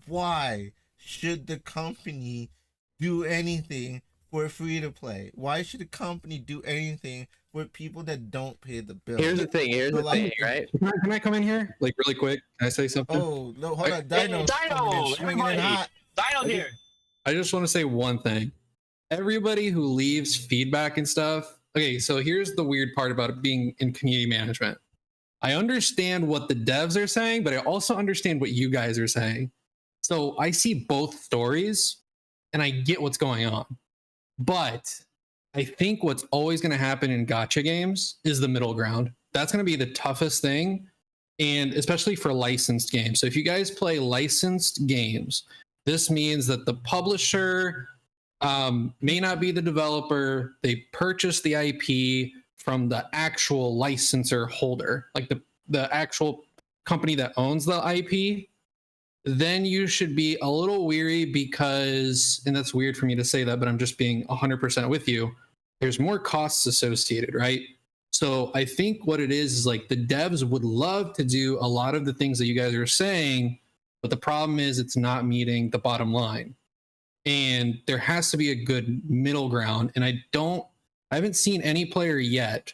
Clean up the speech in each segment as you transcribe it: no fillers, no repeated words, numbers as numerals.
why should the company do anything for free to play? Why should a company do anything for people that don't pay the bill? Here's the thing. Here's the thing, right? Can I come in here, like, really quick? Can I say something? Oh no, hold on, Dino's Dino, coming in, swinging in everybody. hot. Dino here. I just want to say one thing. Everybody who leaves feedback and stuff. Okay, so here's the weird part about it being in community management. I understand what the devs are saying, but I also understand what you guys are saying. So I see both stories and I get what's going on. But I think what's always going to happen in gacha games is the middle ground. That's going to be the toughest thing, and especially for licensed games. So if you guys play licensed games, this means that the publisher may not be the developer. They purchase the IP from the actual licensor holder, like the actual company that owns the IP. Then you should be a little weary because, and that's weird for me to say that, but I'm just being 100% with you. There's more costs associated, right? So I think what it is like the devs would love to do a lot of the things that you guys are saying, but the problem is it's not meeting the bottom line. And there has to be a good middle ground. And I haven't seen any player yet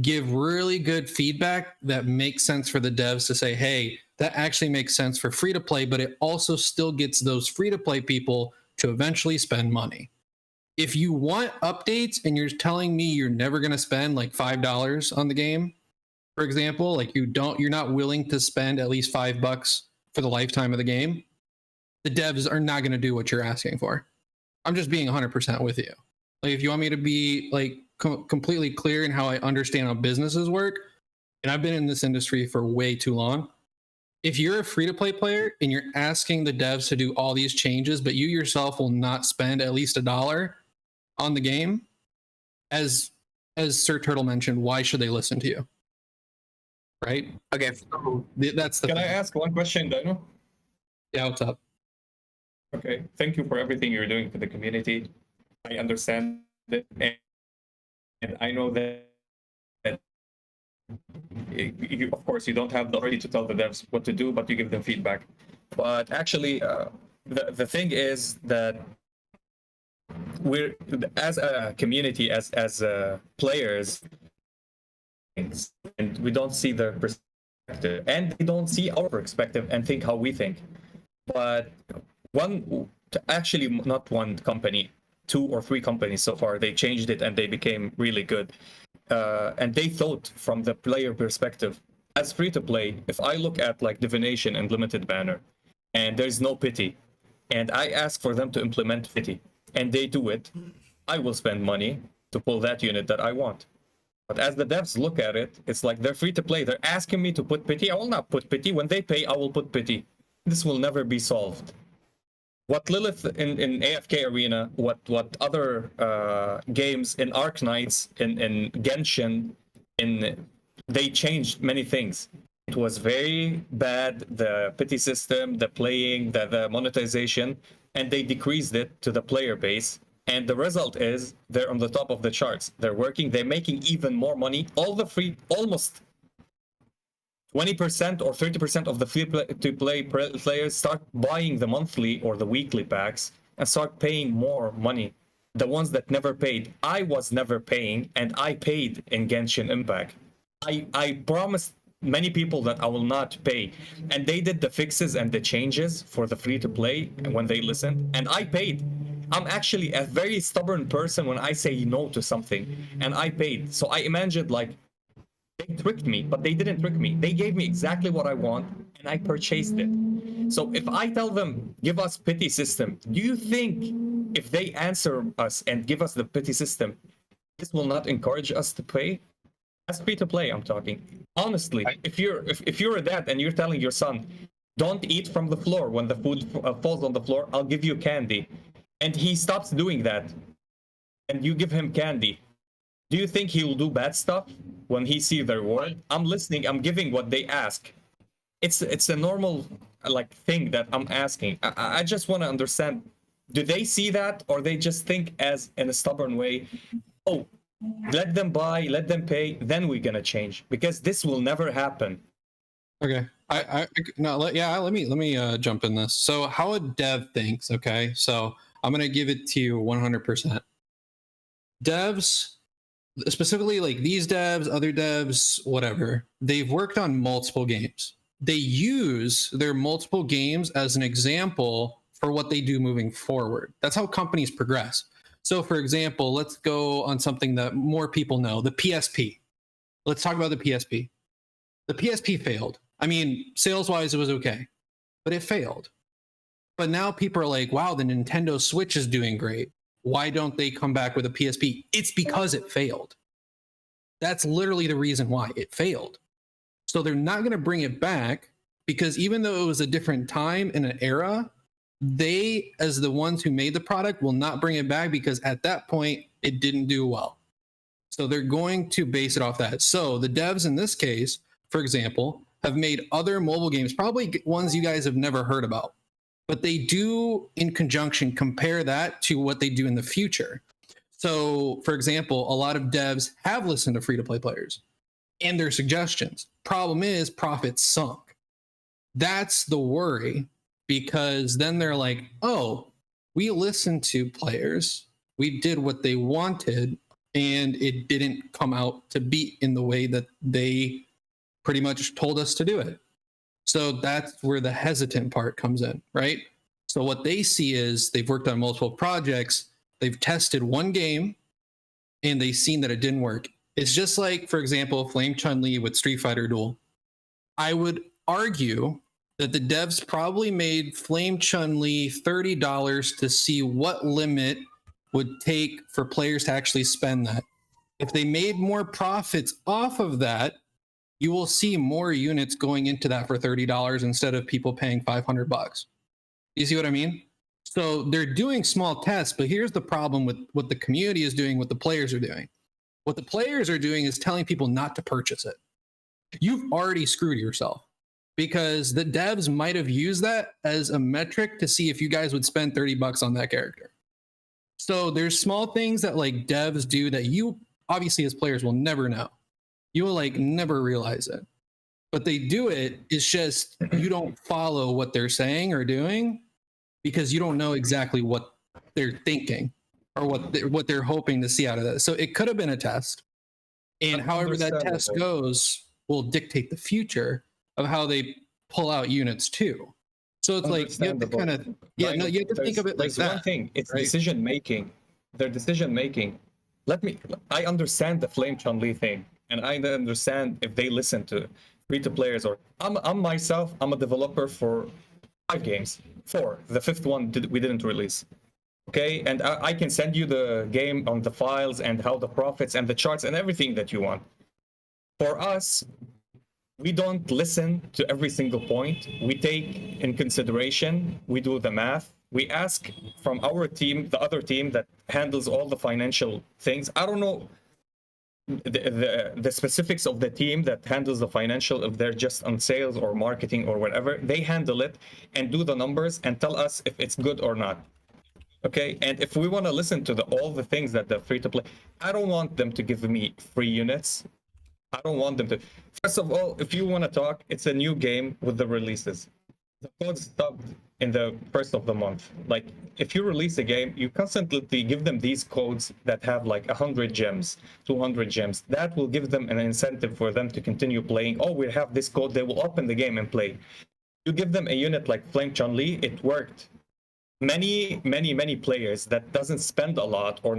give really good feedback that makes sense for the devs to say, hey, that actually makes sense for free to play, but it also still gets those free to play people to eventually spend money. If you want updates and you're telling me you're never going to spend like $5 on the game, for example, like you're not willing to spend at least $5 for the lifetime of the game, the devs are not going to do what you're asking for. I'm just being 100% with you. Like, if you want me to be like completely clear in how I understand how businesses work, and I've been in this industry for way too long. If you're a free-to-play player and you're asking the devs to do all these changes, but you yourself will not spend at least $1 on the game, as Sir Turtle mentioned, why should they listen to you? Right? Okay. So that's the Can I thing. ask one question, Dino? Yeah, what's up? Okay, thank you for everything you're doing for the community. I understand it, and I know that of course, you don't have the authority to tell the devs what to do, but you give them feedback. But actually, the thing is that we're, as a community, as players, and we don't see their perspective, and they don't see our perspective and think how we think. But actually not one company, 2 or 3 companies so far, they changed it and they became really good. And they thought from the player perspective. As free to play, if I look at like divination and limited banner, and there's no pity, and I ask for them to implement pity, and they do it, I will spend money to pull that unit that I want. But as the devs look at it, it's like they're free to play. They're asking me to put pity. I will not put pity. When they pay, I will put pity. This will never be solved. What Lilith in AFK Arena, what other games in Arknights, in Genshin, they changed many things. It was very bad, the pity system, the playing, the monetization, and they decreased it to the player base. And the result is they're on the top of the charts. They're working, they're making even more money. All the free, almost 20% or 30% of the free-to-play players start buying the monthly or the weekly packs and start paying more money. The ones that never paid. I was never paying, and I paid in Genshin Impact. I promised many people that I will not pay, and they did the fixes and the changes for the free-to-play when they listened, and I paid. I'm actually a very stubborn person when I say no to something, and I paid. So I imagined like, they tricked me, but they didn't trick me. They gave me exactly what I want, and I purchased it. So if I tell them, give us pity system, do you think if they answer us and give us the pity system, this will not encourage us to pay? As free to play, I'm talking. Honestly, if you're a dad and you're telling your son, don't eat from the floor when the food falls on the floor, I'll give you candy. And he stops doing that, and you give him candy. Do you think he will do bad stuff when he sees the reward? I'm listening. I'm giving what they ask. It's a normal like thing that I'm asking. I just want to understand. Do they see that, or they just think as in a stubborn way? Oh, let them buy, let them pay. Then we're gonna change, because this will never happen. Okay. Let me jump in this. So how a dev thinks, okay? So I'm gonna give it to you 100%. Devs, specifically like these devs, other devs, whatever, they've worked on multiple games. They use their multiple games as an example for what they do moving forward. That's how companies progress. So for example, let's go on something that more people know, the PSP. Let's talk about the PSP. The PSP failed. I mean, sales wise, it was okay, but it failed. But now people are like, wow, the Nintendo Switch is doing great. Why don't they come back with a PSP? It's because it failed. That's literally the reason why it failed. So they're not going to bring it back because even though it was a different time and an era, they, as the ones who made the product, will not bring it back because at that point, it didn't do well. So they're going to base it off that. So the devs in this case, for example, have made other mobile games, probably ones you guys have never heard about, but they do in conjunction compare that to what they do in the future. So for example, a lot of devs have listened to free-to-play players and their suggestions. Problem is profits sunk. That's the worry, because then they're like, oh, we listened to players, we did what they wanted, and it didn't come out to be in the way that they pretty much told us to do it. So that's where the hesitant part comes in, right? So what they see is they've worked on multiple projects, they've tested one game, and they've seen that it didn't work. It's just like, for example, Flame Chun-Li with Street Fighter Duel. I would argue that the devs probably made Flame Chun-Li $30 to see what limit would take for players to actually spend that. If they made more profits off of that, you will see more units going into that for $30 instead of people paying $500. You see what I mean? So they're doing small tests, but here's the problem with what the community is doing, what the players are doing. What the players are doing is telling people not to purchase it. You've already screwed yourself, because the devs might have used that as a metric to see if you guys would spend $30 on that character. So there's small things that like devs do that you obviously as players will never know. You will like never realize it. But they do it. It's just you don't follow what they're saying or doing because you don't know exactly what they're thinking or what they're hoping to see out of that. So it could have been a test. And however that test goes will dictate the future of how they pull out units too. So it's like you have to kind of you have to think of it like that. One thing, it's right? decision making. Their decision making. I understand the Flame Chun-Li thing, and I understand if they listen to free-to-players or I'm myself, I'm a developer for 5 games. 4. The 5th one we didn't release. Okay, and I can send you the game on the files and how the profits and the charts and everything that you want. For us, we don't listen to every single point. We take in consideration, we do the math. We ask from our team, the other team that handles all the financial things. I don't know the specifics of the team that handles the financial, if they're just on sales or marketing or whatever. They handle it and do the numbers and tell us if it's good or not. Okay, and if we want to listen to all the things that the free-to-play, I don't want them to give me free units. I don't want them to. First of all, if you want to talk, it's a new game with the releases. The codes stopped in the first of the month. Like, if you release a game, you constantly give them these codes that have like 100 gems, 200 gems. That will give them an incentive for them to continue playing. Oh, we have this code. They will open the game and play. You give them a unit like Flame Chun-Li, it worked. Many players that doesn't spend a lot or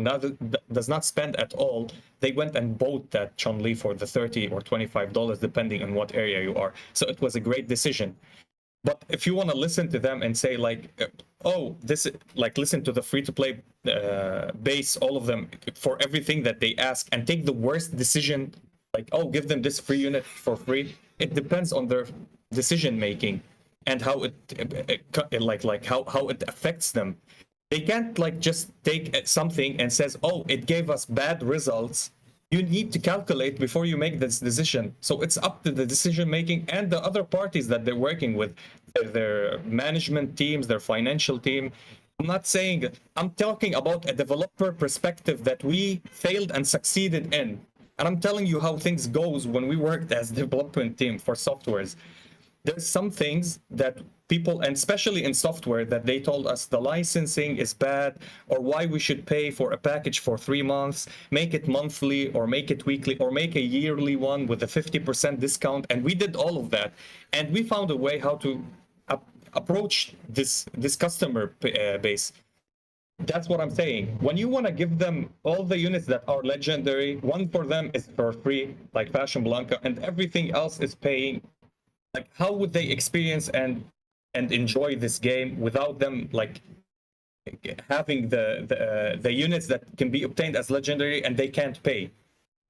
does not spend at all, they went and bought that Chun-Li for the $30 or $25, depending on what area you are. So it was a great decision. But if you want to listen to them and say like, oh, this, like, listen to the free-to-play base, all of them, for everything that they ask, and take the worst decision, like, oh, give them this free unit for free. It depends on their decision making and how how it affects them. They can't like just take something and says, oh, it gave us bad results. You need to calculate before you make this decision. So it's up to the decision making and the other parties that they're working with, their management teams, their financial team. I'm talking about a developer perspective that we failed and succeeded in. And I'm telling you how things goes when we worked as development team for softwares. there's some things that people, and especially in software, that they told us the licensing is bad, or why we should pay for a package for 3 months, make it monthly or make it weekly or make a yearly one with a 50% discount. And we did all of that, and we found a way how to approach this customer base. That's what I'm saying. When you want to give them all the units that are legendary, one for them is for free, like Fashion Blanca, and everything else is paying. Like, how would they experience and enjoy this game without them like having the units that can be obtained as legendary and they can't pay?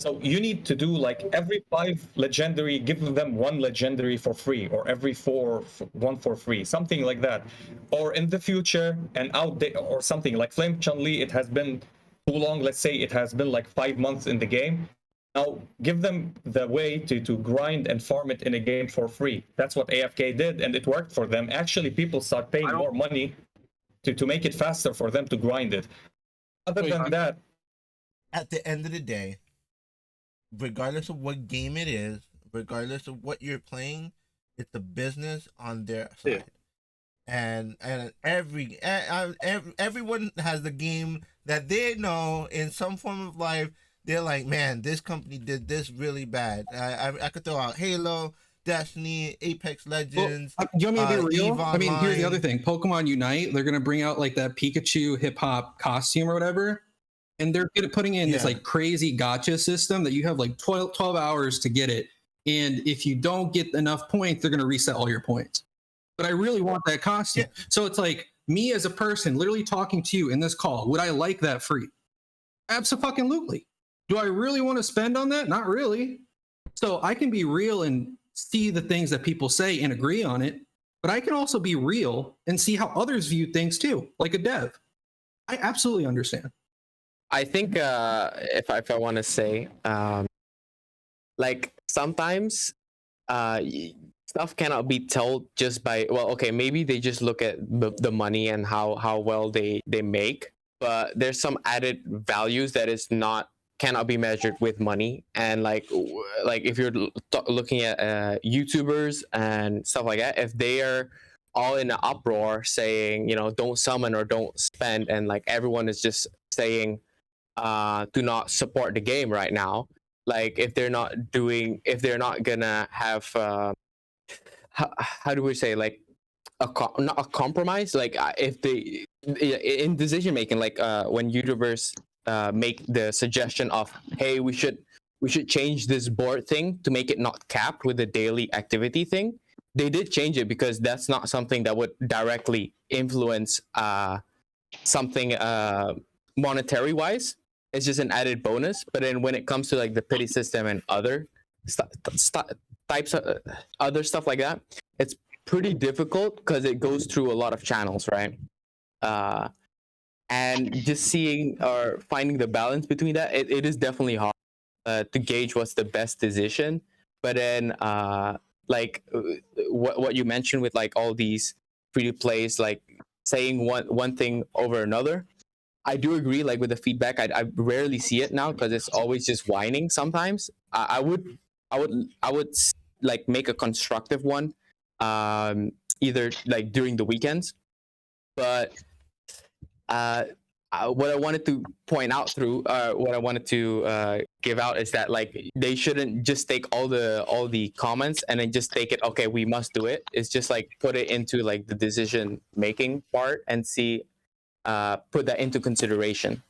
So you need to do like every 5 legendary, give them 1 legendary for free, or every 4, 1 for free, something like that. Or in the future, and out there, or something like Flame Chun-Li, it has been too long. Let's say it has been like 5 months in the game. Now give them the way to grind and farm it in a game for free. That's what AFK did, and it worked for them. Actually, people start paying more money to make it faster for them to grind it. Other than that, at the end of the day, regardless of what game it is, regardless of what you're playing, it's a business on their side. And everyone has the game that they know in some form of life. They're like, man, this company did this really bad. I could throw out Halo, Destiny, Apex Legends. Well, do you want me to be real? EVE I mean, here's the Online. other thing. Pokemon Unite, they're gonna bring out like that Pikachu hip hop costume or whatever. And they're putting in this like crazy gotcha system that you have like 12 hours to get it. And if you don't get enough points, they're going to reset all your points. But I really want that costume. Yeah. So it's like me as a person literally talking to you in this call. Would I like that free? Absolutely. Do I really want to spend on that? Not really. So I can be real and see the things that people say and agree on it. But I can also be real and see how others view things too, like a dev. I absolutely understand. I think if I want to say, like sometimes stuff cannot be told just by, well, okay, maybe they just look at the money and how well they make, but there's some added values that is cannot be measured with money. And like if you're looking at YouTubers and stuff like that, if they are all in an uproar saying, you know, don't summon or don't spend, and like everyone is just saying do not support the game right now, like if they're not gonna have how do we say, like not a compromise, like if they in decision making, like when YouTubers make the suggestion of, hey, we should change this board thing to make it not capped with the daily activity thing. They did change it because that's not something that would directly influence something monetary wise. It's just an added bonus. But then when it comes to like the pity system and other types of other stuff like that, it's pretty difficult because it goes through a lot of channels, right? And just seeing or finding the balance between that, it is definitely hard to gauge what's the best decision. But then like what you mentioned with like all these free to plays, like saying one thing over another, I do agree. Like with the feedback, I rarely see it now because it's always just whining. Sometimes I would like make a constructive one, either like during the weekends. But what I wanted to point out what I wanted to give out is that like they shouldn't just take all the comments and then just take it, okay, we must do it. It's just like put it into like the decision making part and see. Put that into consideration.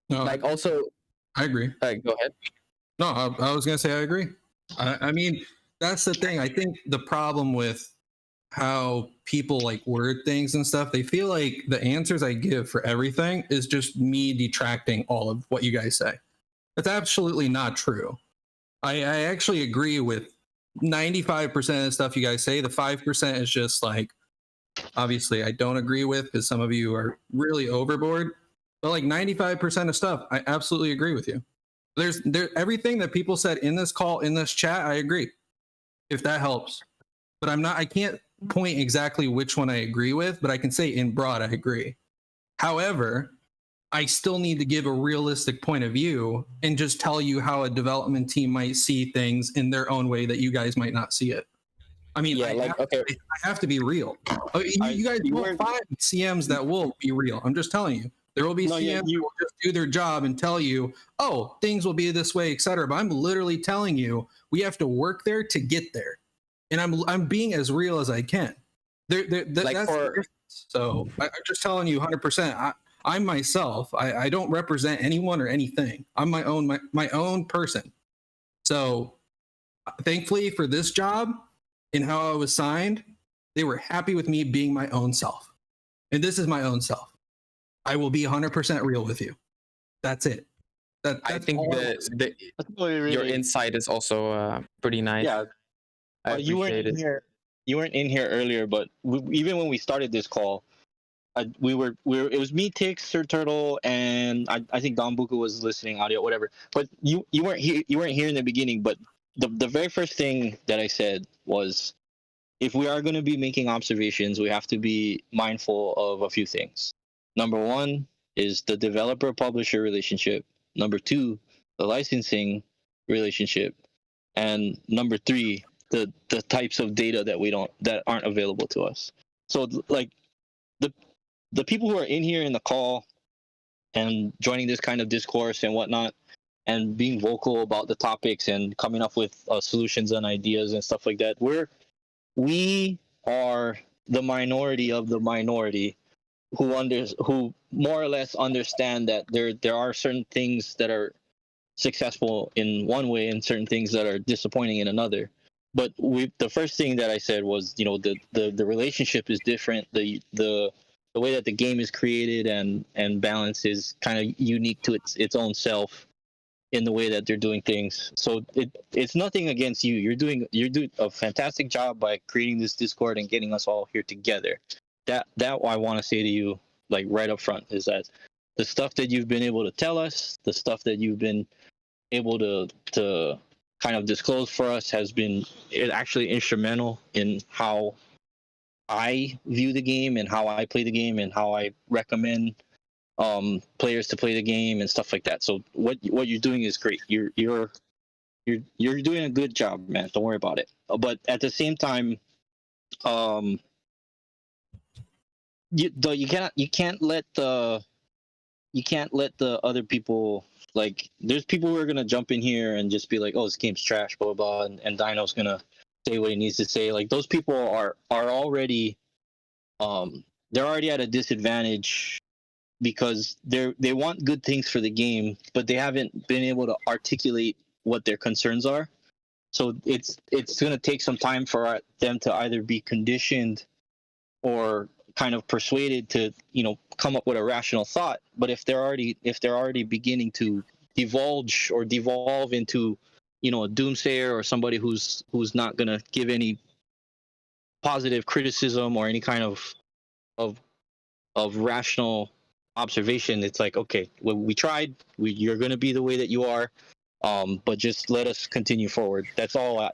No, like also, I agree. Go ahead. No, I was gonna say I agree. I mean, that's the thing. I think the problem with how people like word things and stuff, they feel like the answers I give for everything is just me detracting all of what you guys say. That's absolutely not true. I actually agree with 95% of the stuff you guys say. The 5% is just like, obviously I don't agree with because some of you are really overboard, but like 95% of stuff I absolutely agree with you. There's everything that people said in this call, in this chat, I agree, if that helps. But I can't point exactly which one I agree with, but I can say in broad I agree. However, I still need to give a realistic point of view and just tell you how a development team might see things in their own way that you guys might not see it. I mean, Yeah, I have to be real. You guys won't find CMs that will be real. I'm just telling you. There will be CMs that will just do their job and tell you, oh, things will be this way, etc. But I'm literally telling you, we have to work there to get there. And I'm being as real as I can. That's the difference. So I'm just telling you 100%. I'm myself. I don't represent anyone or anything. I'm my own person. So thankfully for this job and how I was signed, they were happy with me being my own self. And this is my own self. I will be 100% real with you. That's it. I think your insight is also pretty nice. Yeah, you weren't in here. You weren't in here earlier, but even when we started this call, it was me, Tix, Sir Turtle, and I think Don Buku was listening, audio, whatever. But you weren't here. You weren't here in the beginning. But the very first thing that I said was, if we are going to be making observations, we have to be mindful of a few things. Number one is the developer-publisher relationship. Number two, the licensing relationship, and number three, the types of data that aren't available to us. So like the people who are in here in the call and joining this kind of discourse and whatnot, and being vocal about the topics and coming up with solutions and ideas and stuff like that, we are the minority of the minority who more or less understand that there are certain things that are successful in one way and certain things that are disappointing in another. But the first thing that I said was, the relationship is different. The way that the game is created and balanced is kind of unique to its own self in the way that they're doing things. So it's nothing against you. You're doing a fantastic job by creating this Discord and getting us all here together. That I want to say to you, like right up front, is that the stuff that you've been able to tell us, the stuff that you've been able to kind of disclose for us has been actually instrumental in how I view the game and how I play the game and how I recommend players to play the game and stuff like that. So what you're doing is great. You're doing a good job, man. Don't worry about it. But at the same time, you can't let the other people, like, there's people who are gonna jump in here and just be like, oh, this game's trash, blah blah, and Dino's gonna say what he needs to say. Like, those people are already they're already at a disadvantage because they want good things for the game, but they haven't been able to articulate what their concerns are. So it's gonna take some time for them to either be conditioned or kind of persuaded to come up with a rational thought. But if they're already beginning to divulge or devolve into a doomsayer or somebody who's not going to give any positive criticism or any kind of rational observation, it's like, okay, well, we tried, you're going to be the way that you are, but just let us continue forward. That's all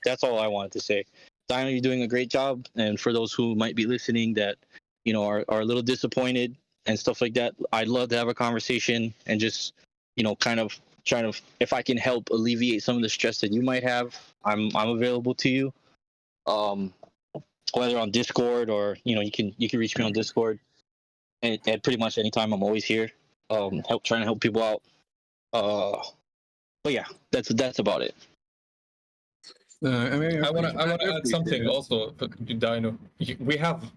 that's all I wanted to say. Dino, you're doing a great job, and for those who might be listening that are a little disappointed and stuff like that, I'd love to have a conversation and just kind of trying to, if I can help alleviate some of the stress that you might have, I'm available to you, whether on Discord or you can reach me on Discord and at pretty much any time. I'm always here, trying to help people out. But yeah, that's about it. I want to add something also, Dino. We have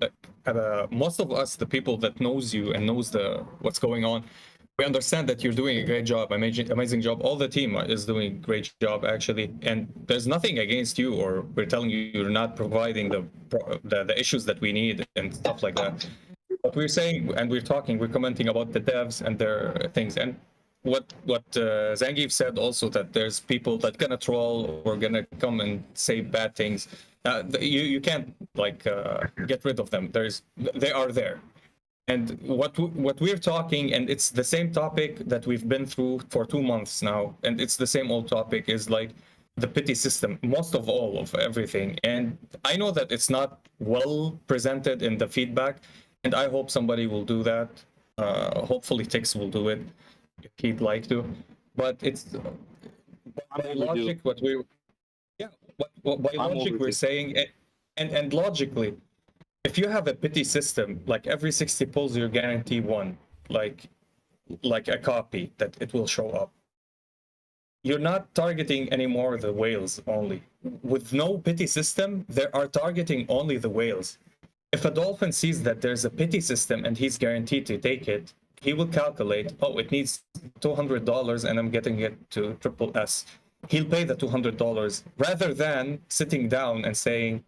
most of us, the people that knows you and knows what's going on, we understand that you're doing a great job, amazing job. All the team is doing a great job, actually, and there's nothing against you, or we're telling you you're not providing the issues that we need and stuff like that. But we're saying, and we're commenting about the devs and their things, and what Zangief said also, that there's people that gonna troll or gonna come and say bad things. You can't get rid of them. They are there. And what we're talking, and it's the same topic that we've been through for 2 months now, and it's the same old topic, is like the pity system, most of all of everything. And I know that it's not well presented in the feedback, and I hope somebody will do that. Hopefully Tix will do it if he'd like to, but it's by logic what we by logic we're saying, and logically, if you have a pity system, like every 60 pulls you guarantee one, like a copy that it will show up. You're not targeting anymore the whales only. With no pity system, they are targeting only the whales. If a dolphin sees that there's a pity system and he's guaranteed to take it, he will calculate, oh, it needs $200 and I'm getting it to triple S. He'll pay the $200 rather than sitting down and saying,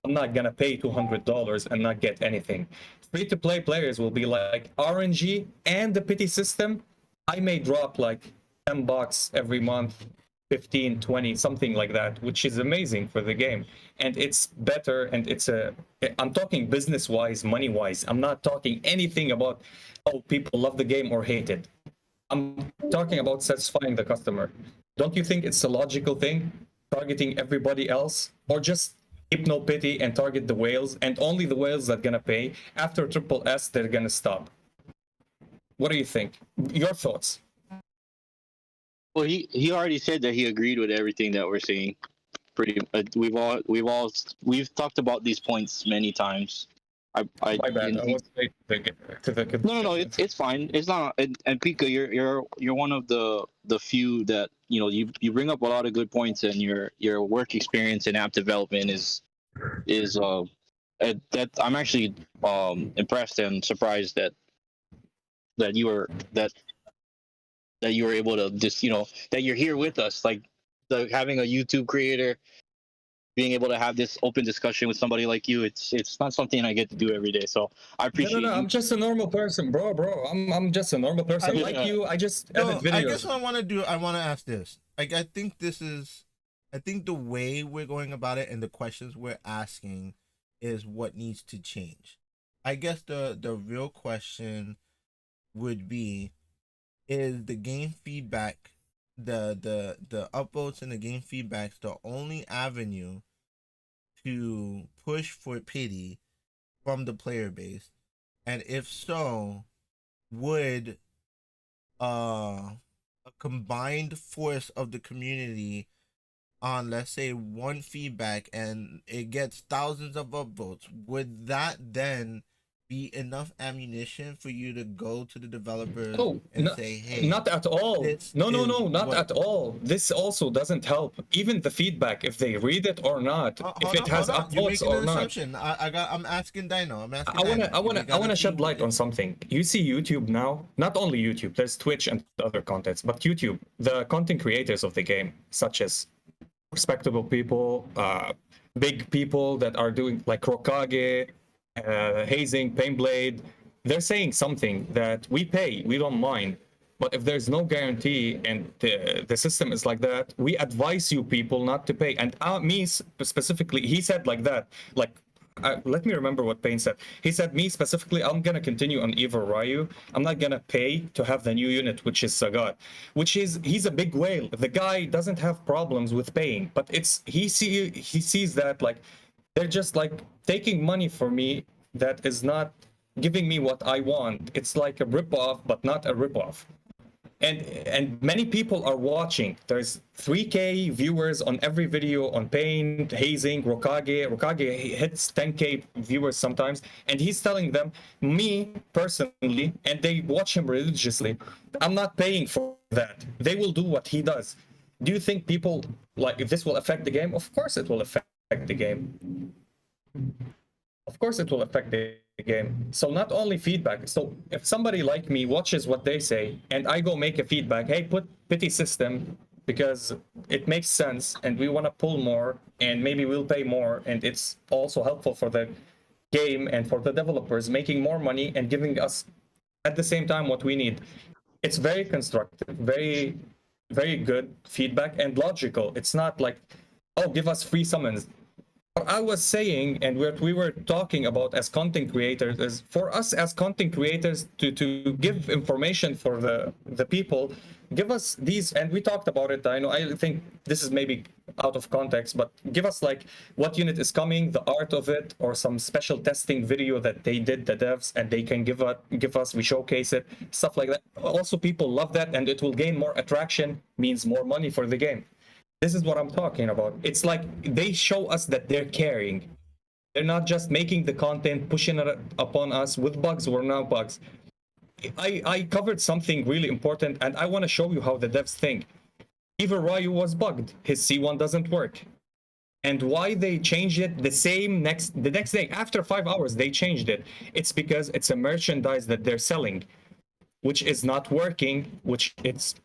I'm not gonna pay $200 and not get anything. Free-to-play players will be like, RNG and the pity system, I may drop like $10 every month, 15, 20, something like that, which is amazing for the game. And it's better, and I'm talking business-wise, money-wise. I'm not talking anything about, oh, people love the game or hate it. I'm talking about satisfying the customer. Don't you think it's a logical thing, targeting everybody else? Or just keep no pity and target the whales, and only the whales that are gonna pay. After triple S, they're gonna stop. What do you think? Your thoughts? Well, he already said that he agreed with everything that we're saying. We've talked about these points many times. My bad. I was late to the No, it's fine. It's not. And Pika, you're one of the few that you bring up a lot of good points, and your work experience in app development is that I'm actually impressed and surprised that you were able to just that you're here with us, like having a YouTube creator, being able to have this open discussion with somebody like you. It's not something I get to do every day, so I appreciate. No, I'm just a normal person, bro. I'm just a normal person like you. I just edit videos. I guess what I want to ask this. Like, I think the way we're going about it and the questions we're asking is what needs to change. I guess the real question would be, is the game feedback, the upvotes and the game feedbacks the only avenue to push for pity from the player base? And if so, would a combined force of the community on, let's say, one feedback and it gets thousands of upvotes, would that then be enough ammunition for you to go to the developers say, hey, not at all. No, not at all. This also doesn't help. Even the feedback, if they read it or not, if it has upvotes or not. I'm asking Dino. I wanna shed light on something. You see YouTube now, not only YouTube, there's Twitch and other contents, but YouTube, the content creators of the game, such as respectable people, big people that are doing like Rokage, hazing, Painblade, they're saying something that we pay, we don't mind. But if there's no guarantee and the system is like that, we advise you people not to pay. And me specifically, he said like that, like, let me remember what Payne said. He said, me specifically, I'm going to continue on Evo Ryu. I'm not going to pay to have the new unit, which is Sagat, he's a big whale. The guy doesn't have problems with paying, but he sees that like, they're just like taking money for me that is not giving me what I want. It's like a ripoff, but not a ripoff. And many people are watching. There's 3K viewers on every video on Pain, hazing, Rokage. Rokage hits 10K viewers sometimes, and he's telling them, me personally, and they watch him religiously, I'm not paying for that. They will do what he does. Do you think people, like, if this will affect the game? Of course it will affect the game. Of course it will affect the game. So not only feedback. So if somebody like me watches what they say and I go make a feedback, hey, put pity system because it makes sense and we want to pull more and maybe we'll pay more, and it's also helpful for the game and for the developers, making more money and giving us at the same time what we need. It's very constructive, very, very good feedback and logical. It's not like, oh, give us free summons. What I was saying and what we were talking about as content creators is for us as content creators to give information for the people give us these, and we talked about it. I think this is maybe out of context, but give us like what unit is coming, the art of it, or some special testing video that they did, the devs, and they can give us, we showcase it, stuff like that. Also, people love that, and it will gain more attraction, means more money for the game. This is what I'm talking about. It's like they show us that they're caring. They're not just making the content, pushing it upon us with bugs or no bugs. I covered something really important, and I want to show you how the devs think. Even Ryu was bugged. His C1 doesn't work. And why they changed it the next day, after 5 hours, they changed it. It's because it's a merchandise that they're selling, which is not working, which it's,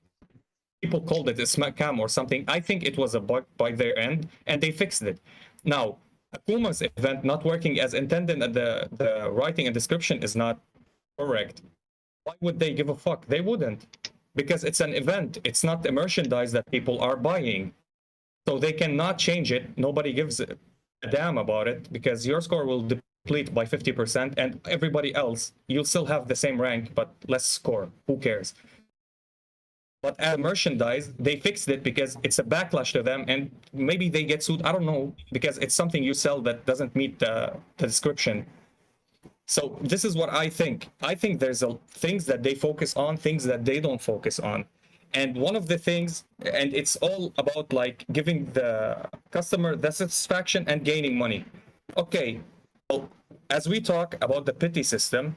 people called it a scam or something. I think it was a bug by their end, and they fixed it. Now, Akuma's event not working as intended, and the writing and description is not correct. Why would they give a fuck? They wouldn't, because it's an event. It's not a merchandise that people are buying. So they cannot change it. Nobody gives a damn about it, because your score will deplete by 50%, and everybody else, you'll still have the same rank, but less score. Who cares? But as merchandise, they fixed it because it's a backlash to them, and maybe they get sued. I don't know, because it's something you sell that doesn't meet the description. So this is what I think. I think there's things that they focus on, things that they don't focus on. And one of the things, and it's all about like giving the customer the satisfaction and gaining money. Okay, well, as we talk about the pity system,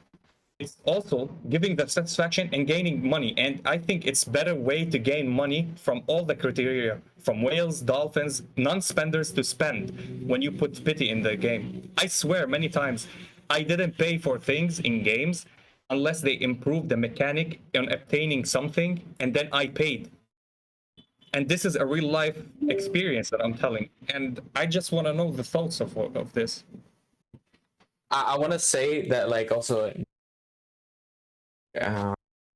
it's also giving the satisfaction and gaining money. And I think it's better way to gain money from all the criteria, from whales, dolphins, non-spenders to spend when you put pity in the game. I swear many times I didn't pay for things in games unless they improved the mechanic on obtaining something, and then I paid. And this is a real life experience that I'm telling. And I just want to know the thoughts of this. I want to say that, like, also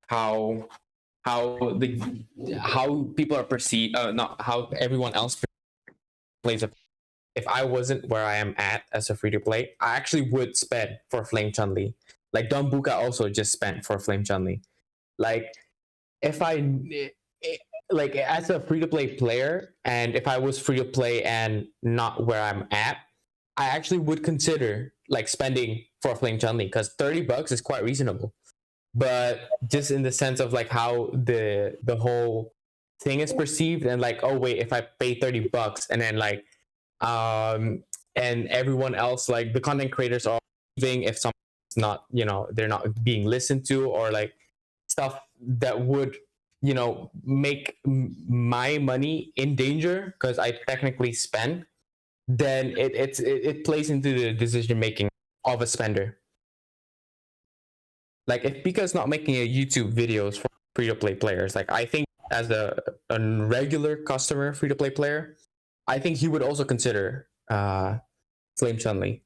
how people are perceived, not how everyone else plays. If I wasn't where I am at as a free to play, I actually would spend for Flame Chun-Li. Like Don Buka also just spent for Flame Chun-Li. Like if like as a free to play player, and if I was free to play and not where I'm at, I actually would consider like spending for Flame Chun-Li, because $30 is quite reasonable. But just in the sense of like how the whole thing is perceived, and like, oh wait, if I pay $30 and then like and everyone else, like the content creators are leaving if someone's not, they're not being listened to, or like stuff that would, make my money in danger because I technically spend, then it plays into the decision making of a spender. Like if Pika's not making a YouTube videos for free to play players, like I think as a regular customer free to play player, I think he would also consider Flame Chun-Li.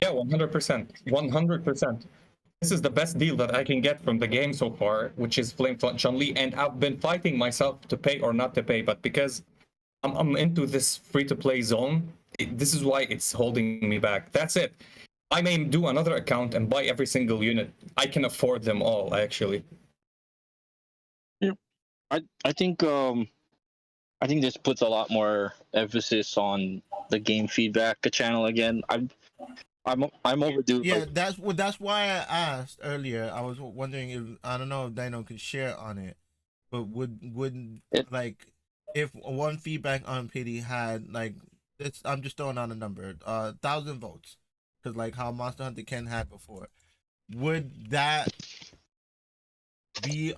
Yeah, 100%. 100%. This is the best deal that I can get from the game so far, which is Flame Chun-Li, and I've been fighting myself to pay or not to pay, but because I'm into this free-to-play zone, this is why it's holding me back. That's it. I may do another account and buy every single unit. I can afford them all, actually. Yeah, I think this puts a lot more emphasis on the game feedback channel again. I'm overdue. Yeah, that's why I asked earlier. I was wondering if, I don't know if Dino could share on it, but would like if one feedback on pity had like I'm just throwing out a number, 1,000 votes, because like how Monster Hunter Ken had before, would that be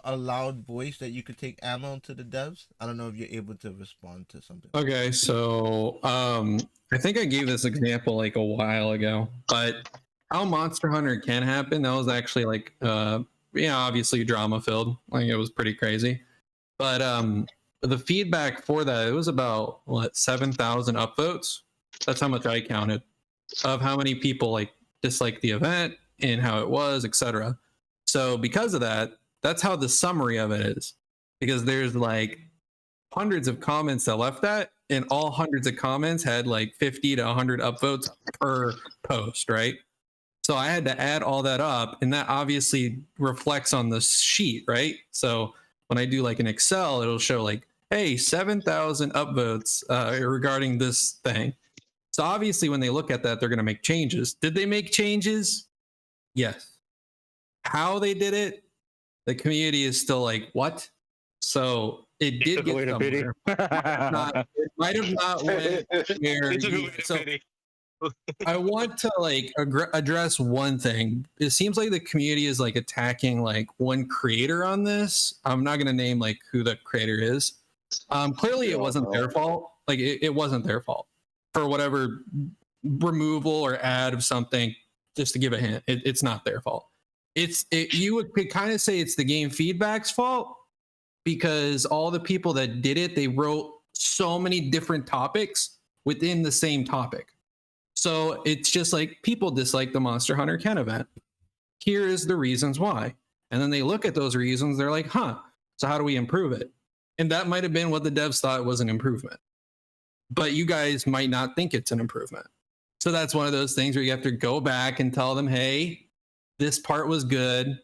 a loud voice that you could take ammo to the devs? I don't know if you're able to respond to something. Okay, so I think I gave this example like a while ago, but how Monster Hunter can happen, that was actually like obviously drama filled. Like it was pretty crazy. But the feedback for that, it was about 7,000 upvotes. That's how much I counted of how many people like disliked the event and how it was, etc. So because of that, that's how the summary of it is. Because there's like hundreds of comments that left that, and all hundreds of comments had like 50 to 100 upvotes per post, right? So I had to add all that up, and that obviously reflects on the sheet, right? So when I do like an Excel, it'll show like, hey, 7,000 upvotes regarding this thing. So obviously when they look at that, they're going to make changes. Did they make changes? Yes. How they did it, the community is still like, what? So it did get somewhere. It might have not went where so I want to like address one thing. It seems like the community is like attacking like one creator on this. I'm not going to name like who the creator is. Clearly it wasn't their fault. Like it wasn't their fault for whatever removal or add of something. Just to give a hint, it's not their fault. You could kind of say it's the game feedback's fault, because all the people that did it, they wrote so many different topics within the same topic. So it's just like people dislike the Monster Hunter Ken event. Here is the reasons why. And then they look at those reasons, they're like, so how do we improve it? And that might have been what the devs thought was an improvement. But you guys might not think it's an improvement. So that's one of those things where you have to go back and tell them, hey, this part was good,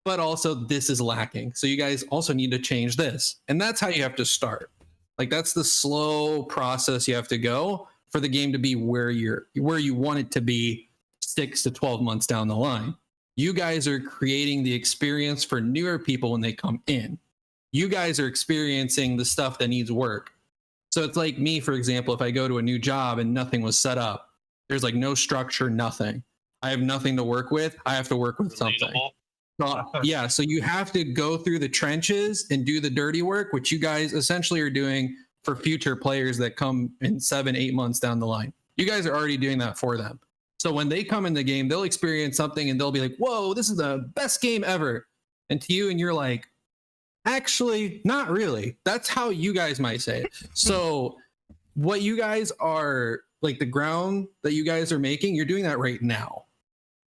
but also this is lacking. So you guys also need to change this. And that's how you have to start. Like that's the slow process you have to go for the game to be where you want it to be 6 to 12 months down the line. You guys are creating the experience for newer people when they come in. You guys are experiencing the stuff that needs work. So it's like me, for example, if I go to a new job and nothing was set up, there's like no structure, nothing. I have nothing to work with. I have to work with something. So, yeah, so you have to go through the trenches and do the dirty work, which you guys essentially are doing for future players that come in 7-8 months down the line. You guys are already doing that for them. So when they come in the game, they'll experience something and they'll be like, whoa, this is the best game ever. And to you, and you're like, actually, not really. That's how you guys might say it. So what you guys are, like the ground that you guys are making, you're doing that right now.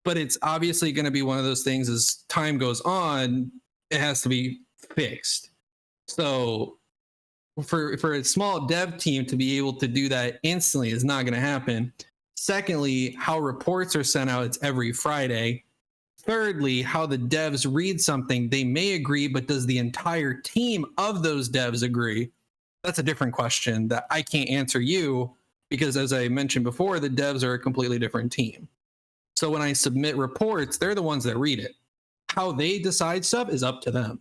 But it's obviously going to be one of those things as time goes on, it has to be fixed. So for a small dev team to be able to do that instantly is not going to happen. Secondly, how reports are sent out, it's every Friday. Thirdly, how the devs read something, they may agree, but does the entire team of those devs agree? That's a different question that I can't answer you, because as I mentioned before, the devs are a completely different team. So when I submit reports, they're the ones that read it. How they decide stuff is up to them.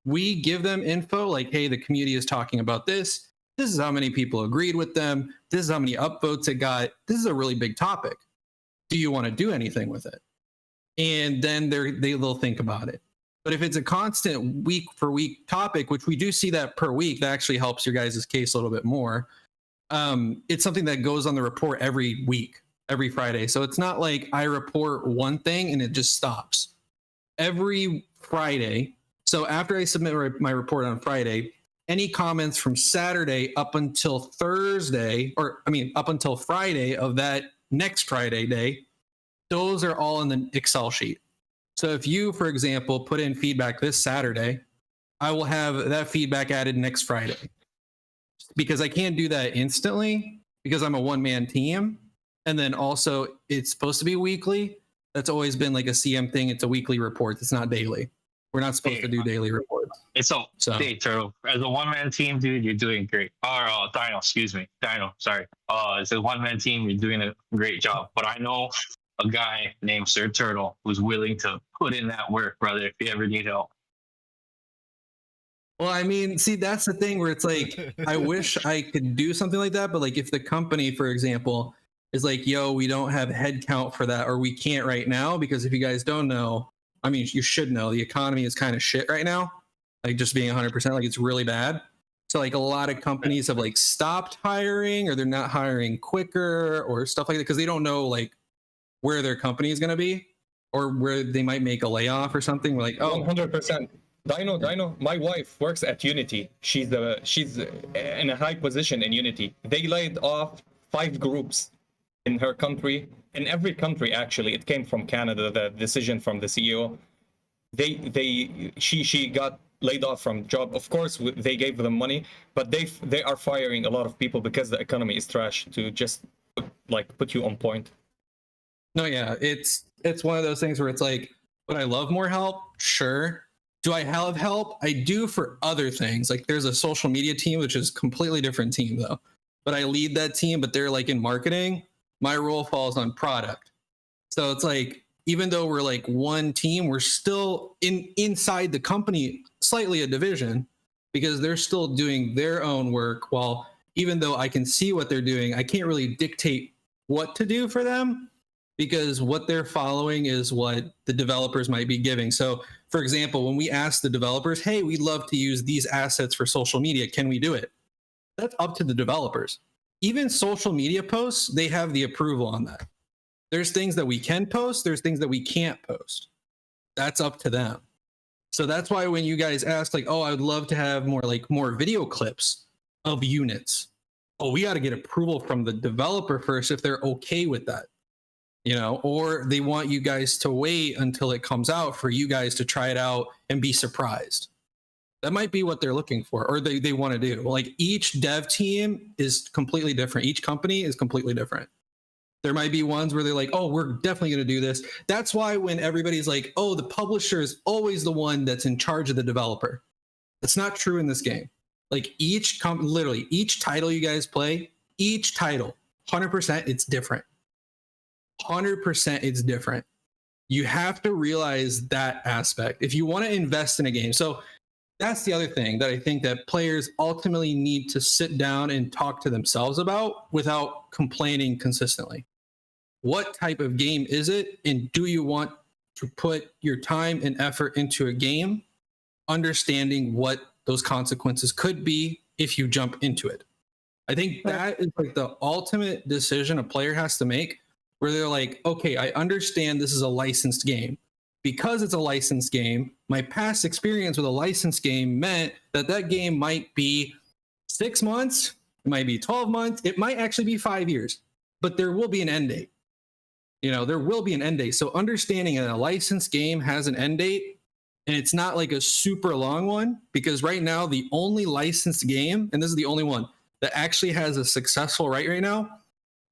We give them info like, hey, the community is talking about this. This is how many people agreed with them. This is how many upvotes it got. This is a really big topic. Do you want to do anything with it? And then they'll think about it. But if it's a constant week for week topic, which we do see that per week, that actually helps your guys' case a little bit more. It's something that goes on the report every week, every Friday. So it's not like I report one thing and it just stops. Every Friday, so after I submit my report on Friday, any comments from Saturday up until Thursday, up until Friday of that next Friday day, those are all in the Excel sheet. So if you, for example, put in feedback this Saturday, I will have that feedback added next Friday. Because I can't do that instantly because I'm a one-man team. And then also it's supposed to be weekly. That's always been like a CM thing. It's a weekly report. It's not daily. We're not supposed to do daily reports. It's hey, Turtle. As a one-man team, dude, you're doing great. Or Dino, excuse me. Dino, sorry. As a one-man team, you're doing a great job. But I know a guy named Sir Turtle who's willing to put in that work, brother, if you ever need help. Well, I mean, see, that's the thing where it's like, I wish I could do something like that. But like if the company, for example, is like, yo, we don't have headcount for that, or we can't right now, because if you guys don't know, I mean, you should know the economy is kind of shit right now. Like just being 100%, like it's really bad. So like a lot of companies have like stopped hiring, or they're not hiring quicker or stuff like that, because they don't know like where their company is going to be, or where they might make a layoff or something. We're like, oh, 100%. Dino, my wife works at Unity. She's in a high position in Unity. They laid off 5 groups in her country. In every country, actually, it came from Canada. The decision from the CEO. She got laid off from job. Of course, they gave them money, but they are firing a lot of people because the economy is trash. To just put you on point. No, yeah, it's one of those things where it's like, would I love more help? Sure. Do I have help? I do for other things. Like there's a social media team, which is a completely different team though. But I lead that team, but they're like in marketing. My role falls on product. So it's like, even though we're like one team, we're still inside the company, slightly a division, because they're still doing their own work. While even though I can see what they're doing, I can't really dictate what to do for them, because what they're following is what the developers might be giving. So for example, when we ask the developers, hey, we'd love to use these assets for social media, can we do it? That's up to the developers. Even social media posts, they have the approval on that. There's things that we can post, there's things that we can't post. That's up to them. So that's why when you guys ask like, oh, I'd love to have more video clips of units. Oh, we got to get approval from the developer first if they're okay with that. You know, or they want you guys to wait until it comes out for you guys to try it out and be surprised. That might be what they're looking for, or they want to do. Like each dev team is completely different. Each company is completely different. There might be ones where they're like, oh, we're definitely going to do this. That's why when everybody's like, oh, the publisher is always the one that's in charge of the developer. That's not true in this game. Like literally each title you guys play, each title, 100% it's different. 100% it's different. You have to realize that aspect if you want to invest in a game. So that's the other thing that I think that players ultimately need to sit down and talk to themselves about without complaining consistently. What type of game is it? And do you want to put your time and effort into a game, understanding what those consequences could be if you jump into it? I think that is like the ultimate decision a player has to make, where they're like, okay, I understand this is a licensed game. Because it's a licensed game, my past experience with a licensed game meant that that game might be 6 months, it might be 12 months, it might actually be 5 years, but there will be an end date. You know, there will be an end date. So understanding that a licensed game has an end date, and it's not like a super long one, because right now the only licensed game, and this is the only one that actually has a successful right now,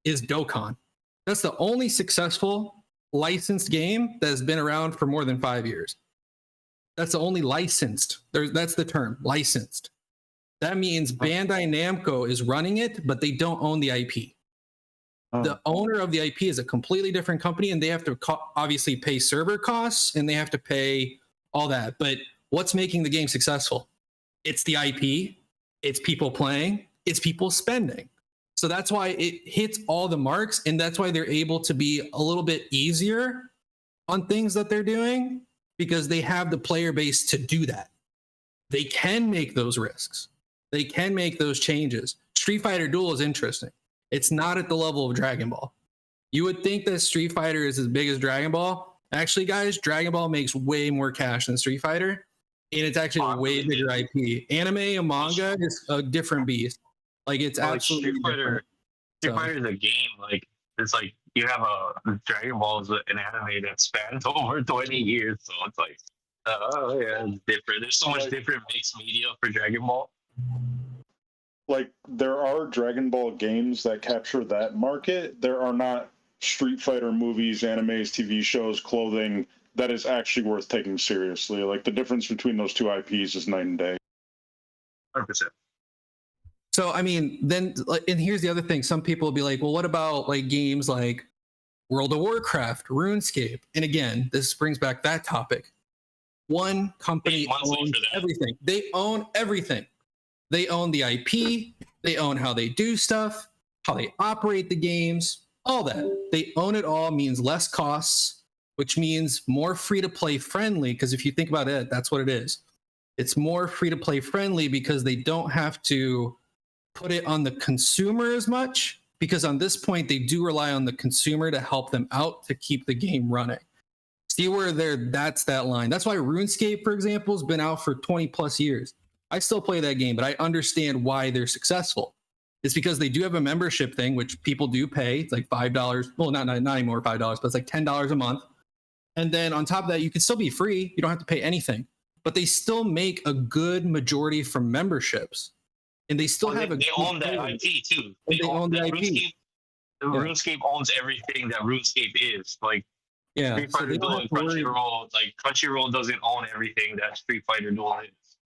is Dokkan. That's the only successful licensed game that has been around for more than 5 years. That's the only licensed. That's the term, licensed. That means Bandai Namco is running it, but they don't own the IP. The owner of the IP is a completely different company, and they have to obviously pay server costs, and they have to pay all that. But what's making the game successful? It's the IP, it's people playing, it's people spending. So that's why it hits all the marks, and that's why they're able to be a little bit easier on things that they're doing, because they have the player base to do that. They can make those risks. They can make those changes. Street Fighter Duel is interesting. It's not at the level of Dragon Ball. You would think that Street Fighter is as big as Dragon Ball. Actually, guys, Dragon Ball makes way more cash than Street Fighter, and it's actually a way bigger IP. Anime and manga is a different beast. Like it's absolutely different. Street Fighter is a game. Like it's like you have a Dragon Ball is an anime that spans over 20 years, so it's like, oh yeah, it's different. There's so much different mixed media for Dragon Ball. Like there are Dragon Ball games that capture that market. There are not Street Fighter movies, animes, TV shows, clothing that is actually worth taking seriously. Like the difference between those two IPs is night and day. 100%. So I mean, then, and here's the other thing: some people will be like, "Well, what about like games like World of Warcraft, RuneScape?" And again, this brings back that topic. One company owns everything. They own everything. They own the IP. They own how they do stuff, how they operate the games, all that. They own it all. Means less costs, which means more free-to-play friendly. Because if you think about it, that's what it is. It's more free-to-play friendly because they don't have to put it on the consumer as much, because on this point they do rely on the consumer to help them out to keep the game running. See where that's that line. That's why RuneScape, for example, has been out for 20 plus years. I still play that game, but I understand why they're successful. It's because they do have a membership thing, which people do pay. It's like $5. Well, not anymore $5, but it's like $10 a month. And then on top of that, you can still be free. You don't have to pay anything, but they still make a good majority from memberships. And they still have they own that IP too. They own the IP. RuneScape owns everything that RuneScape is. Like Yeah, Street so Fighter they don't Duel have and to worry. Crunchyroll, like Crunchyroll doesn't own everything that Street Fighter Duel is.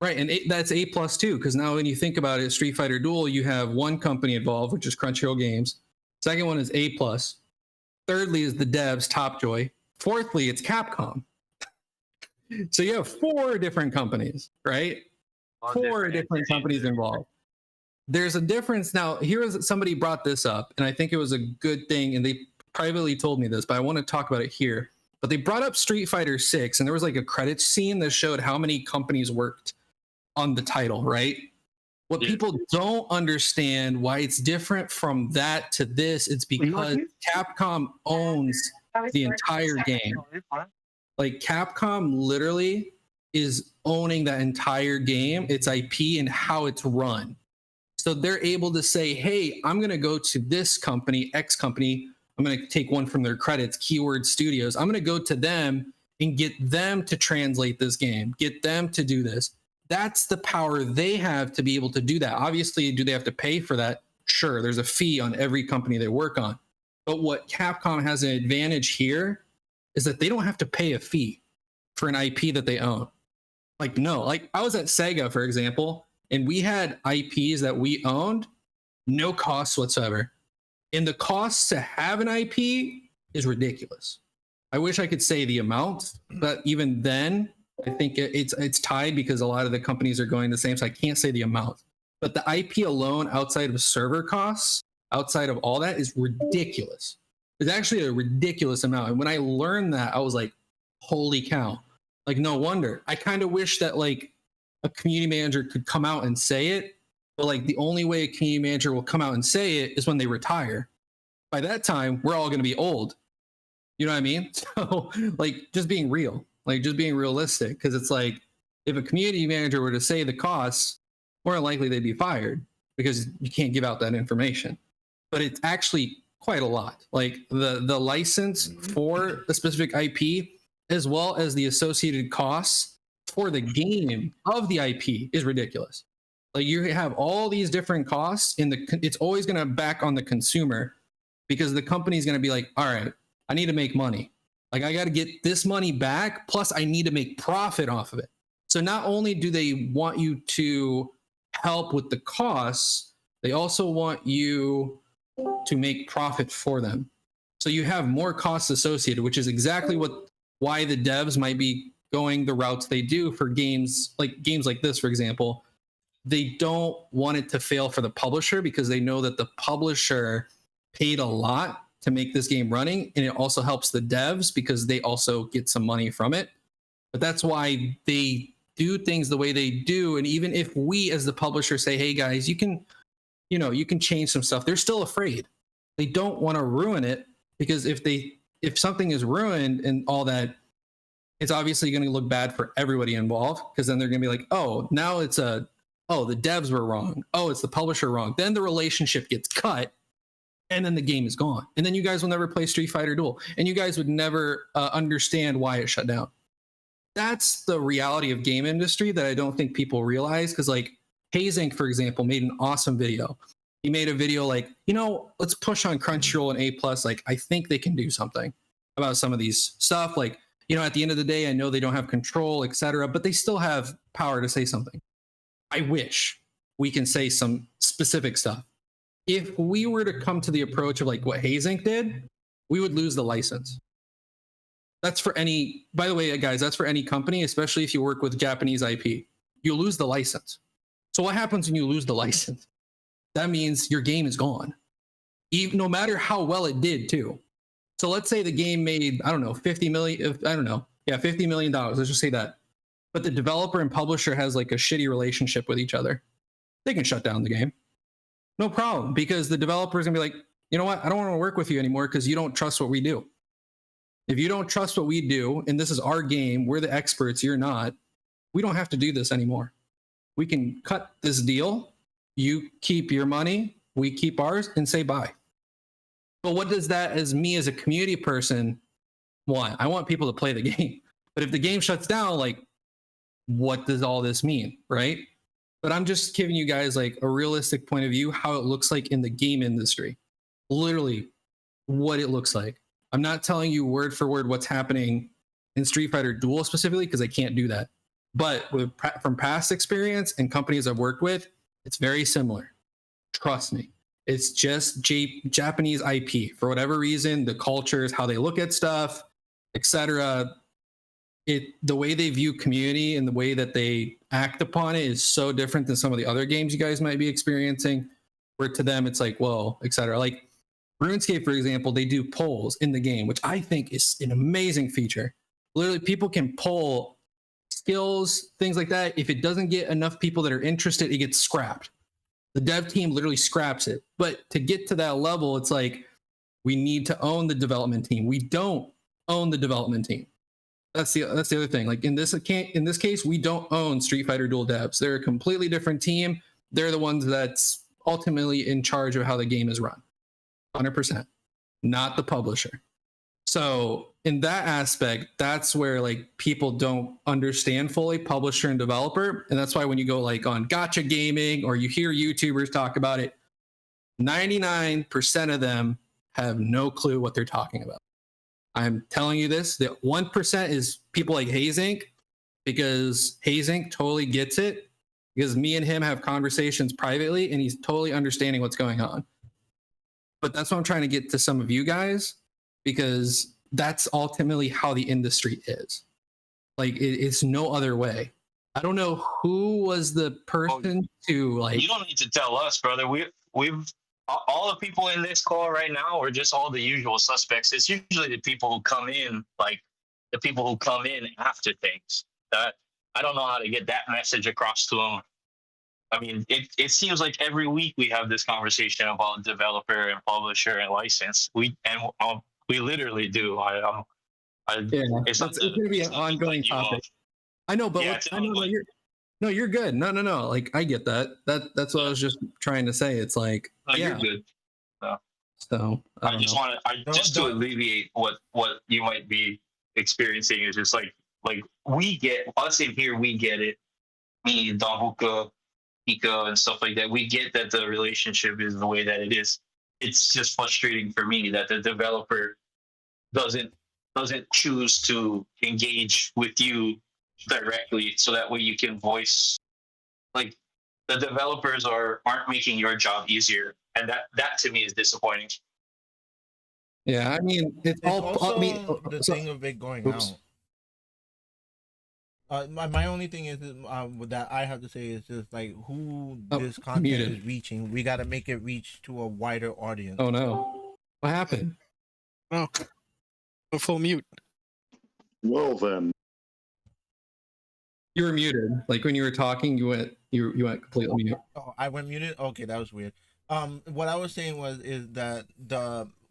Right, and that's A plus too, because now when you think about it, Street Fighter Duel, you have one company involved, which is Crunchyroll Games. Second one is A plus. Thirdly is the devs, Topjoy. Fourthly, it's Capcom. So you have four different companies, right? All Four different companies involved. There's a difference now. Here is somebody brought this up, and I think it was a good thing, and they privately told me this, but I want to talk about it here. But they brought up Street Fighter 6, and there was like a credits scene that showed how many companies worked on the title, right? What people don't understand why it's different from that to this, it's because Capcom owns the entire game. Like Capcom literally is owning that entire game, its IP and how it's run. So they're able to say, hey, I'm going to go to this company, X company. I'm going to take one from their credits, Keyword Studios. I'm going to go to them and get them to translate this game, get them to do this. That's the power they have to be able to do that. Obviously, do they have to pay for that? Sure, there's a fee on every company they work on. But what Capcom has an advantage here is that they don't have to pay a fee for an IP that they own. Like, no, like I was at Sega, for example, and we had IPs that we owned, no costs whatsoever. And the cost to have an IP is ridiculous. I wish I could say the amount, but even then, I think it's tied because a lot of the companies are going the same, so I can't say the amount. But the IP alone, outside of server costs, outside of all that, is ridiculous. It's actually a ridiculous amount. And when I learned that, I was like, holy cow. Like, no wonder. I kind of wish that like a community manager could come out and say it, but like the only way a community manager will come out and say it is when they retire. By that time, we're all going to be old. You know what I mean? So like just being real. Like just being realistic, because it's like if a community manager were to say the costs, more than likely they'd be fired because you can't give out that information. But it's actually quite a lot. Like the license for a specific IP, as well as the associated costs for the game of the IP, is ridiculous. Like you have all these different costs, and it's always going to back on the consumer because the company is going to be like, all right, I need to make money. Like I got to get this money back, plus I need to make profit off of it. So not only do they want you to help with the costs, they also want you to make profit for them. So you have more costs associated, which is exactly why the devs might be going the routes they do for games like this, for example. They don't want it to fail for the publisher because they know that the publisher paid a lot to make this game running, and it also helps the devs because they also get some money from it. But that's why they do things the way they do. And even if we as the publisher say, hey guys, you can change some stuff, they're still afraid. They don't want to ruin it because if something is ruined and all that, it's obviously going to look bad for everybody involved, because then they're going to be like, oh, now it's the devs were wrong. Oh, it's the publisher wrong. Then the relationship gets cut. And then the game is gone. And then you guys will never play Street Fighter Duel. And you guys would never understand why it shut down. That's the reality of game industry that I don't think people realize. Because like Hazing, for example, made an awesome video. He made a video like, let's push on Crunchyroll and A+. Like, I think they can do something about some of these stuff. Like, at the end of the day, I know they don't have control, etc., but they still have power to say something. I wish we can say some specific stuff. If we were to come to the approach of like what Hazing did, we would lose the license. That's for any, by the way, guys, that's for any company, especially if you work with Japanese IP. You lose the license. So what happens when you lose the license? That means your game is gone. No matter how well it did too. So let's say the game made, I don't know, $50 million. Let's just say that. But the developer and publisher has like a shitty relationship with each other. They can shut down the game. No problem, because the developer is going to be like, you know what? I don't want to work with you anymore because you don't trust what we do. If you don't trust what we do, and this is our game, we're the experts, you're not, we don't have to do this anymore. We can cut this deal. You keep your money, we keep ours, and say bye. But what does that, as me as a community person, want? I want people to play the game. But if the game shuts down, like, what does all this mean, right? But I'm just giving you guys like a realistic point of view, how it looks like in the game industry. Literally what it looks like. I'm not telling you word for word what's happening in Street Fighter Duel specifically because I can't do that. But from past experience and companies I've worked with, it's very similar. Trust me. It's just Japanese IP. For whatever reason, the cultures, how they look at stuff, etc. The way they view community and the way that they act upon it is so different than some of the other games you guys might be experiencing. Where to them it's like, whoa, etc. Like RuneScape, for example, they do polls in the game, which I think is an amazing feature. Literally, people can poll skills, things like that. If it doesn't get enough people that are interested, it gets scrapped. The dev team literally scraps it. But to get to that level, it's like we need to own the development team. We don't own the development team. That's the other thing. Like in this case, we don't own Street Fighter Duel devs. They're a completely different team. They're the ones that's ultimately in charge of how the game is run. 100%, not the publisher. So in that aspect, that's where like people don't understand fully publisher and developer. And that's why when you go like on Gotcha Gaming or you hear YouTubers talk about it, 99% of them have no clue what they're talking about. I'm telling you this, that 1% is people like Hazink, because Hazink totally gets it, because me and him have conversations privately and he's totally understanding what's going on. But that's what I'm trying to get to some of you guys, because that's ultimately how the industry is. Like it's no other way. I don't know who was the person to like. You don't need to tell us, brother. We've all the people in this call right now are just all the usual suspects. It's usually the people who come in, like the people who come in after things. That I don't know how to get that message across to them. I mean, it seems like every week we have this conversation about developer and publisher and license. We literally do. It's going to be an ongoing topic. I know, but you're good. No. Like I get that. That's what I was just trying to say. It's like, you're good. So I just to alleviate what you might be experiencing is just like we get us in here. We get it. Me, Don Hookah, Ika, and stuff like that. We get that the relationship is the way that it is. It's just frustrating for me that the developer doesn't choose to engage with you directly, so that way you can voice. Like the developers aren't making your job easier, and that to me is disappointing. Yeah, I mean it's all. Also I mean, the thing of it going out. My only thing is that I have to say is just like who this content is reaching. We got to make it reach to a wider audience. Oh no, what happened? Oh, a full mute. Well then, you were muted. Like when you were talking, you went completely mute. Oh, I went muted. Okay, that was weird. What I was saying is that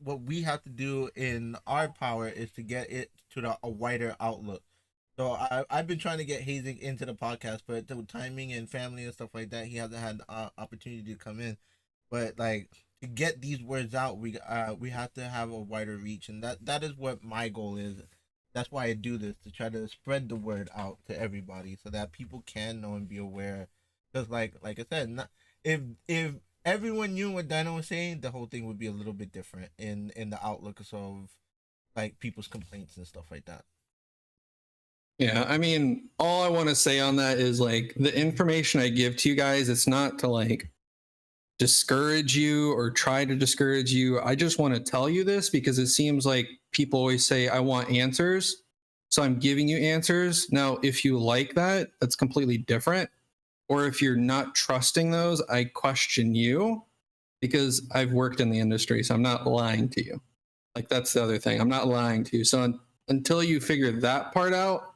what we have to do in our power is to get it to a wider outlook. So I've been trying to get Hazing into the podcast, but the timing and family and stuff like that, he hasn't had opportunity to come in. But like to get these words out, we have to have a wider reach, and that is what my goal is. That's why I do this, to try to spread the word out to everybody so that people can know and be aware. Because like I said, if everyone knew what Dino was saying, the whole thing would be a little bit different in the outlook of like people's complaints and stuff like that. Yeah, I mean, all I want to say on that is like the information I give to you guys, it's not to like discourage you or try to discourage you. I just want to tell you this because it seems like people always say, I want answers. So I'm giving you answers. Now, if you like that, that's completely different. Or if you're not trusting those, I question you because I've worked in the industry. So I'm not lying to you. Like that's the other thing. I'm not lying to you. So until you figure that part out,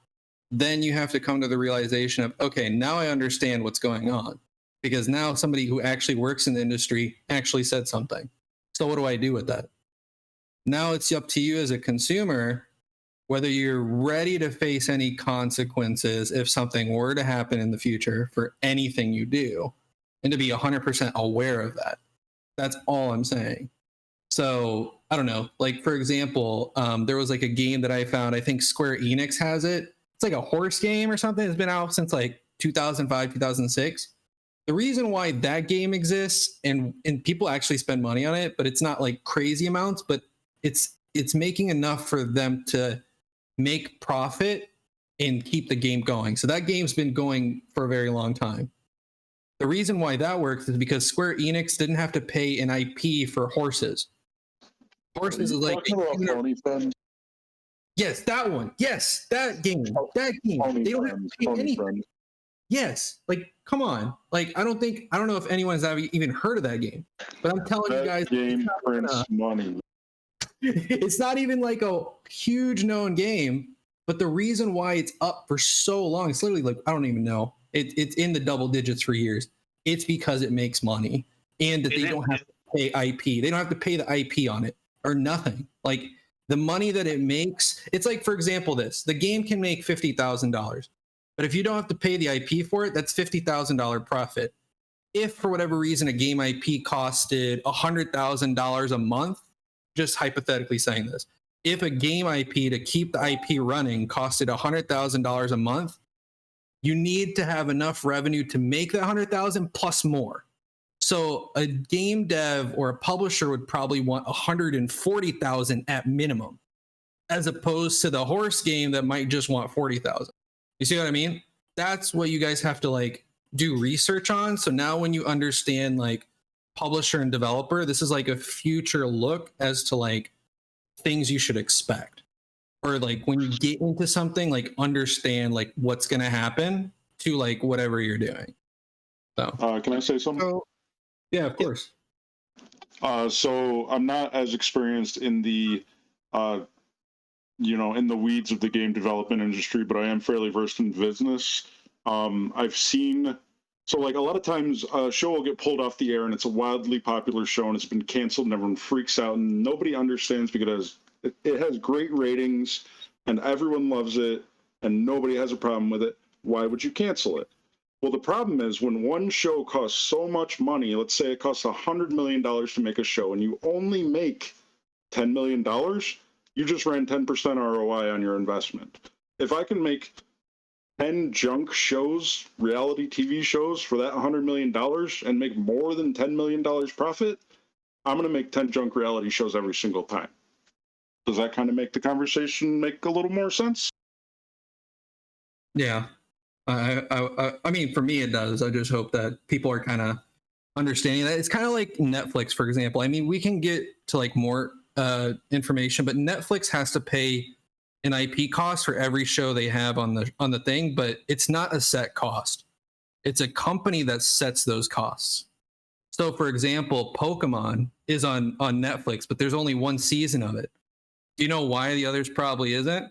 then you have to come to the realization of, okay, now I understand what's going on. Because now somebody who actually works in the industry actually said something. So what do I do with that? Now it's up to you as a consumer, whether you're ready to face any consequences if something were to happen in the future for anything you do, and to be 100% aware of that. That's all I'm saying. So I don't know, like for example, there was like a game that I found, I think Square Enix has it. It's like a horse game or something. It's been out since like 2005, 2006. The reason why that game exists and people actually spend money on it, but it's not like crazy amounts, but it's it's making enough for them to make profit and keep the game going. So that game's been going for a very long time. The reason why that works is because Square Enix didn't have to pay an IP for horses. Horses is like Pony Friends? yes, that one. Yes, that game. That game. Pony They don't have Friends, to pay Pony anything. Friends. Yes, like come on. Like I don't know if anyone's even heard of that game, but I'm telling you That guys, game prints money. it's not even like a huge known game. But the reason why it's up for so long, it's literally like I don't even know. It's in the double digits for years. It's because it makes money, and that they don't have to pay IP. They don't have to pay the IP on it or nothing. Like the money that it makes, it's like for example, the game can make $50,000. But if you don't have to pay the IP for it, that's $50,000 profit. If for whatever reason a game IP costed $100,000 a month, just hypothetically saying this, if a game IP to keep the IP running costed $100,000 a month, you need to have enough revenue to make that $100,000 plus more. So a game dev or a publisher would probably want $140,000 at minimum, as opposed to the horse game that might just want $40,000. You see what I mean? That's what you guys have to like do research on. So now when you understand like publisher and developer, this is like a future look as to like things you should expect. Or like when you get into something, like understand like what's going to happen to like whatever you're doing. So Can I say something? yeah, of course. So I'm not as experienced in the in the weeds of the game development industry, but I am fairly versed in business. I've seen, so like a lot of times a show will get pulled off the air and it's a wildly popular show and it's been canceled and everyone freaks out and nobody understands because it has great ratings and everyone loves it and nobody has a problem with it. Why would you cancel it? Well, the problem is when one show costs so much money, let's say it costs $100 million to make a show and you only make $10 million, you just ran 10% ROI on your investment. If I can make 10 junk shows, reality TV shows for that $100 million and make more than $10 million profit, I'm going to make 10 junk reality shows every single time. Does that kind of make the conversation make a little more sense? Yeah. I mean, for me, it does. I just hope that people are kind of understanding that. It's kind of like Netflix, for example. I mean, we can get to like more information, but Netflix has to pay an IP cost for every show they have on the thing, but it's not a set cost. It's a company that sets those costs. So, for example, Pokemon is on Netflix, but there's only one season of it. Do you know why the others probably isn't?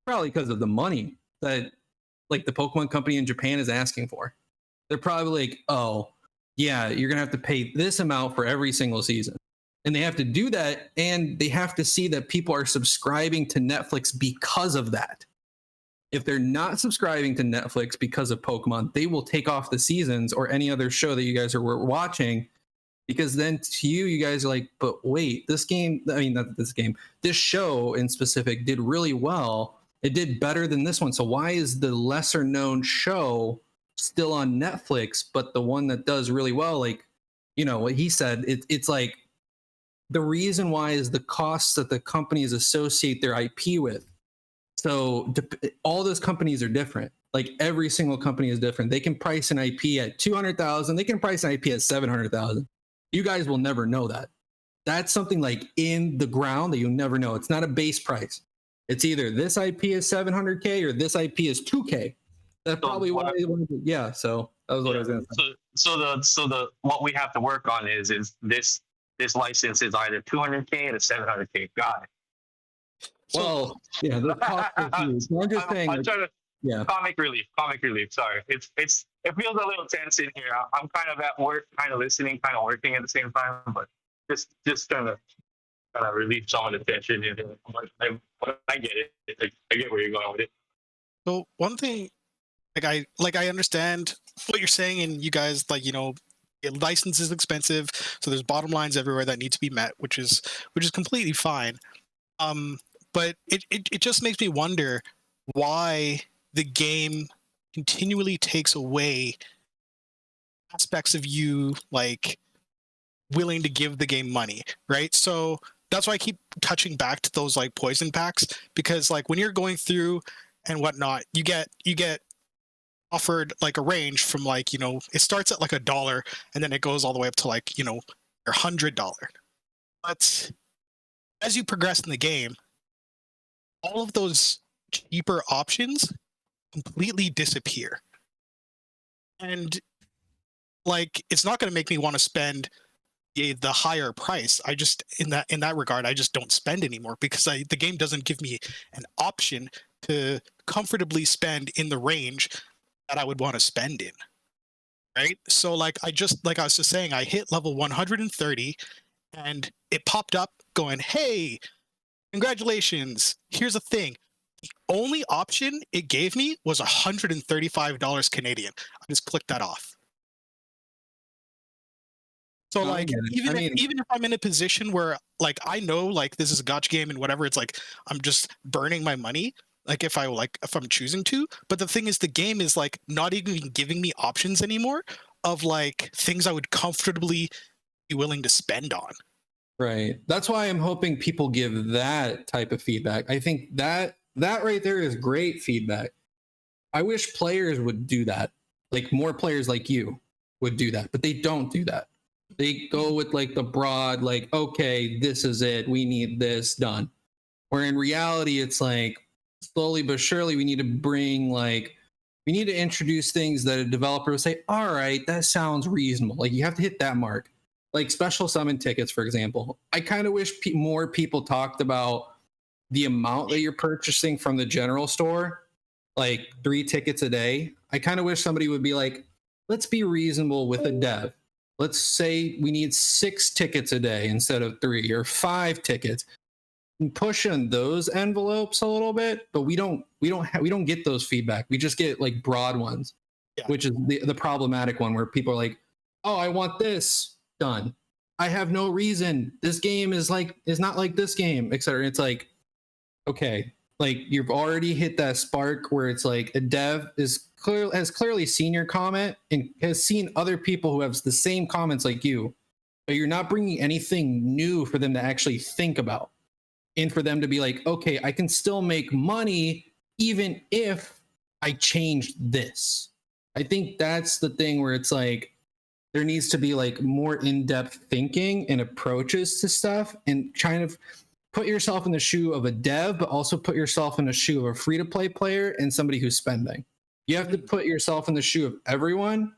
Probably because of the money that like the Pokemon company in Japan is asking for. They're probably like, oh, yeah, you're going to have to pay this amount for every single season. And they have to do that, and they have to see that people are subscribing to Netflix because of that. If they're not subscribing to Netflix because of Pokemon, they will take off the seasons or any other show that you guys are watching, because then to you guys are like, but wait, this show in specific did really well. It did better than this one. So why is the lesser known show still on Netflix, but the one that does really well, like, you know, what he said, it's like the reason why is the costs that the companies associate their IP with. So all those companies are different. Like every single company is different. They can price an IP at 200,000. They can price an IP at 700,000. You guys will never know that. That's something like in the ground that you'll never know. It's not a base price. It's either this IP is 700K or this IP is 2K. That's probably why. Yeah. So that was what I was going to say. So the what we have to work on is this license is either 200K or 700K. Got it. Well, yeah, the cost is huge. I'm just saying. I'm trying to, yeah. Comic relief. Sorry, it feels a little tense in here. I'm kind of at work, kind of listening, kind of working at the same time, but just trying to relieve some of the tension. I get it. I get where you're going with it. So one thing, I understand what you're saying, and you guys license is expensive, so there's bottom lines everywhere that need to be met, which is completely fine. But it just makes me wonder why the game continually takes away aspects of you like willing to give the game money, right? So that's why I keep touching back to those like poison packs, because like when you're going through and whatnot, you get offered like a range from like, you know, it starts at like $1 and then it goes all the way up to like, you know, your $100. But as you progress in the game, all of those cheaper options completely disappear. And like, it's not going to make me want to spend the higher price. I just, in that regard, I just don't spend anymore, because the game doesn't give me an option to comfortably spend in the range that I would want to spend in. Right? So like I was just saying, I hit level 130 and it popped up going, "Hey, congratulations. Here's a thing." The only option it gave me was $135 Canadian. I just clicked that off. So like even if I'm in a position where like I know like this is a gotcha game and whatever, it's like I'm just burning my money, like if I'm choosing to. But the thing is, the game is like not even giving me options anymore of like things I would comfortably be willing to spend on. Right. That's why I'm hoping people give that type of feedback. I think that right there is great feedback. I wish players would do that. Like more players like you would do that, but they don't do that. They go with like the broad, like, okay, this is it. We need this done. Where in reality, it's like slowly but surely we need to introduce things that a developer will say, all right, that sounds reasonable. Like you have to hit that mark. Like special summon tickets, for example. I kind of wish more people talked about the amount that you're purchasing from the general store, like 3 tickets a day. I kind of wish somebody would be like, let's be reasonable with a dev. Let's say we need 6 tickets a day instead of 3 or 5 tickets. And push on those envelopes a little bit, but we don't get those feedback. We just get like broad ones, which is the problematic one where people are like, oh, I want this done. I have no reason. This game is not like this game, etc. It's like, okay, like you've already hit that spark where it's like a dev has clearly seen your comment and has seen other people who have the same comments like you, but you're not bringing anything new for them to actually think about, and for them to be like, okay, I can still make money even if I change this. I think that's the thing where it's like there needs to be like more in-depth thinking and approaches to stuff, and kind of put yourself in the shoe of a dev, but also put yourself in the shoe of a free-to-play player and somebody who's spending. You have to put yourself in the shoe of everyone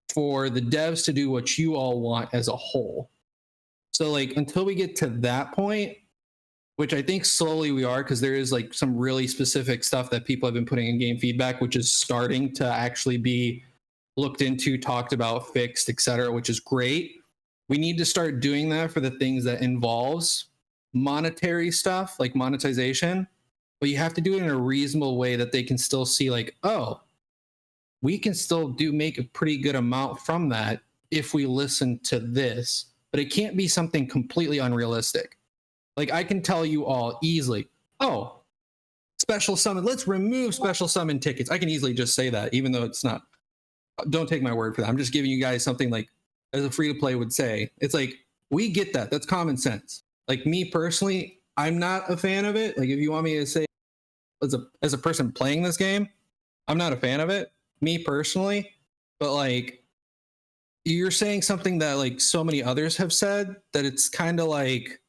for the devs to do what you all want as a whole. So like until we get to that point, which I think slowly we are, because there is like some really specific stuff that people have been putting in game feedback, which is starting to actually be looked into, talked about, fixed, etc., which is great. We need to start doing that for the things that involves monetary stuff, like monetization, but you have to do it in a reasonable way that they can still see like, oh, we can still make a pretty good amount from that if we listen to this, but it can't be something completely unrealistic. Like I can tell you all easily, oh, special summon, let's remove special summon tickets. I can easily just say that, even though it's not. Don't take my word for that. I'm just giving you guys something like as a free-to-play would say. It's like, we get that. That's common sense. Like me personally, I'm not a fan of it. Like if you want me to say as a person playing this game, I'm not a fan of it, me personally. But like you're saying something that like so many others have said, that it's kind of like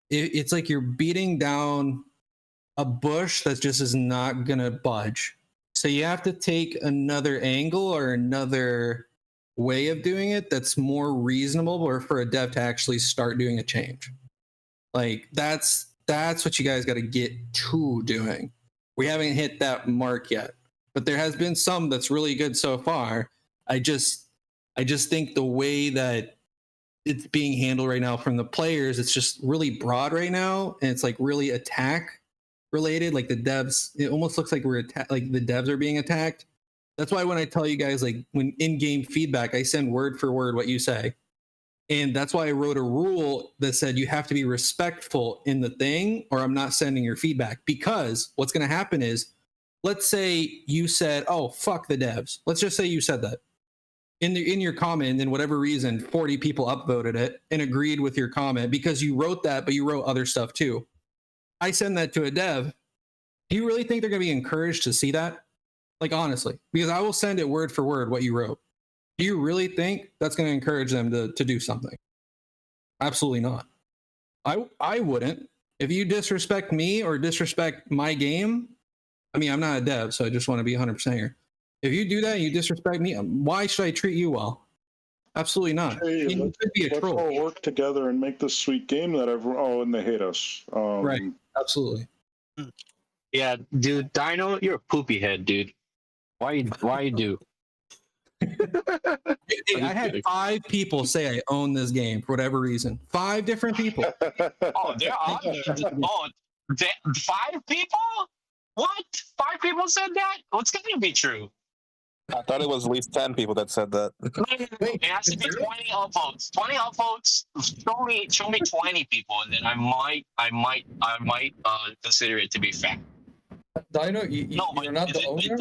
it's like you're beating down a bush that just is not gonna budge. So you have to take another angle or another way of doing it that's more reasonable, or for a dev to actually start doing a change. Like that's what you guys got to get to doing. We haven't hit that mark yet, but there has been some that's really good so far. I just think the way that it's being handled right now from the players, it's just really broad right now, and it's like really attack related. Like the devs, it almost looks like like the devs are being attacked. That's why when I tell you guys, like when in-game feedback, I send word for word what you say. And that's why I wrote a rule that said you have to be respectful in the thing, or I'm not sending your feedback. Because what's going to happen is, let's say you said, oh, fuck the devs. Let's just say you said that. in your comment, and whatever reason, 40 people upvoted it and agreed with your comment because you wrote that, but you wrote other stuff too. I send that to a dev. Do you really think they're going to be encouraged to see that? Like, honestly, because I will send it word for word what you wrote. Do you really think that's going to encourage them to do something? Absolutely not. I wouldn't. If you disrespect me or disrespect my game, I mean, I'm not a dev, so I just want to be 100% here. If you do that and you disrespect me, why should I treat you well? Absolutely not. Hey, You could be a let's troll. all work together and make this sweet game that everyone. Oh, and they hate us. Right. Absolutely. Yeah, dude, Dino, you're a poopy head, dude. Why you do? Hey, I had 5 people say I own this game for whatever reason. 5 different people. Oh, there are. Oh, 5 people? What? 5 people said that? What's going to be true? I thought it was at least 10 people that said that. It has to be 20 upvotes. 20 upvotes. Show me 20 people, and then I might consider it to be fact. Dino, You're not the owner.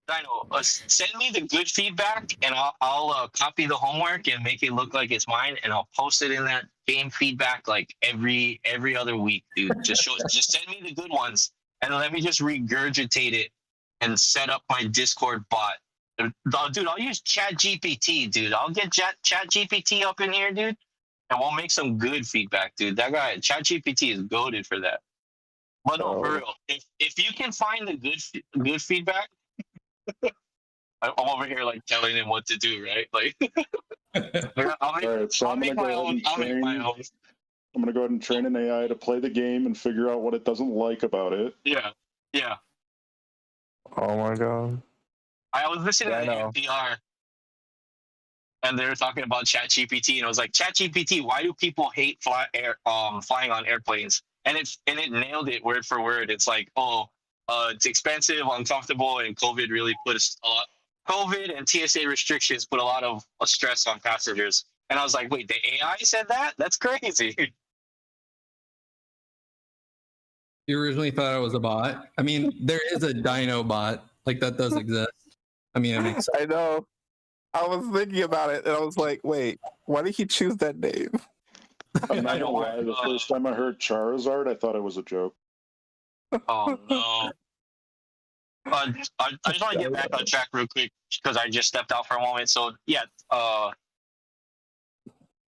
Dino, send me the good feedback, and I'll copy the homework and make it look like it's mine, and I'll post it in that game feedback like every other week, dude. Just send me the good ones, and let me just regurgitate it and set up my Discord bot. Dude, I'll use Chat GPT, dude. I'll get Chat GPT up in here, dude, and we'll make some good feedback, dude. That guy, Chat GPT, is goated for that. But no, for real, if you can find the good feedback, I'm over here like telling him what to do, right? Like, I'll make my own. I'm gonna go ahead and train an AI to play the game and figure out what it doesn't like about it. Yeah. Oh my god. I was listening to NPR, and they were talking about ChatGPT, and I was like, ChatGPT, why do people hate flying on airplanes? And it nailed it word for word. It's like, it's expensive, uncomfortable, and COVID really puts a lot. COVID and TSA restrictions put a lot of stress on passengers. And I was like, wait, the AI said that? That's crazy. You originally thought it was a bot. I mean, there is a Dino bot. Like, that does exist. I mean, it makes sense. I know. I was thinking about it, and I was like, wait, why did he choose that name? I'm not gonna lie, the first time I heard Charizard, I thought it was a joke. Oh, no. I just want to get back on track real quick because I just stepped out for a moment. So yeah,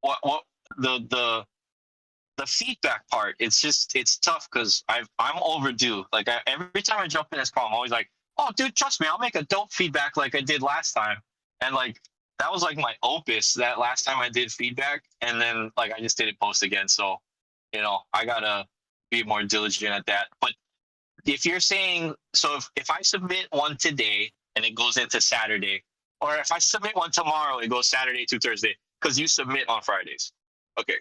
what the feedback part? It's tough because I'm overdue. Like every time I jump in this call, I'm always like, oh, dude, trust me, I'll make a dope feedback like I did last time. And like that was like my opus that last time I did feedback, and then like I just didn't post again. So I gotta be more diligent at that. But if you're saying, so if I submit one today and it goes into Saturday, or if I submit one tomorrow, it goes Saturday to Thursday, because you submit on Fridays. Okay.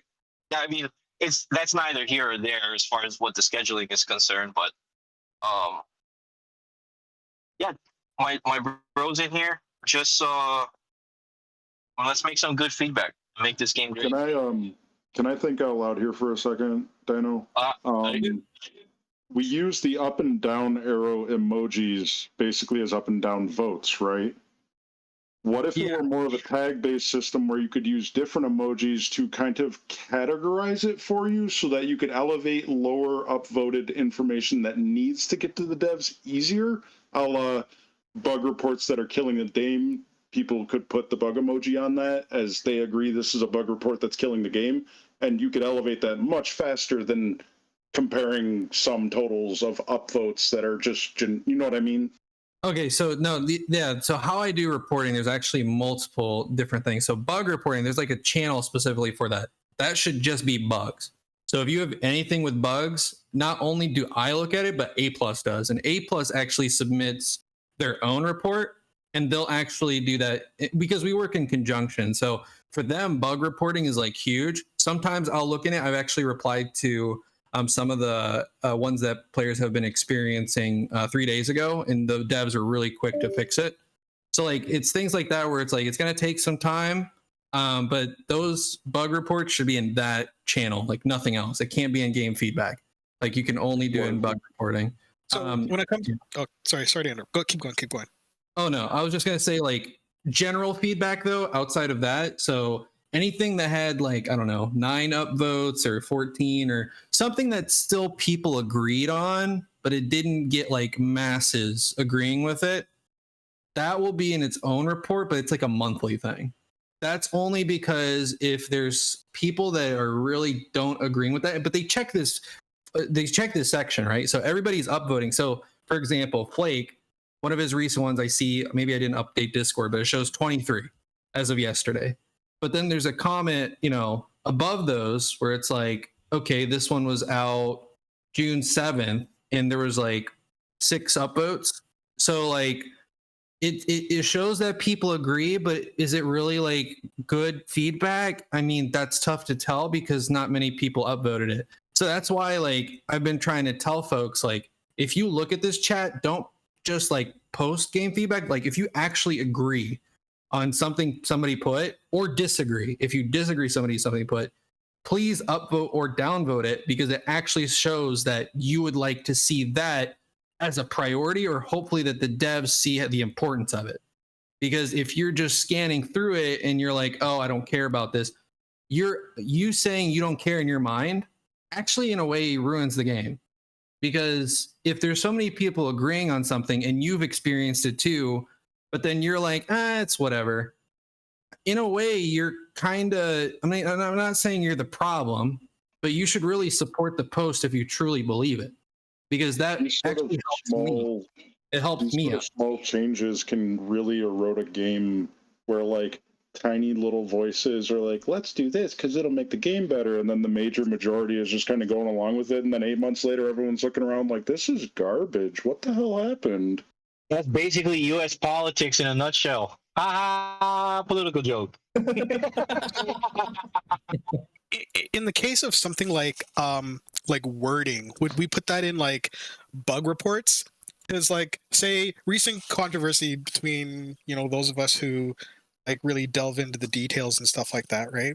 Yeah, I mean, that's neither here or there as far as what the scheduling is concerned, but yeah, my bros in here, just let's make some good feedback. Make this game great. Can I think out loud here for a second, Dino? We use the up and down arrow emojis basically as up and down votes, right? What if it were more of a tag-based system where you could use different emojis to kind of categorize it for you so that you could elevate lower upvoted information that needs to get to the devs easier? A la bug reports that are killing the game. People could put the bug emoji on that as they agree this is a bug report that's killing the game, and you could elevate that much faster than comparing sum totals of upvotes that are just, you know what I mean? Okay, so so how I do reporting, there's actually multiple different things. So bug reporting, there's like a channel specifically for that. That should just be bugs. So if you have anything with bugs, not only do I look at it, but A+ does. And A+ actually submits their own report, and they'll actually do that because we work in conjunction. So for them, bug reporting is like huge. Sometimes I'll look in it. I've actually replied to some of the ones that players have been experiencing 3 days ago, and the devs are really quick to fix it. So like it's things like that where it's like it's going to take some time, but those bug reports should be in that channel, like nothing else. It can't be in game feedback. Like you can only do it in bug reporting. So when it comes, sorry to interrupt. Keep going. Oh no, I was just going to say, like, general feedback though, outside of that. So anything that had like, I don't know, 9 upvotes or 14 or something that still people agreed on, but it didn't get like masses agreeing with it, that will be in its own report, but it's like a monthly thing. That's only because if there's people that are really don't agreeing with that, but they check this section, right? So everybody's upvoting. So for example, Flake, one of his recent ones I see, maybe I didn't update Discord, but it shows 23 as of yesterday. But then there's a comment, above those where it's like, okay, this one was out June 7th and there was like 6 upvotes. So like it shows that people agree, but is it really like good feedback? I mean, that's tough to tell because not many people upvoted it. So that's why like I've been trying to tell folks, like, if you look at this chat, don't just like post game feedback. Like if you actually agree on something somebody put or disagree, if you disagree something put, please upvote or downvote it because it actually shows that you would like to see that as a priority, or hopefully that the devs see the importance of it. Because if you're just scanning through it and you're like, oh, I don't care about this, you saying you don't care in your mind actually in a way ruins the game. Because if there's so many people agreeing on something and you've experienced it too, but then you're like, it's whatever. In a way, you're kind of, I mean, I'm not saying you're the problem, but you should really support the post if you truly believe it. Because that actually helps me. It helps me out. Small changes can really erode a game where like tiny little voices are like, let's do this because it'll make the game better, and then the majority is just kind of going along with it, and then 8 months later everyone's looking around like, this is garbage, what the hell happened? That's basically U.S. politics in a nutshell. Ha, political joke. In the case of something like wording, would we put that in like bug reports? Because like, say, recent controversy between those of us who like really delve into the details and stuff like that, right?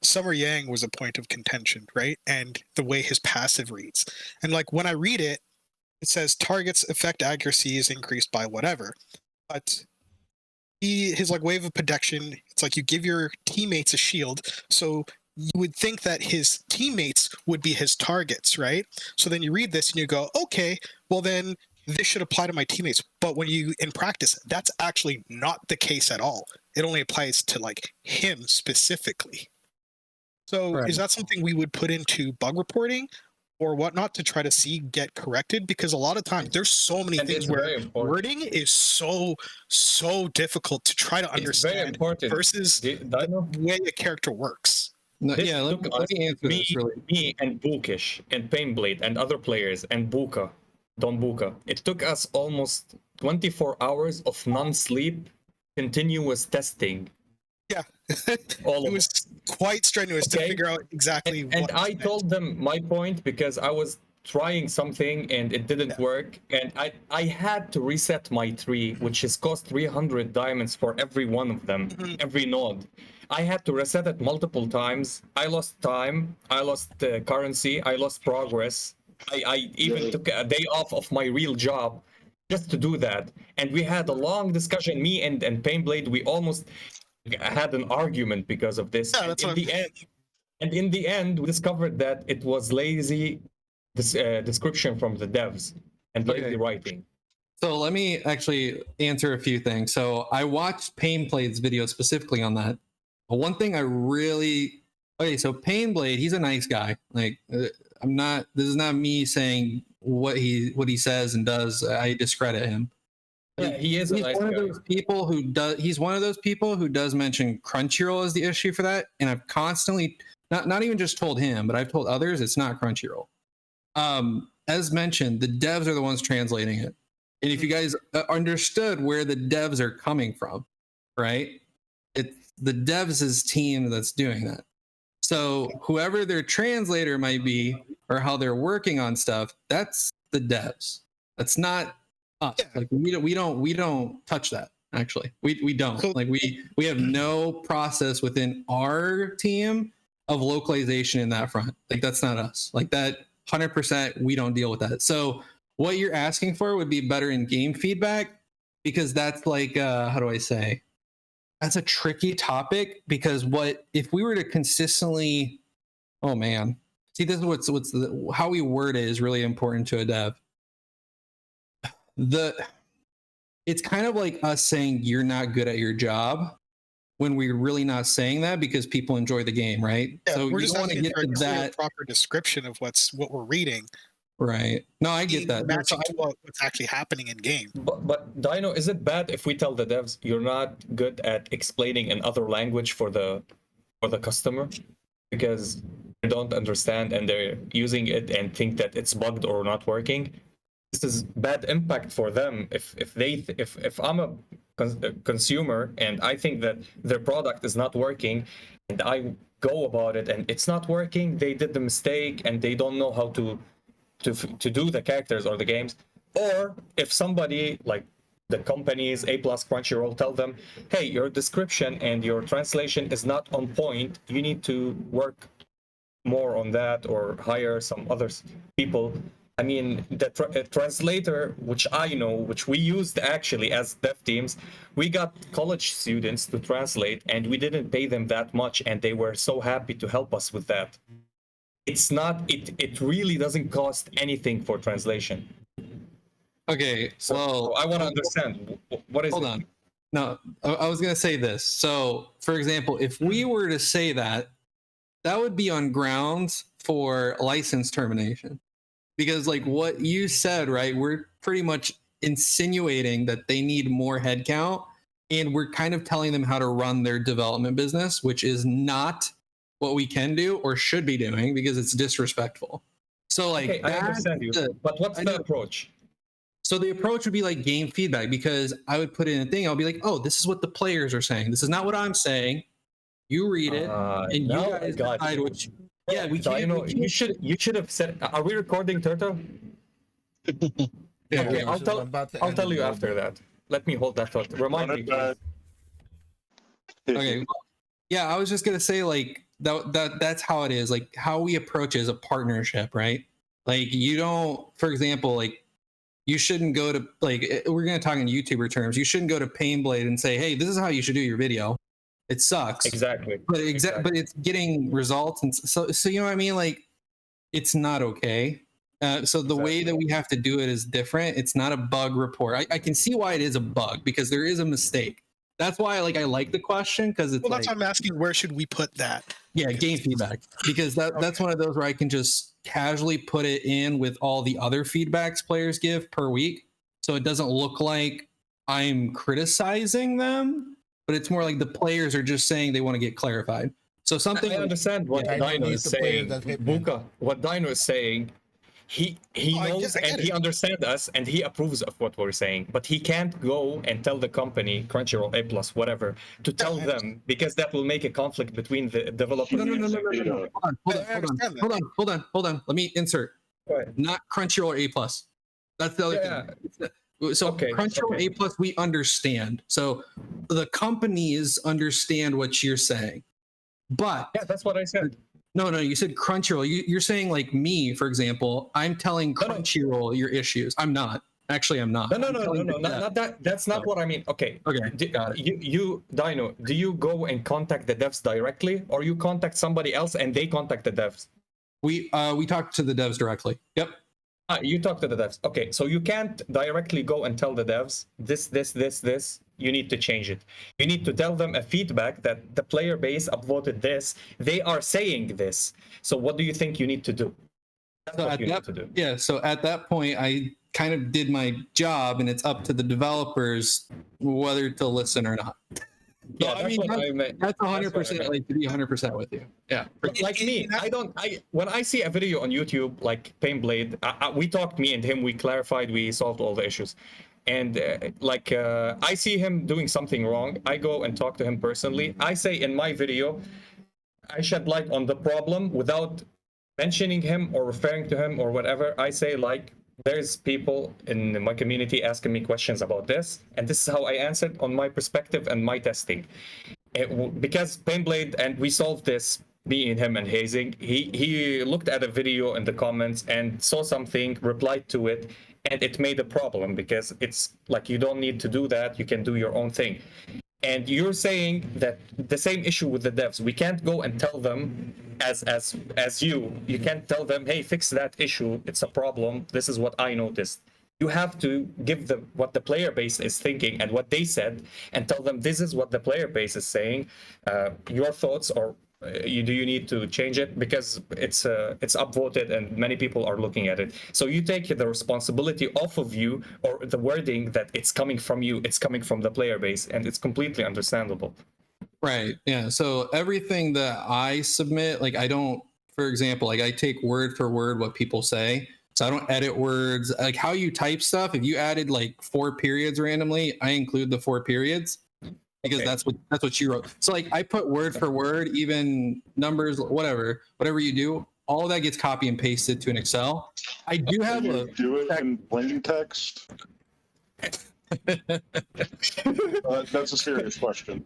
Summer Yang was a point of contention, right? And the way his passive reads, and like when I read it, it says targets effect accuracy is increased by whatever, but his like wave of protection, it's like you give your teammates a shield, so you would think that his teammates would be his targets, right? So then you read this and you go, okay, well then this should apply to my teammates. But when you in practice, that's actually not the case at all. It only applies to like him specifically. So Is that something we would put into bug reporting or whatnot to try to see get corrected? Because a lot of times there's so many things where wording is so difficult to try to understand versus the way a character works. No, yeah, let me answer this really. Me and Bookish and Painblade and other players and Buka, Don Buka. It took us almost 24 hours of non-sleep, continuous testing. Yeah, it was quite strenuous to figure out exactly and I told them my point because I was trying something and it didn't work, and I had to reset my tree, which has cost 300 diamonds for every one of them, every node. I had to reset it multiple times. I lost time, I lost currency, I lost progress. I even took a day off of my real job just to do that. And we had a long discussion, me and Painblade, we almost had an argument because of this. Yeah, in the end, we discovered that it was lazy description from the devs and lazy writing. So let me actually answer a few things. So I watched Painblade's video specifically on that. But one thing I really so Painblade, he's a nice guy. Like this is not me saying what he says and does. I discredit him. Yeah, he is. He's one of those people who does. He's one of those people who does mention Crunchyroll as the issue for that. And I've constantly not even just told him, but I've told others it's not Crunchyroll. As mentioned, the devs are the ones translating it. And if you guys understood where the devs are coming from, right? It's the devs' team that's doing that. So whoever their translator might be or how they're working on stuff, that's the devs. That's not us. Like we don't touch that. Actually, we don't. Like we have no process within our team of localization in that front. Like that's not us. Like that 100%. We don't deal with that. So what you're asking for would be better in game feedback. because that's like how do I say? That's a tricky topic because what if we were to consistently? Oh man, see, this is what's how we word it is really important to a dev. It's kind of like us saying you're not good at your job when we're really not saying that because people enjoy the game, right? Yeah, so we're you just don't want to asking get for to a clear, that proper description of what we're reading. Right. No, I get that. No, Matching to what's actually happening in game. But Dino, is it bad if we tell the devs you're not good at explaining in other language for the customer because they don't understand and they're using it and think that it's bugged or not working? This is bad impact for them if I'm a consumer and I think that their product is not working and I go about it and it's not working, they did the mistake and they don't know how to do the characters or the games. Or if somebody like the companies A+ Crunchyroll tell them, hey, your description and your translation is not on point, you need to work more on that or hire some other people. I mean, the translator, which I know, which we used actually as dev teams, we got college students to translate and we didn't pay them that much and they were so happy to help us with that. It's not, it really doesn't cost anything for translation. Okay, So well, I want to understand what is hold on. No, I was going to say this. So, for example, if we were to say that, that would be on grounds for license termination. Because like what you said, right, we're pretty much insinuating that they need more headcount and we're kind of telling them how to run their development business, which is not what we can do or should be doing because it's disrespectful. So like, okay, I understand you, but what's the approach? So the approach would be like game feedback, because I would put in a thing. I'll be like, oh, this is what the players are saying. This is not what I'm saying. You read it and you guys decide which. Yeah, we can't. You should have said. Are we recording, Turtle? Yeah, okay, I'll tell you after that. Let me hold that thought. Remind me, please. Okay. Yeah, I was just gonna say like that's how it is. Like how we approach it is a partnership, right? Like you don't, for example, like you shouldn't go to like we're gonna talk in YouTuber terms. You shouldn't go to Painblade and say, hey, this is how you should do your video. It sucks. Exactly. But but it's getting results, and so you know what I mean. Like it's not okay. So the way that we have to do it is different. It's not a bug report. I can see why it is a bug because there is a mistake. That's why I like the question because it's that's why I'm asking where should we put that? Yeah, game feedback, because that's one of those where I can just casually put it in with all the other feedbacks players give per week, so it doesn't look like I'm criticizing them, but it's more like the players are just saying they want to get clarified. So something I understand what Dino is saying. Buka, what Dino is saying, he knows and he understands us and he approves of what we're saying, but he can't go and tell the company Crunchyroll A+ whatever to tell them because that will make a conflict between the developer. No. Hold on. Let me insert. Not Crunchyroll A+. That's the other thing. So Crunchyroll A+, we understand. So the companies understand what you're saying, but yeah, that's what I said. No, you said Crunchyroll. You're saying like me, for example. I'm telling Crunchyroll your issues. I'm not. Actually, I'm not. No, not that. That's not what I mean. Okay. Got it. You, Dino, do you go and contact the devs directly, or you contact somebody else and they contact the devs? We talk to the devs directly. Yep. You talk to the devs. Okay, so you can't directly go and tell the devs this. You need to change it. You need to tell them a feedback that the player base upvoted this. They are saying this. So what do you think you need to do? That's what you need to do. Yeah. So at that point, I kind of did my job, and it's up to the developers whether to listen or not. Yeah, I mean, that's 100%. Like to be 100% with you. Yeah. Like me, when I see a video on YouTube like Painblade, we talked, me and him, we clarified, we solved all the issues. And I see him doing something wrong. I go and talk to him personally. I say in my video, I shed light on the problem without mentioning him or referring to him or whatever. I say like, there's people in my community asking me questions about this, and this is how I answered on my perspective and my testing. Because Painblade, and we solved this, me and him and Hazing, he looked at a video in the comments and saw something, replied to it, and it made a problem because it's like you don't need to do that. You can do your own thing. And you're saying that the same issue with the devs. We can't go and tell them as you can't tell them, hey, fix that issue. It's a problem. This is what I noticed. You have to give them what the player base is thinking and what they said, and tell them this is what the player base is saying. Your thoughts, or do you need to change it because it's upvoted and many people are looking at it. So you take the responsibility off of you, or the wording that it's coming from you, it's coming from the player base, and it's completely understandable. Right. Yeah. So everything that I submit, like I don't, for example, like I take word for word what people say. So I don't edit words. Like how you type stuff, if you added like 4 periods randomly, I include the 4 periods because Okay. that's what you wrote. So like I put word for word, even numbers, whatever you do, all of that gets copy and pasted to an Excel. I do have Can you do it in plain text? That's a serious question.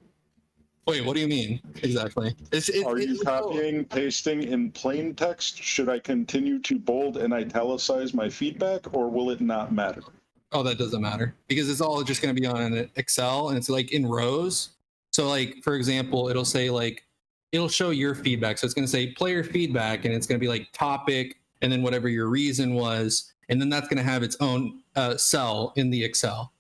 Wait, what do you mean exactly? Are you copying, pasting in plain text? Should I continue to bold and italicize my feedback, or will it not matter? Oh, that doesn't matter because it's all just going to be on an Excel and it's like in rows. So like, for example, it'll say like, it'll show your feedback. So it's going to say player feedback and it's going to be like topic and then whatever your reason was. And then that's going to have its own cell in the Excel.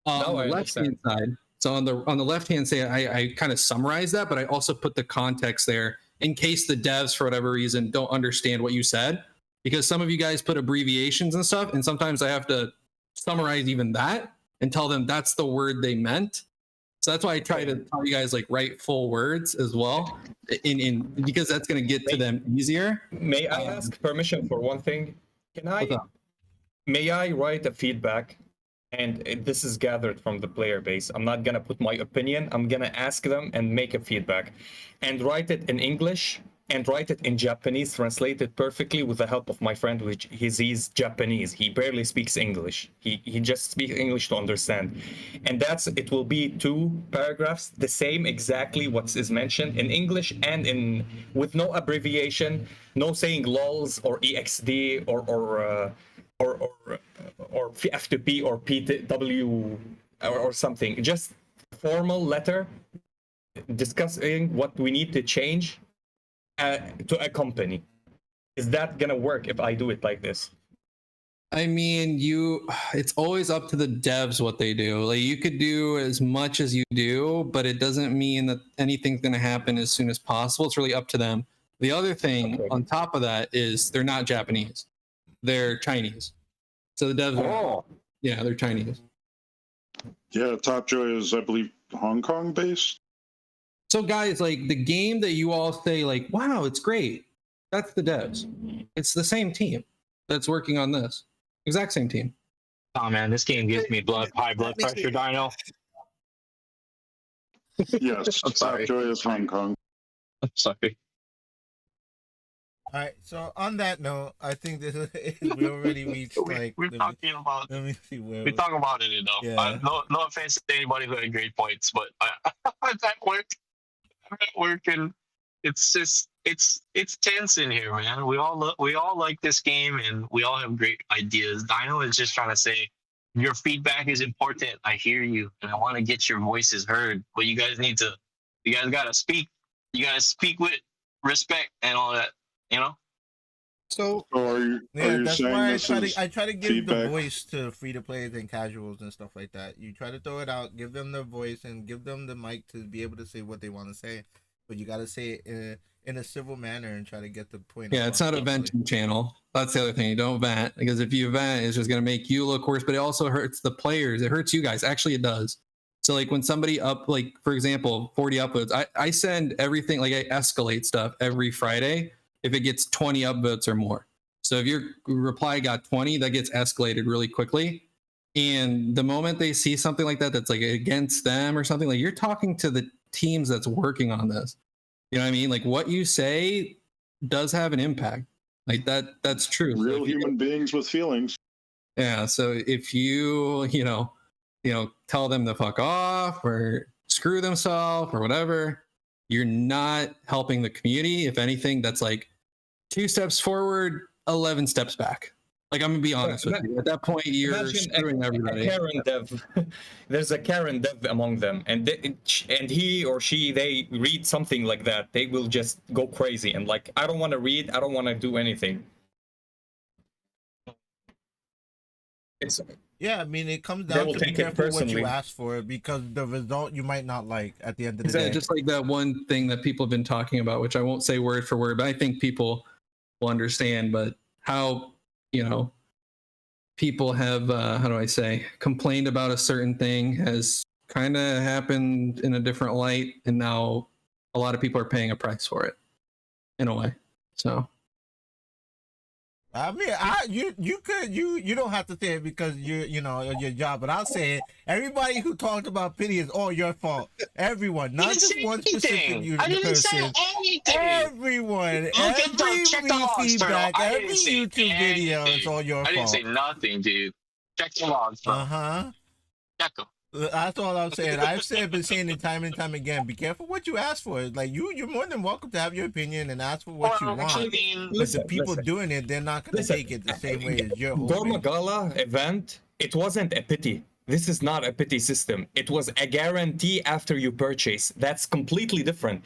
On the left-hand side. So on the left-hand side, I kind of summarize that, but I also put the context there in case the devs, for whatever reason, don't understand what you said. Because some of you guys put abbreviations and stuff, and sometimes I have to summarize even that and tell them that's the word they meant. So that's why I try to tell you guys like write full words as well, in because that's going to get to them easier. May I ask permission for one thing? May I write a feedback? And this is gathered from the player base. I'm not gonna put my opinion. I'm gonna ask them and make a feedback, and write it in English and write it in Japanese, translated perfectly with the help of my friend, which he's Japanese. He barely speaks English. He just speaks English to understand, and it will be 2 paragraphs, the same exactly what is mentioned in English and in with no abbreviation, no saying lols or exd or F2P or PW or something. Just a formal letter discussing what we need to change to a company. Is that gonna work if I do it like this? I mean, it's always up to the devs what they do. Like you could do as much as you do, but it doesn't mean that anything's going to happen as soon as possible. It's really up to them. The other thing on top of that is they're not Japanese. They're Chinese. So the devs are, yeah, they're Chinese. Yeah, Top Joy is, I believe, Hong Kong based. So guys, like the game that you all say like, wow, it's great. That's the devs. It's the same team that's working on this. Exact same team. Oh man, this game gives me high blood pressure, Dino. Yes, Top Joy is Hong Kong. I'm sorry. All right. So on that note, I think this is we already reached like we're talking about. Let me see where we talk about it enough. Yeah. No offense to anybody who had great points, but I'm at work, and it's just it's tense in here, man. We all like this game, and we all have great ideas. Dino is just trying to say your feedback is important. I hear you, and I want to get your voices heard. But you guys gotta speak. You gotta speak with respect and all that. You know. So are you that's saying why this I try to give feedback? the voice to free to players and casuals and stuff like that. You try to throw it out, give them the voice, and give them the mic to be able to say what they want to say. But you got to say it in a civil manner and try to get the point. Yeah, it's not a venting channel. That's the other thing. You don't vent, because if you vent, it's just going to make you look worse, but it also hurts the players. It hurts you guys. Actually, it does. So like when somebody like, for example, 40 upvotes, I send everything, like I escalate stuff every Friday if it gets 20 upvotes or more. So if your reply got 20, that gets escalated really quickly. And the moment they see something like that, that's like against them or something, like you're talking to the teams that's working on this. You know what I mean? Like what you say does have an impact. Like that's true. Real human beings with feelings. Yeah. So if you tell them to fuck off or screw themselves or whatever, you're not helping the community. If anything, that's like 2 steps forward, 11 steps back. Like, I'm gonna be honest with you. At that point, you're Imagine screwing everybody. A Karen dev. There's a Karen dev among them, and he or she, they read something like that, they will just go crazy and like, I don't want to read, I don't want to do anything. It's Yeah, I mean, it comes They down will to be take it careful what you personally. ask for, because the result you might not like at the end of the day. Just like that one thing that people have been talking about, which I won't say word for word, but I think people will understand. But how, people have, how do I say, complained about a certain thing has kind of happened in a different light, and now a lot of people are paying a price for it, in a way. So. I mean, you don't have to say it because you're your job, but I'll say it. Everybody who talked about pity is all your fault. Everyone, not just one specific I didn't say person. anything. Everyone, Check the logs, feedback, Turtle. I every didn't say YouTube video, anything. it's all your fault. I didn't say nothing, dude. Check the logs, bro. Check them. That's all I'm saying. Been saying it time and time again. Be careful what you ask for. Like you're more than welcome to have your opinion and ask for what you want. But the people doing it, they're not going to take it the same way as you're hoping. Gormagala event, it wasn't a pity. This is not a pity system. It was a guarantee after you purchase. That's completely different.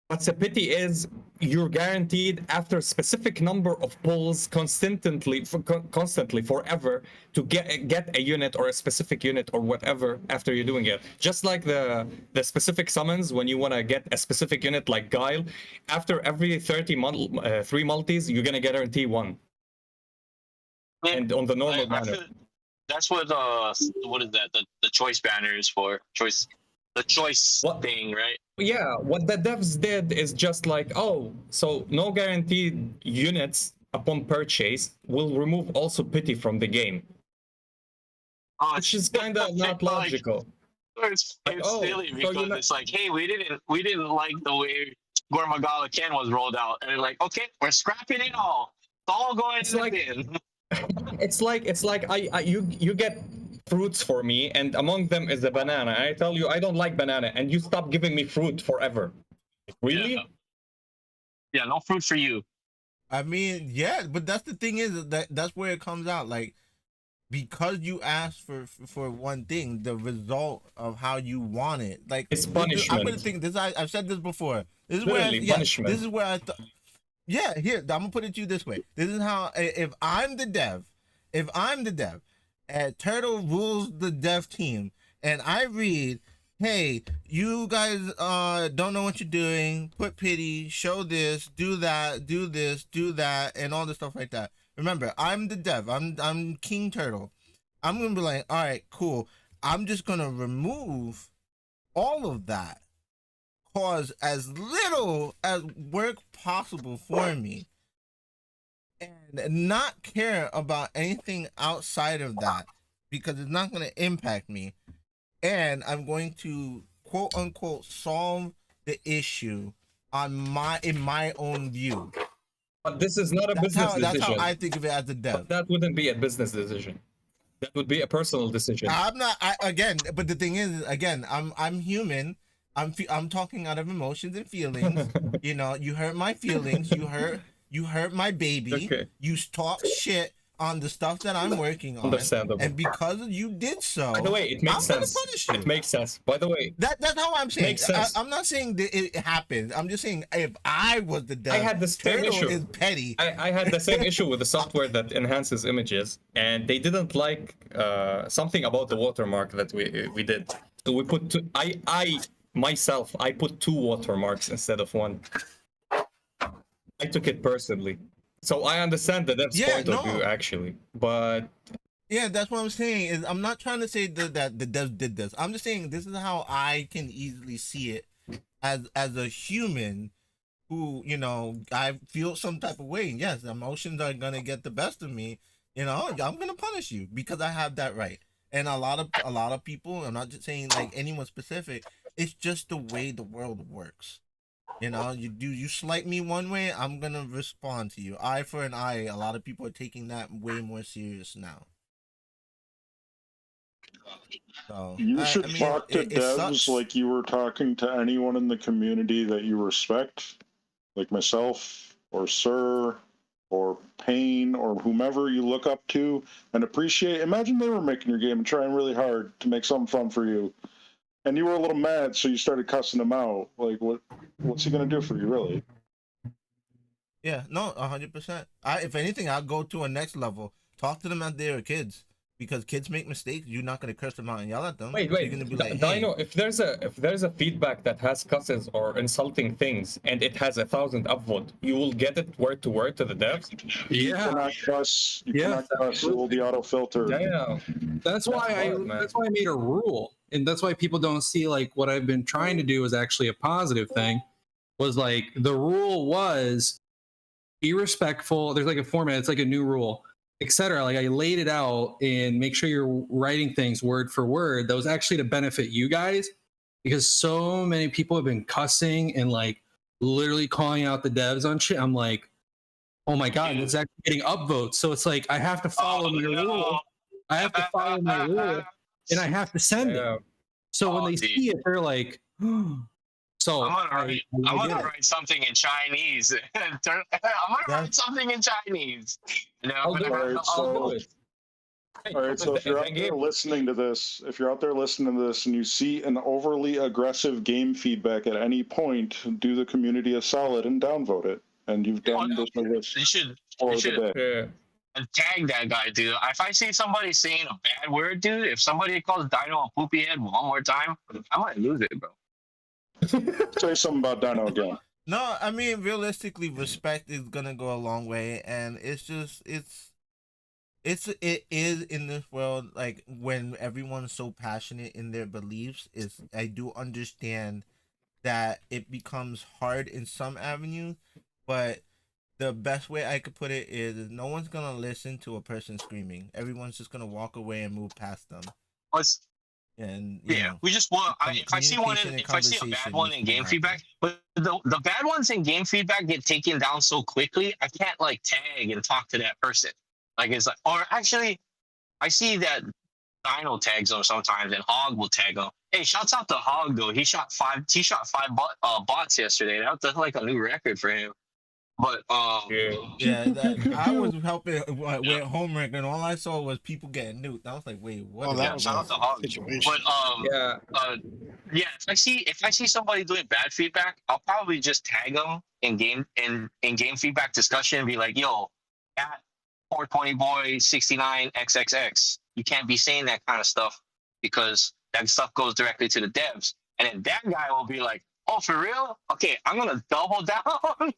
What's a pity is you're guaranteed after a specific number of pulls constantly forever to get a unit or a specific unit or whatever after you're doing it. Just like the specific summons, when you want to get a specific unit like Guile, after every 3 multis, you're gonna guarantee one. And on the normal manner. That's what what is that? The choice banner is for. The choice thing, right? Yeah, what the devs did is just like, oh, so no guaranteed units upon purchase will remove also pity from the game. Which is kind of not logical. It's silly because it's like, hey, we didn't like the way Gormagala Ken was rolled out, and they're like, okay, we're scrapping it all. It's all going in the bin. It's like you get fruits for me, and among them is the banana. I tell you I don't like banana, and you stop giving me fruit forever. Really? Yeah, no fruit for you. I mean, yeah, but that's the thing is that's where it comes out. Like, because you asked for one thing, the result of how you want it, like, it's punishment. I'm gonna think this. I've said this before. This is punishment. This is where I thought. Yeah, here I'm gonna put it to you this way. This is how, if I'm the dev, and Turtle rules the dev team, and I read, hey, you guys don't know what you're doing, put pity, show this, do that, do this, do that, and all this stuff like that. Remember, I'm the dev, I'm King Turtle. I'm gonna be like, all right, cool. I'm just gonna remove all of that, cause as little as work possible for me, and not care about anything outside of that, because it's not going to impact me, and I'm going to quote unquote solve the issue in my own view. But this is not a business decision. That's how I think of it as a dev. But that wouldn't be a business decision. That would be a personal decision. But the thing is, again, I'm human. I'm talking out of emotions and feelings. You hurt my feelings. You hurt my baby. Okay. You talk shit on the stuff that I'm working on. Understandable. And because you did so, by the way, it makes sense. Gonna punish you. It makes sense. By the way, that's how I'm saying. Makes sense. I'm not saying that it happened. I'm just saying, if I was the dev, I had the same issue. Is petty. I had the same issue with the software that enhances images, and they didn't like something about the watermark that we did. So we put two, I myself put 2 watermarks instead of 1. I took it personally. So I understand the dev's point of view, actually, but yeah, that's what I'm saying. Is I'm not trying to say that the devs did this. I'm just saying this is how I can easily see it as a human who, I feel some type of way. Yes, emotions are gonna get the best of me. I'm gonna punish you because I have that right. And a lot of people, I'm not just saying like anyone specific. It's just the way the world works. You slight me one way, I'm gonna respond to you. Eye for an eye. A lot of people are taking that way more serious now. So you should talk to devs sucks. like you were talking to anyone in the community that you respect, like myself or Sir or Payne or whomever you look up to and appreciate. Imagine they were making your game and trying really hard to make something fun for you, and you were a little mad, so you started cussing them out. Like, what's he gonna do for you, really? Yeah, no, 100%. If anything, I'll go to a next level. Talk to them as they were kids, because kids make mistakes. You're not gonna curse them out and yell at them. Wait, You're gonna be like, Dino. If there's a feedback that has cusses or insulting things, and it has 1,000 upvote, you will get it word to word to the devs. You cannot cuss. You cannot cuss. It will be auto filtered. Yeah, That's why I made a rule, and that's why people don't see like what I've been trying to do is actually a positive thing. Was like the rule was be respectful. There's like a format. It's like a new rule, etc. Like I laid it out and make sure you're writing things word for word. That was actually to benefit you guys, because so many people have been cussing and like literally calling out the devs on shit. I'm like, oh my god, it's actually getting upvotes. So it's like I have to follow my rule. I have to follow my rule, and I have to send it. So when they see it, they're like, so I'm gonna write something in Chinese. I'm gonna write something in Chinese. And then I'm gonna have the upvote. All right, so if you're out there listening to this, and you see an overly aggressive game feedback at any point, do the community a solid and downvote it. And you've done this You should and tag that guy, dude. If I see somebody saying a bad word, dude, if somebody calls Dino a poopy head one more time, I might lose it, bro. Say something about Dino again. No, I mean, realistically, respect is gonna go a long way, and it is in this world, like when everyone's so passionate in their beliefs, I do understand that it becomes hard in some avenues, but the best way I could put it is no one's gonna listen to a person screaming. Everyone's just gonna walk away and move past them. And we just want. If I see a bad one in game feedback, but the bad ones in game feedback get taken down so quickly, I can't like tag and talk to that person. Like it's like, or actually, I see that Dino tags them sometimes, and Hog will tag them. Hey, shouts out to Hog though. He shot five bots yesterday. That's like a new record for him. But I was helping with homework, and all I saw was people getting nuked. I was like, wait, what? Well, that was shout out to Hog. But if I see somebody doing bad feedback, I'll probably just tag them in game feedback discussion and be like, yo, at 420 boy 69 XXX, you can't be saying that kind of stuff because that stuff goes directly to the devs. And then that guy will be like, oh, for real? Okay, I'm gonna double down.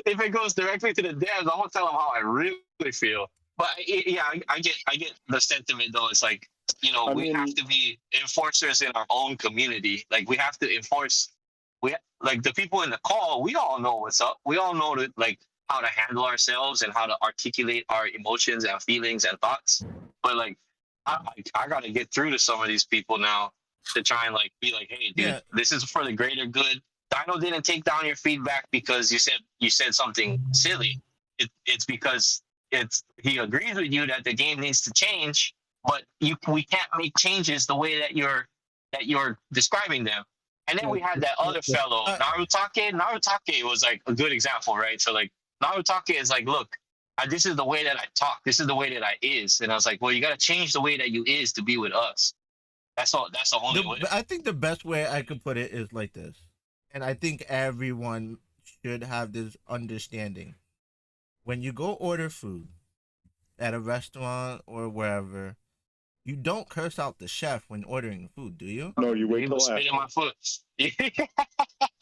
If it goes directly to the devs, I'm gonna tell them how I really feel. But I get the sentiment though. It's like, we have to be enforcers in our own community. Like we have to enforce. Like the people in the call. We all know what's up. We all know how to handle ourselves and how to articulate our emotions and feelings and thoughts. But like, I gotta get through to some of these people now to try and be like, hey, dude, this is for the greater good. Dino didn't take down your feedback because you said something silly. It's because he agrees with you that the game needs to change, but we can't make changes the way that you're describing them. And then we had that other fellow, Narutake. Narutake was like a good example, right? So like Narutake is like, look, this is the way that I talk. This is the way that I is. And I was like, well, you got to change the way that you is to be with us. That's all. That's the only way. I think the best way I could put it is like this. And I think everyone should have this understanding. When you go order food at a restaurant or wherever, you don't curse out the chef when ordering food, do you? No, you wait till spit in my foot.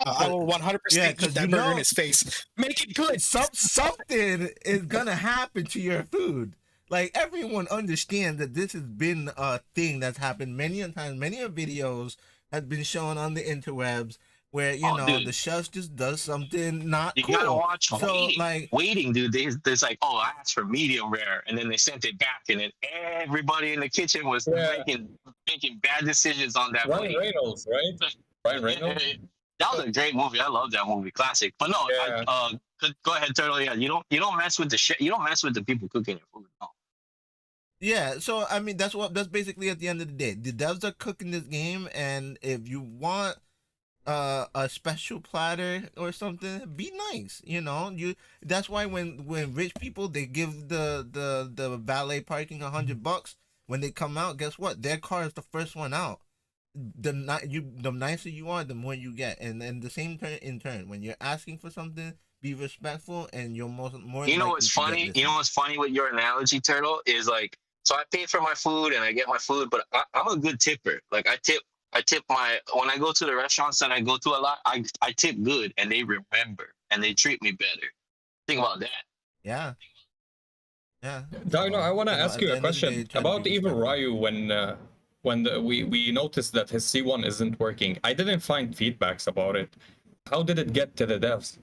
I will 100% put that burger in his face. Make it good. Something is gonna happen to your food. Like everyone understands that this has been a thing that's happened many a times. Many of videos have been shown on the interwebs where the chef just does something not cool. You gotta watch waiting, dude. There's like, oh, I asked for medium rare, and then they sent it back, and then everybody in the kitchen was making bad decisions on that. Ryan Reynolds, right? Ryan Reynolds. That was a great movie. I love that movie, classic. But no, go ahead, Turtle. Yeah, you don't mess with the shit. You don't mess with the people cooking your food. No. Yeah, so I mean that's basically at the end of the day. The devs are cooking this game, and if you want a special platter or something, be nice. That's why when rich people, they give the valet parking $100. When they come out, guess what? Their car is the first one out. The nicer you are, the more you get. And then the same turn in turn, when you're asking for something, be respectful, and you're more You know likely what's to get funny? You know listened. what's funny with your analogy, Turtle, is like, so I pay for my food and I get my food, but I'm a good tipper. Like I tip my when I go to the restaurants that I go to a lot, I tip good and they remember and they treat me better. Think about that. Yeah, yeah. Dino, I want to ask At you the a end of the day, question try to be about even respectful. Ryu when we noticed that his C1 isn't working. I didn't find feedbacks about it. How did it get to the devs?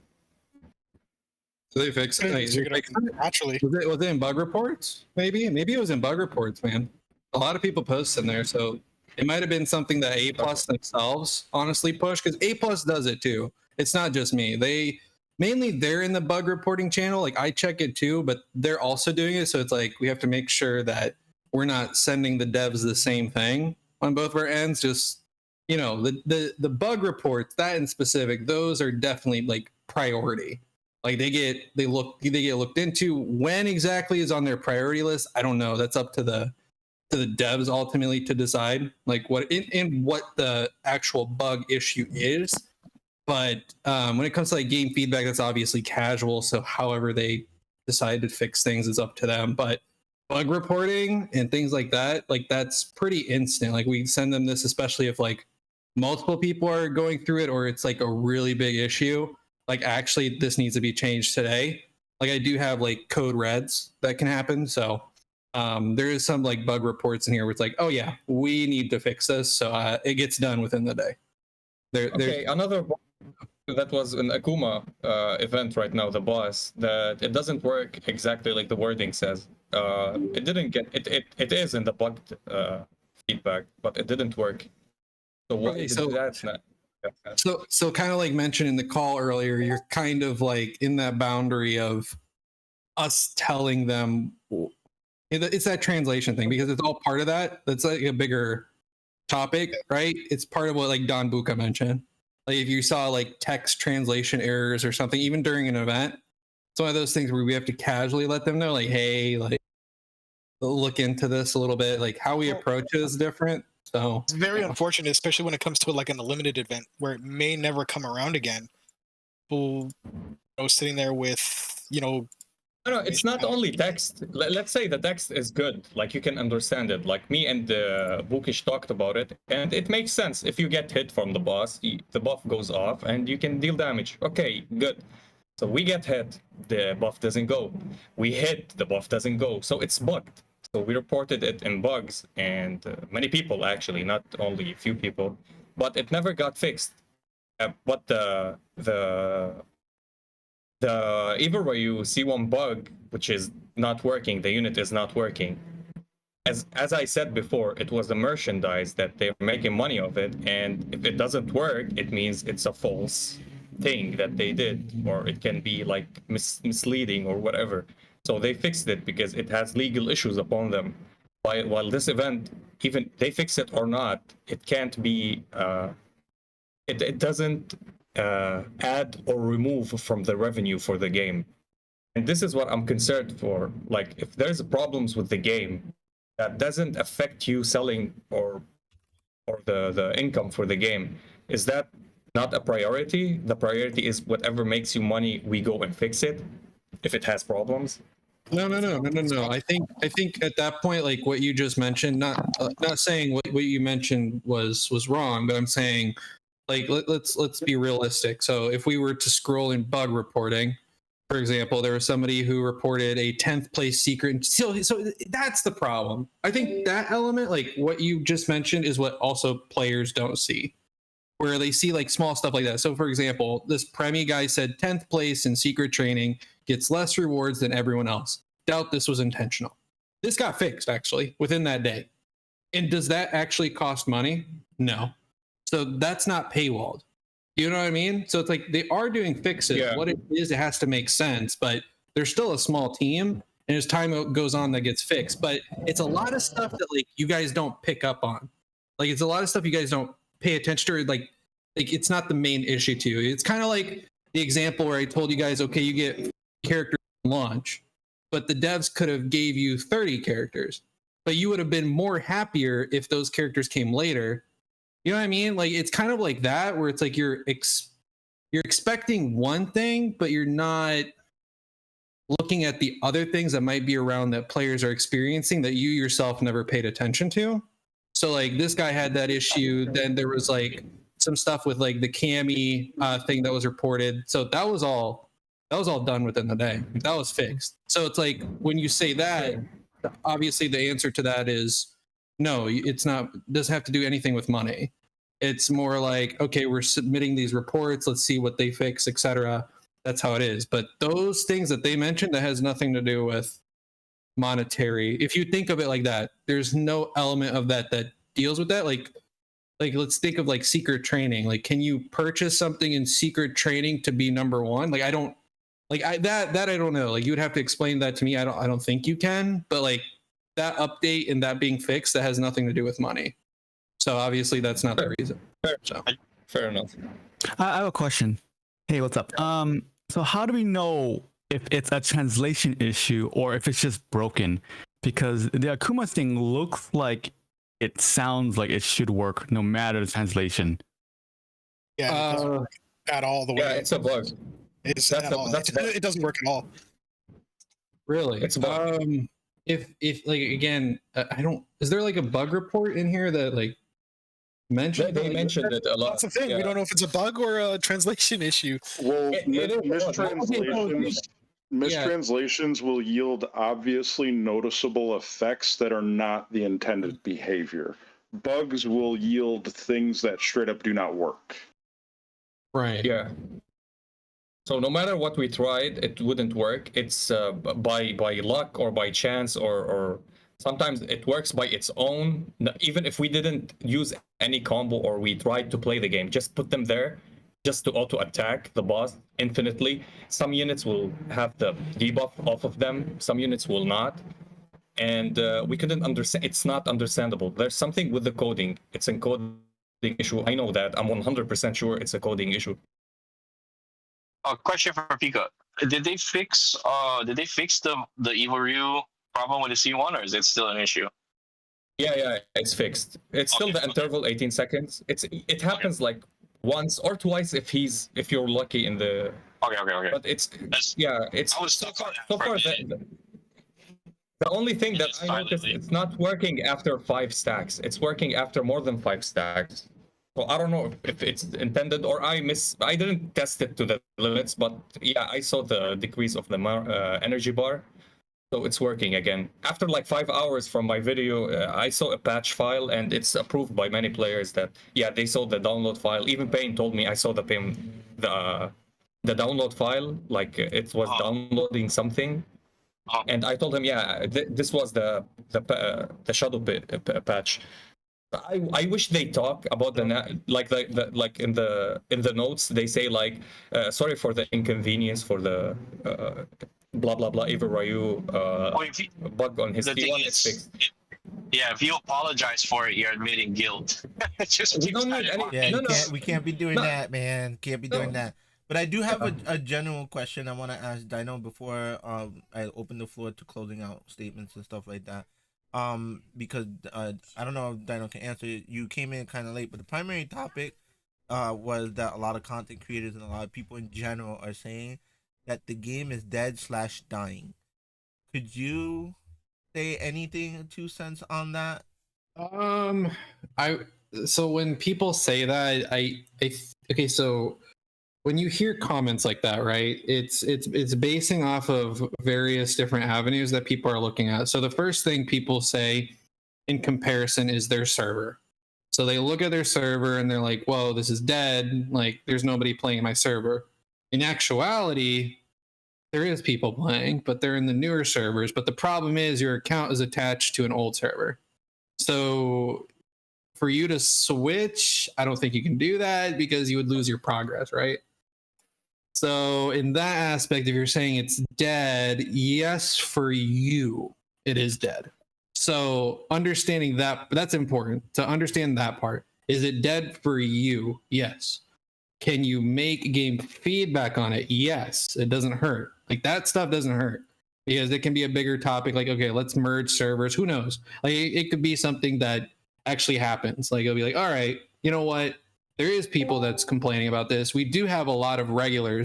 So they fixed it. They figured it out naturally. Was it in bug reports? Maybe it was in bug reports, man. A lot of people post in there, so it might have been something that A Plus themselves honestly push, because A Plus does it too. It's not just me. They're in the bug reporting channel. Like, I check it too, but they're also doing it. So it's like we have to make sure that we're not sending the devs the same thing on both of our ends. Just, the bug reports, that in specific, those are definitely like priority. Like they get looked into. When exactly is on their priority list, I don't know. That's up to the devs ultimately to decide, like what the actual bug issue is. But when it comes to like game feedback, that's obviously casual. So however they decide to fix things is up to them. But bug reporting and things like that, like that's pretty instant. Like we send them this, especially if like multiple people are going through it, or it's like a really big issue. Like, actually, this needs to be changed today. Like, I do have like code reds that can happen. So there is some like bug reports in here where it's like, oh yeah, we need to fix this. So it gets done within the day. Okay, another that was an Akuma event right now, the boss, that it doesn't work exactly like the wording says. It didn't get it is in the bugged feedback, but it didn't work. So why Okay, did that's not? So kind of like mentioned in the call earlier, you're kind of like in that boundary of us telling them it's that translation thing, because it's all part of that. That's like a bigger topic, right? It's part of what like Don Buka mentioned. Like if you saw like text translation errors or something, even during an event, it's one of those things where we have to casually let them know, like, hey, like look into this a little bit. Like how we approach it is different. So it's very unfortunate, especially when it comes to like an limited event where it may never come around again. People, sitting there with, No, it's not only text. Let's say the text is good, like you can understand it. Like me and Bukish talked about it, and it makes sense. If you get hit from the boss, the buff goes off, and you can deal damage. Okay, good. So we get hit, the buff doesn't go. We hit, the buff doesn't go. So it's bugged. So we reported it in bugs, and many people actually, not only a few people, but it never got fixed. But even where you see one bug which is not working, the unit is not working. As I said before, it was the merchandise that they're making money of it, and if it doesn't work, it means it's a false thing that they did, or it can be like misleading or whatever. So they fixed it because it has legal issues upon them. While this event, even they fix it or not, it can't be. It doesn't add or remove from the revenue for the game. And this is what I'm concerned for. Like, if there's problems with the game that doesn't affect you selling or the income for the game, is that not a priority? The priority is whatever makes you money, we go and fix it if it has problems. No. I think at that point, like what you just mentioned, not saying what you mentioned was wrong, but I'm saying, like, let's be realistic. So if we were to scroll in bug reporting, for example, there was somebody who reported a 10th place secret. So that's the problem. I think that element, like what you just mentioned, is what also players don't see, where they see like small stuff like that. So for example, this Premi guy said 10th place in secret training gets less rewards than everyone else. Doubt this was intentional. This got fixed actually within that day. And does that actually cost money? No. So that's not paywalled. You know what I mean? So it's like they are doing fixes. Yeah. What it is, it has to make sense, but they're still a small team. And as time goes on, that gets fixed. But it's a lot of stuff that like you guys don't pick up on. Like it's a lot of stuff you guys don't pay attention to. Like like it's not the main issue to you. It's kind of like the example where I told you guys, okay, you get characters at launch, but the devs could have gave you 30 characters, but you would have been more happier if those characters came later. You know what I mean? Like it's kind of like that, where it's like you're expecting one thing, but you're not looking at the other things that might be around that players are experiencing that you yourself never paid attention to. So like this guy had that issue. Then there was like some stuff with like the Cammy thing that was reported. So that was all done within the day. That was fixed. So it's like when you say that, obviously the answer to that is no, it's not, doesn't have to do anything with money. It's more like, okay, we're submitting these reports, let's see what they fix, etc. That's how it is. But those things that they mentioned, that has nothing to do with monetary. If you think of it like that, there's no element of that deals with that. Like let's think of like secret training. Like, can you purchase something in secret training to be number one? Like, I don't that I don't know. Like, you would have to explain that to me. I don't think you can. But like that update and that being fixed, that has nothing to do with money. So obviously that's not the reason. Fair enough. I have a question. Hey, what's up? So how do we know if it's a translation issue or if it's just broken? Because the Akuma thing looks like it sounds like it should work no matter the translation. Yeah, it doesn't work at all the way. Yeah, it's a bug. It doesn't work at all. Really? It's a bug. If like again, I don't. Is there like a bug report in here that like mentioned? They mentioned it a lot. That's the thing. Yeah. We don't know if it's a bug or a translation issue. Well, it mistranslations will yield obviously noticeable effects that are not the intended behavior. Bugs will yield things that straight up do not work. Right. Yeah. So no matter what we tried, it wouldn't work. It's by luck or by chance, or sometimes it works by its own. Even if we didn't use any combo or we tried to play the game, just put them there just to auto attack the boss infinitely. Some units will have the debuff off of them, some units will not. And we couldn't understand. It's not understandable. There's something with the coding. It's a coding issue. I know that. I'm 100% sure it's a coding issue. A question for Pika. Did they fix the Evil Ryu problem with the C1, or is it still an issue? Yeah, it's fixed. It's still the interval 18 seconds. It happens like once or twice if you're lucky in the. Okay. But it's I was stuck on that. So far, the only thing that I noticed, it's not working after 5 stacks. It's working after more than 5 stacks. So I don't know if it's intended or I didn't test it to the limits, but yeah, I saw the decrease of the energy bar. So it's working again. After like 5 hours from my video, I saw a patch file and it's approved by many players that, yeah, they saw the download file. Even Payne told me I saw the download file, like it was downloading something. And I told him, yeah, this was the shadow patch. I wish they talk about like in the notes they say like sorry for the inconvenience for the blah blah blah Evil Ryu bug on his T1. It's fixed. Yeah, if you apologize for it, you're admitting guilt. We can't be doing that, man. Can't be doing that. But I do have a general question I want to ask Dino before I open the floor to closing out statements and stuff like that. Because I don't know if Dino can answer. You came in kind of late, but the primary topic was that a lot of content creators and a lot of people in general are saying that the game is dead/dying. Could you say anything, 2 cents on that? So when people say that, okay, so when you hear comments like that, right, it's basing off of various different avenues that people are looking at. So the first thing people say in comparison is their server. So they look at their server and they're like, whoa, this is dead. Like, there's nobody playing my server. In actuality, there is people playing, but they're in the newer servers. But the problem is your account is attached to an old server. So for you to switch, I don't think you can do that because you would lose your progress, right? So in that aspect, if you're saying it's dead, yes, for you, it is dead. So understanding that, that's important to understand that part. Is it dead for you? Yes. Can you make game feedback on it? Yes, it doesn't hurt. Like that stuff doesn't hurt because it can be a bigger topic. Like, okay, let's merge servers. Who knows? Like it could be something that actually happens. Like it'll be like, all right, you know what? There is people that's complaining about this. We do have a lot of regulars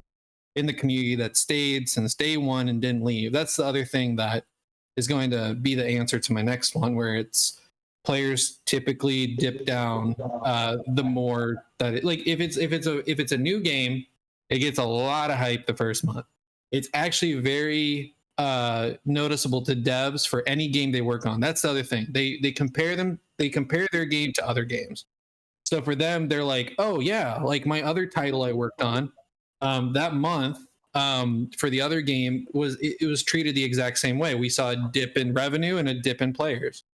in the community that stayed since day one and didn't leave. That's the other thing that is going to be the answer to my next one, where it's players typically dip down the more that it, like if it's a new game, it gets a lot of hype the first month. It's actually very noticeable to devs for any game they work on. That's the other thing. They compare their game to other games. So for them, they're like, oh yeah, like my other title I worked on that month for the other game it was treated the exact same way. We saw a dip in revenue and a dip in players.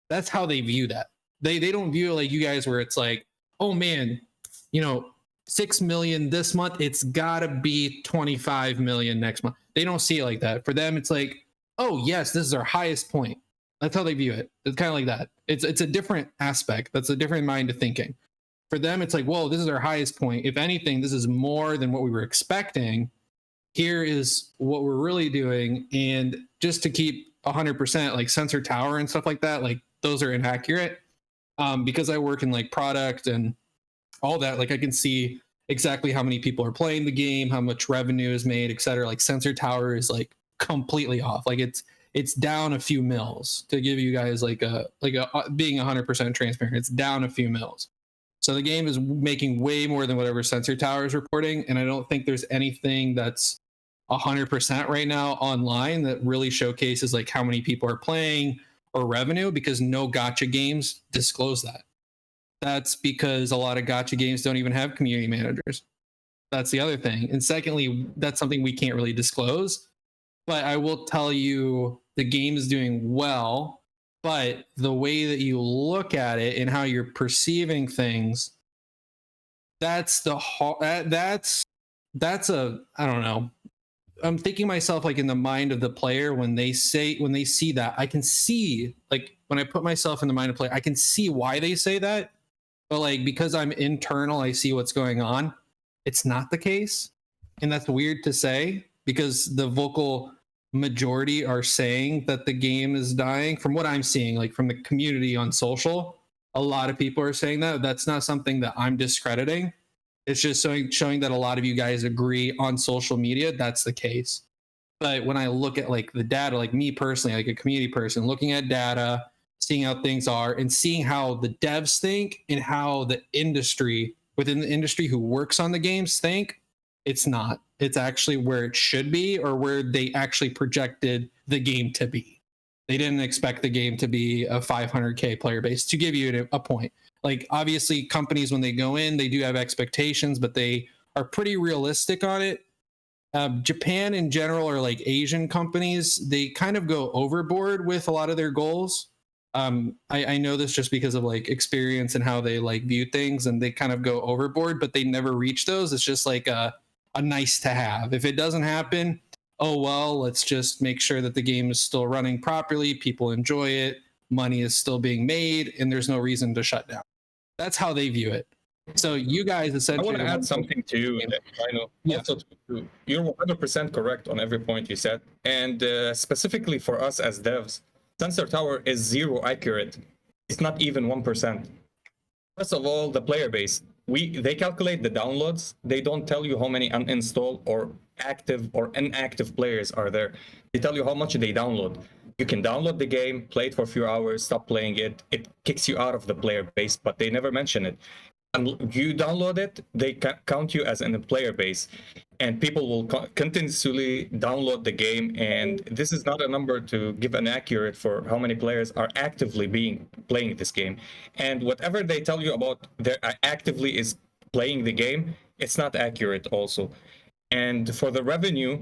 That's how they view that. They don't view it like you guys, where it's like, oh man, 6 million this month, it's gotta be 25 million next month. They don't see it like that. For them, it's like, oh yes, this is our highest point. That's how they view it. It's kind of like that. It's a different aspect. That's a different mind of thinking. For them, it's like, whoa, this is our highest point. If anything, this is more than what we were expecting. Here is what we're really doing. And just to keep 100%, like Sensor Tower and stuff like that, like those are inaccurate. Because I work in like product and all that, like I can see exactly how many people are playing the game, how much revenue is made, etc. Like Sensor Tower is like completely off. Like it's down a few mils, to give you guys like a being 100% transparent. It's down a few mils. So the game is making way more than whatever Sensor Tower is reporting, and I don't think there's anything that's 100% right now online that really showcases like how many people are playing or revenue, because no gacha games disclose that. That's because a lot of gacha games don't even have community managers. That's the other thing. And secondly, that's something we can't really disclose. But I will tell you the game is doing well, but the way that you look at it and how you're perceiving things, that's a, I don't know. I'm thinking myself like in the mind of the player when they see that. I can see, like when I put myself in the mind of the player, I can see why they say that. But like because I'm internal, I see what's going on. It's not the case. And that's weird to say, because the vocal majority are saying that the game is dying. From what I'm seeing, like from the community on social, a lot of people are saying that. That's not something that I'm discrediting. It's just showing that a lot of you guys agree on social media. That's the case. But when I look at like the data, like me personally, like a community person, looking at data, seeing how things are, and seeing how the devs think and how the industry within the industry who works on the games think, it's not. It's actually where it should be, or where they actually projected the game to be. They didn't expect the game to be a 500K player base, to give you a point. Like obviously companies, when they go in, they do have expectations, but they are pretty realistic on it. Japan in general, or like Asian companies, they kind of go overboard with a lot of their goals. I know this just because of like experience and how they like view things, and they kind of go overboard, but they never reach those. It's just like a nice to have. If it doesn't happen, oh well, let's just make sure that the game is still running properly, people enjoy it, money is still being made, and there's no reason to shut down. That's how they view it. So you guys essentially... I want to add something to you. I know. Yeah. Also, you're 100% correct on every point you said. And specifically for us as devs, Sensor Tower is zero accurate. It's not even 1%. First of all, the player base. They calculate the downloads. They don't tell you how many uninstalled or active or inactive players are there. They tell you how much they download. You can download the game, play it for a few hours, stop playing it. It kicks you out of the player base, but they never mention it. And you download it, they count you as in the player base. And people will continuously download the game. And this is not a number to give an accurate for how many players are actively playing this game. And whatever they tell you about their actively is playing the game, it's not accurate also. And for the revenue,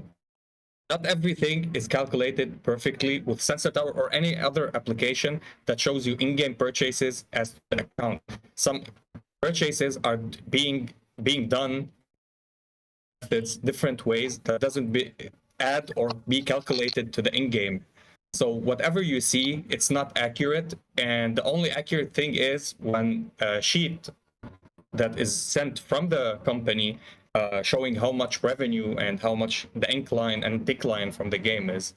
not everything is calculated perfectly with Sensor Tower or any other application that shows you in-game purchases as an account. Some purchases are being done methods, different ways that doesn't add or be calculated to the in-game. So whatever you see, it's not accurate. And the only accurate thing is when a sheet that is sent from the company, showing how much revenue and how much the incline and decline from the game is.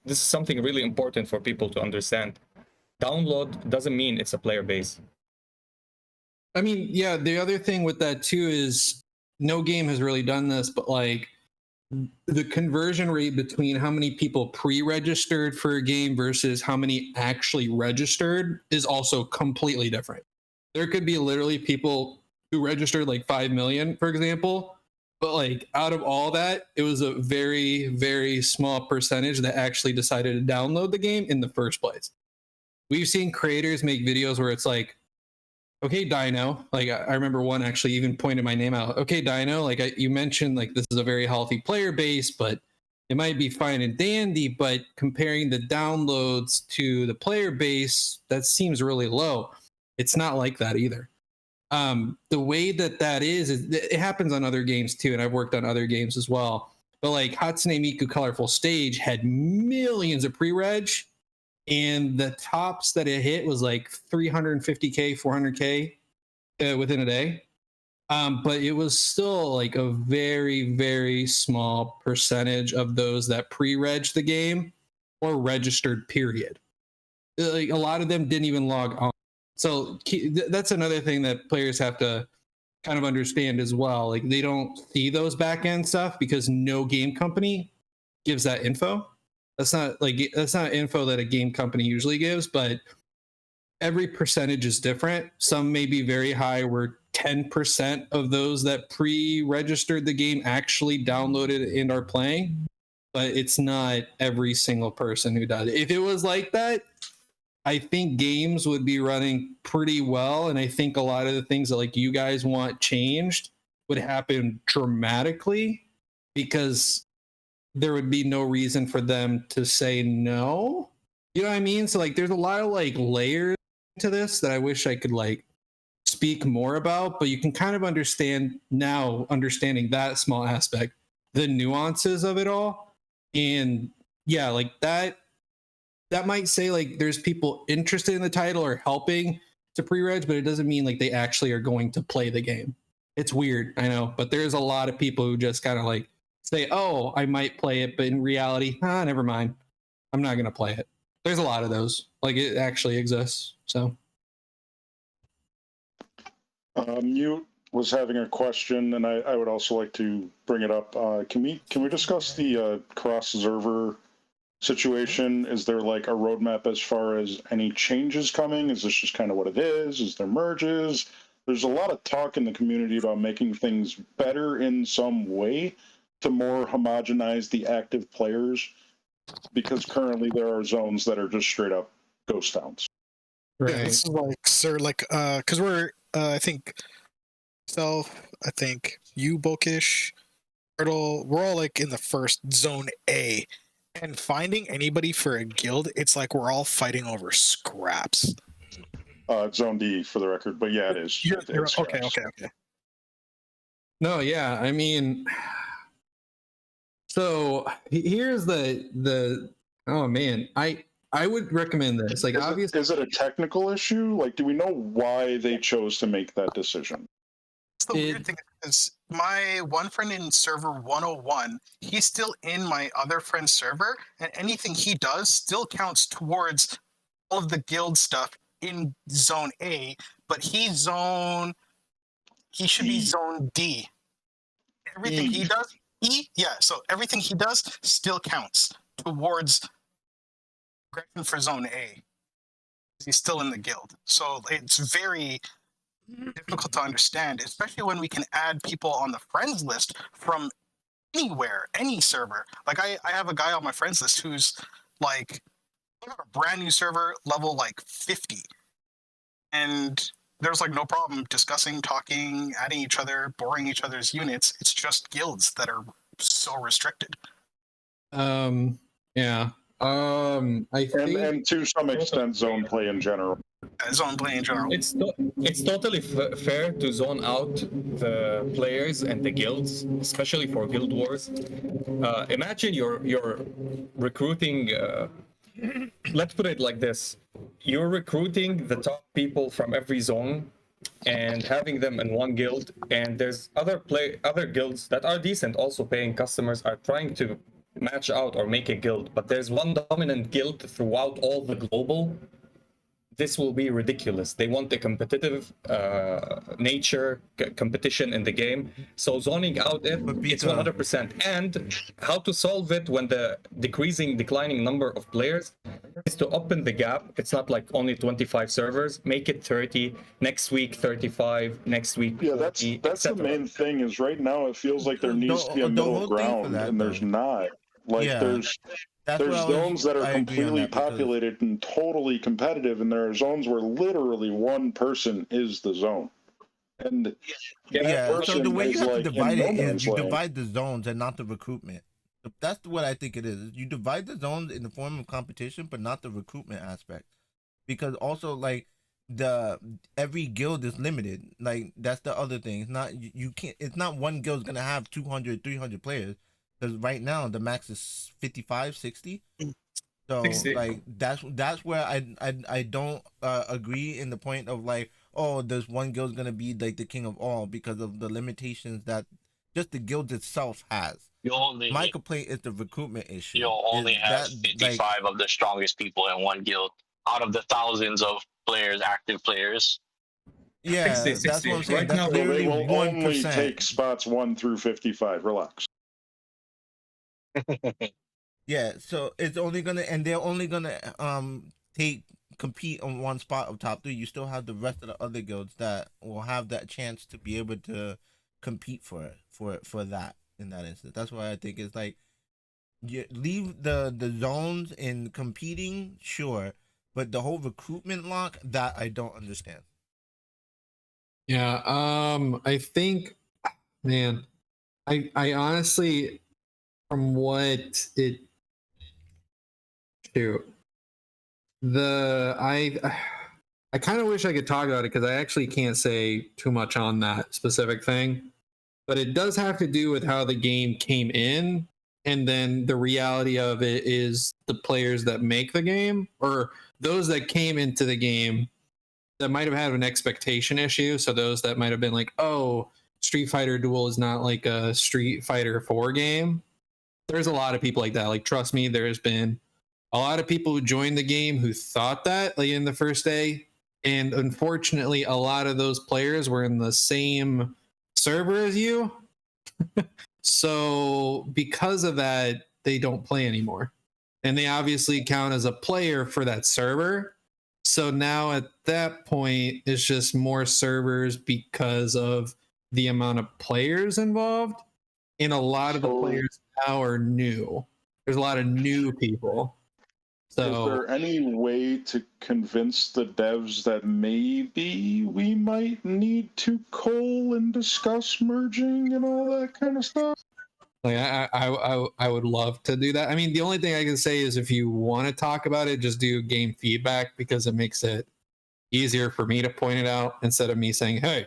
This is something really important for people to understand. Download doesn't mean it's a player base. I mean, yeah, the other thing with that too is no game has really done this, but like the conversion rate between how many people pre-registered for a game versus how many actually registered is also completely different. There could be literally people who registered like 5 million, for example, but like out of all that, it was a very, very small percentage that actually decided to download the game in the first place. We've seen creators make videos where it's like, okay, Dino, like I remember one actually even pointed my name out. Okay, Dino, like you mentioned, like this is a very healthy player base, but it might be fine and dandy, but comparing the downloads to the player base, that seems really low. It's not like that either. The way that is it happens on other games too, and I've worked on other games as well. But like Hatsune Miku Colorful Stage had millions of pre-reg, and the tops that it hit was like 350k 400k within a day, but it was still like a very, very small percentage of those that pre-reg the game or registered, period. Like a lot of them didn't even log on. So that's another thing that players have to kind of understand as well. Like they don't see those back end stuff because no game company gives that info. That's not info that a game company usually gives, but every percentage is different. Some may be very high, where 10% of those that pre-registered the game actually downloaded and are playing, but it's not every single person who does it. If it was like that, I think games would be running pretty well, and I think a lot of the things that like you guys want changed would happen dramatically, because there would be no reason for them to say no. You know what I mean? So like there's a lot of like layers to this that I wish I could like speak more about, but you can kind of understand now, understanding that small aspect, the nuances of it all. And yeah, like that might say like there's people interested in the title or helping to pre-reg, but it doesn't mean like they actually are going to play the game. It's weird, I know, but there's a lot of people who just kind of like say, oh, I might play it, but in reality, never mind. I'm not going to play it. There's a lot of those. Like it actually exists. So. Mute was having a question, and I would also like to bring it up. Can we discuss the cross-server situation? Is there like a roadmap as far as any changes coming? Is this just kind of what it is? Is there merges? There's a lot of talk in the community about making things better in some way to more homogenize the active players, because currently there are zones that are just straight up ghost towns. Right. Yeah, this is like, sir, like, because we're, I think, I think you, Bokish, Turtle, we're all like in the first zone A, and finding anybody for a guild, it's like we're all fighting over scraps. Zone D for the record, but yeah, it is. It's okay. No, yeah, I mean, so here's the oh man, I would recommend this. Like, obviously, is it a technical issue? Like, do we know why they chose to make that decision? That's the weird thing, is my one friend in server 101, he's still in my other friend's server, and anything he does still counts towards all of the guild stuff in zone A, but he should be zone D. Everything he does, so everything he does still counts towards progression for zone A. He's still in the guild. So it's very difficult to understand, especially when we can add people on the friends list from anywhere, any server. Like I have a guy on my friends list who's like a brand new server, level like 50. And there's like no problem discussing, talking, adding each other, boring each other's units. It's just guilds that are so restricted. Yeah. I think, and to some extent, zone play in general. Zone play in general. It's totally fair to zone out the players and the guilds, especially for guild wars. Imagine you're recruiting. Let's put it like this: you're recruiting the top people from every zone and having them in one guild. And there's other guilds that are decent, also paying customers are trying to match out or make a guild. But there's one dominant guild throughout all the global. This will be ridiculous. They want a competitive nature, competition in the game. So zoning out it's 100%. And how to solve it when the declining number of players is to open the gap. It's not like only 25 servers. Make it 30. Next week 35. Next week 40, that's the main thing. Is right now it feels like there needs to be a middle ground, and there's not. Like there's zones that are completely populated and totally competitive, and there are zones where literally one person is the zone. And so the way you have to divide it is you land. divide the zones and not the recruitment. That's what I think it is. You divide the zones in the form of competition, but not the recruitment aspect. Because also like every guild is limited. Like that's the other thing. It's not you can't. It's not one guild's gonna have 200, 300 players. Because right now the max is 55, 60. So 60. like that's where I don't agree in the point of like, oh, there's one guild's gonna be like the king of all because of the limitations that just the guild itself has. My complaint is the recruitment issue. You'll only have 55 of the strongest people in one guild out of the thousands of players, active players. Yeah, 60. that's what I'm saying. Right That's now, they literally will only 1%. take spots 1 through 55. Relax. Yeah, so it's only gonna, and they're only gonna compete on one spot of top 3. You still have the rest of the other guilds that will have that chance to be able to compete for that in that instance. That's why I think it's like you leave the zones in competing, sure, but the whole recruitment lock, that I don't understand. Yeah, I think, man, I honestly, from what it shoot, I kind of wish I could talk about it because I actually can't say too much on that specific thing, but it does have to do with how the game came in, and then the reality of it is the players that make the game, or those that came into the game that might have had an expectation issue. So those that might have been like, oh, Street Fighter Duel is not like a Street Fighter 4 game. There's a lot of people like that. Like, trust me, there's been a lot of people who joined the game who thought that like in the first day. And unfortunately, a lot of those players were in the same server as you. So because of that, they don't play anymore. And they obviously count as a player for that server. So now at that point, it's just more servers because of the amount of players involved. And a lot of the players now are new. There's a lot of new people. So is there any way to convince the devs that maybe we might need to call and discuss merging and all that kind of stuff? Like I would love to do that. I mean, the only thing I can say is if you want to talk about it, just do game feedback because it makes it easier for me to point it out instead of me saying, hey,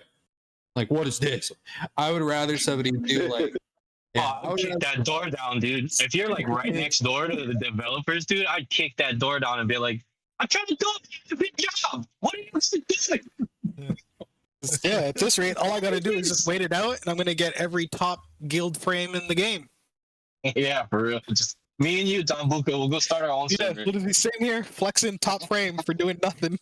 like, what is this? I would rather somebody do like, yeah, I'd kick that door down, dude. If you're like right next door to the developers, dude, I'd kick that door down and be like, I'm trying to do a good job. What are you doing? Yeah, at this rate, all I gotta do is just wait it out, and I'm gonna get every top guild frame in the game. Yeah, for real. Just me and you, Don Buka, we'll go start our own server. We'll just be sitting here flexing top frame for doing nothing.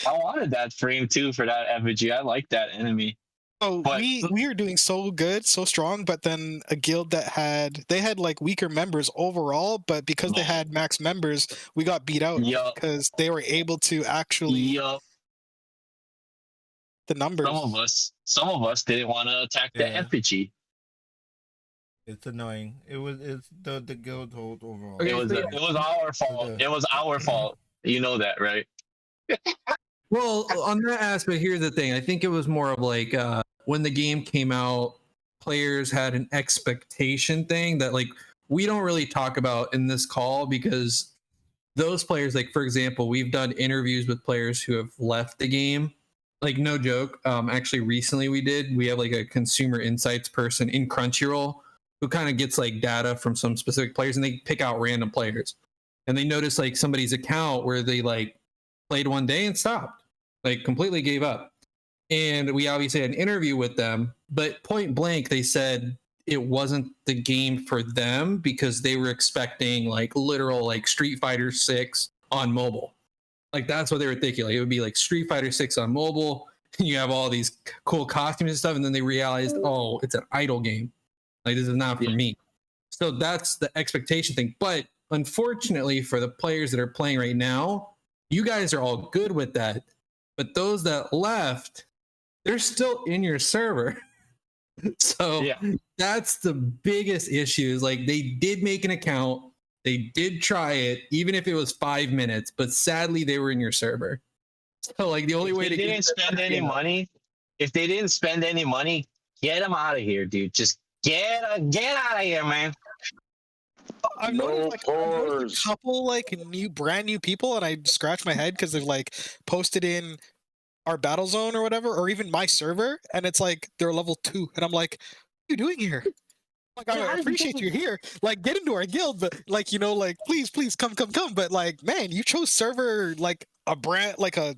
I wanted that frame too for that effigy. I like that enemy. So we are doing so good, so strong, but then a guild that had like weaker members overall, but because they had max members, we got beat out because they were able to actually the numbers. Some of us didn't want to attack the effigy. It's annoying. It's the guild hold overall. It was our fault. It was our fault. You know that, right? Well, on that aspect, here's the thing. I think it was more of like when the game came out, players had an expectation thing that like we don't really talk about in this call because those players, like for example, we've done interviews with players who have left the game. Like no joke. Actually, recently we have like a consumer insights person in Crunchyroll who kind of gets like data from some specific players and they pick out random players. And they notice like somebody's account where they like played one day and stopped. like completely gave up. And we obviously had an interview with them, but point blank, they said it wasn't the game for them because they were expecting like literal like Street Fighter 6 on mobile. Like that's what they were thinking. Like it would be like Street Fighter 6 on mobile. You have all these cool costumes and stuff, and then they realized, oh, it's an idle game. Like this is not for me. So that's the expectation thing. But unfortunately for the players that are playing right now, you guys are all good with that. But those that left, they're still in your server. So that's the biggest issue is like they did make an account. They did try it, even if it was 5 minutes, but sadly they were in your server. So like the only way they didn't spend any money, if they didn't spend any money, get them out of here, dude. Just get out of here, man. I've noticed a couple like brand new people, and I scratch my head because they've like posted in our battle zone or whatever, or even my server, and it's like they're level 2, and I'm like, what are you doing here? Like I appreciate you're here. Like get into our guild, but like like please come. But like man, you chose server like a brand like I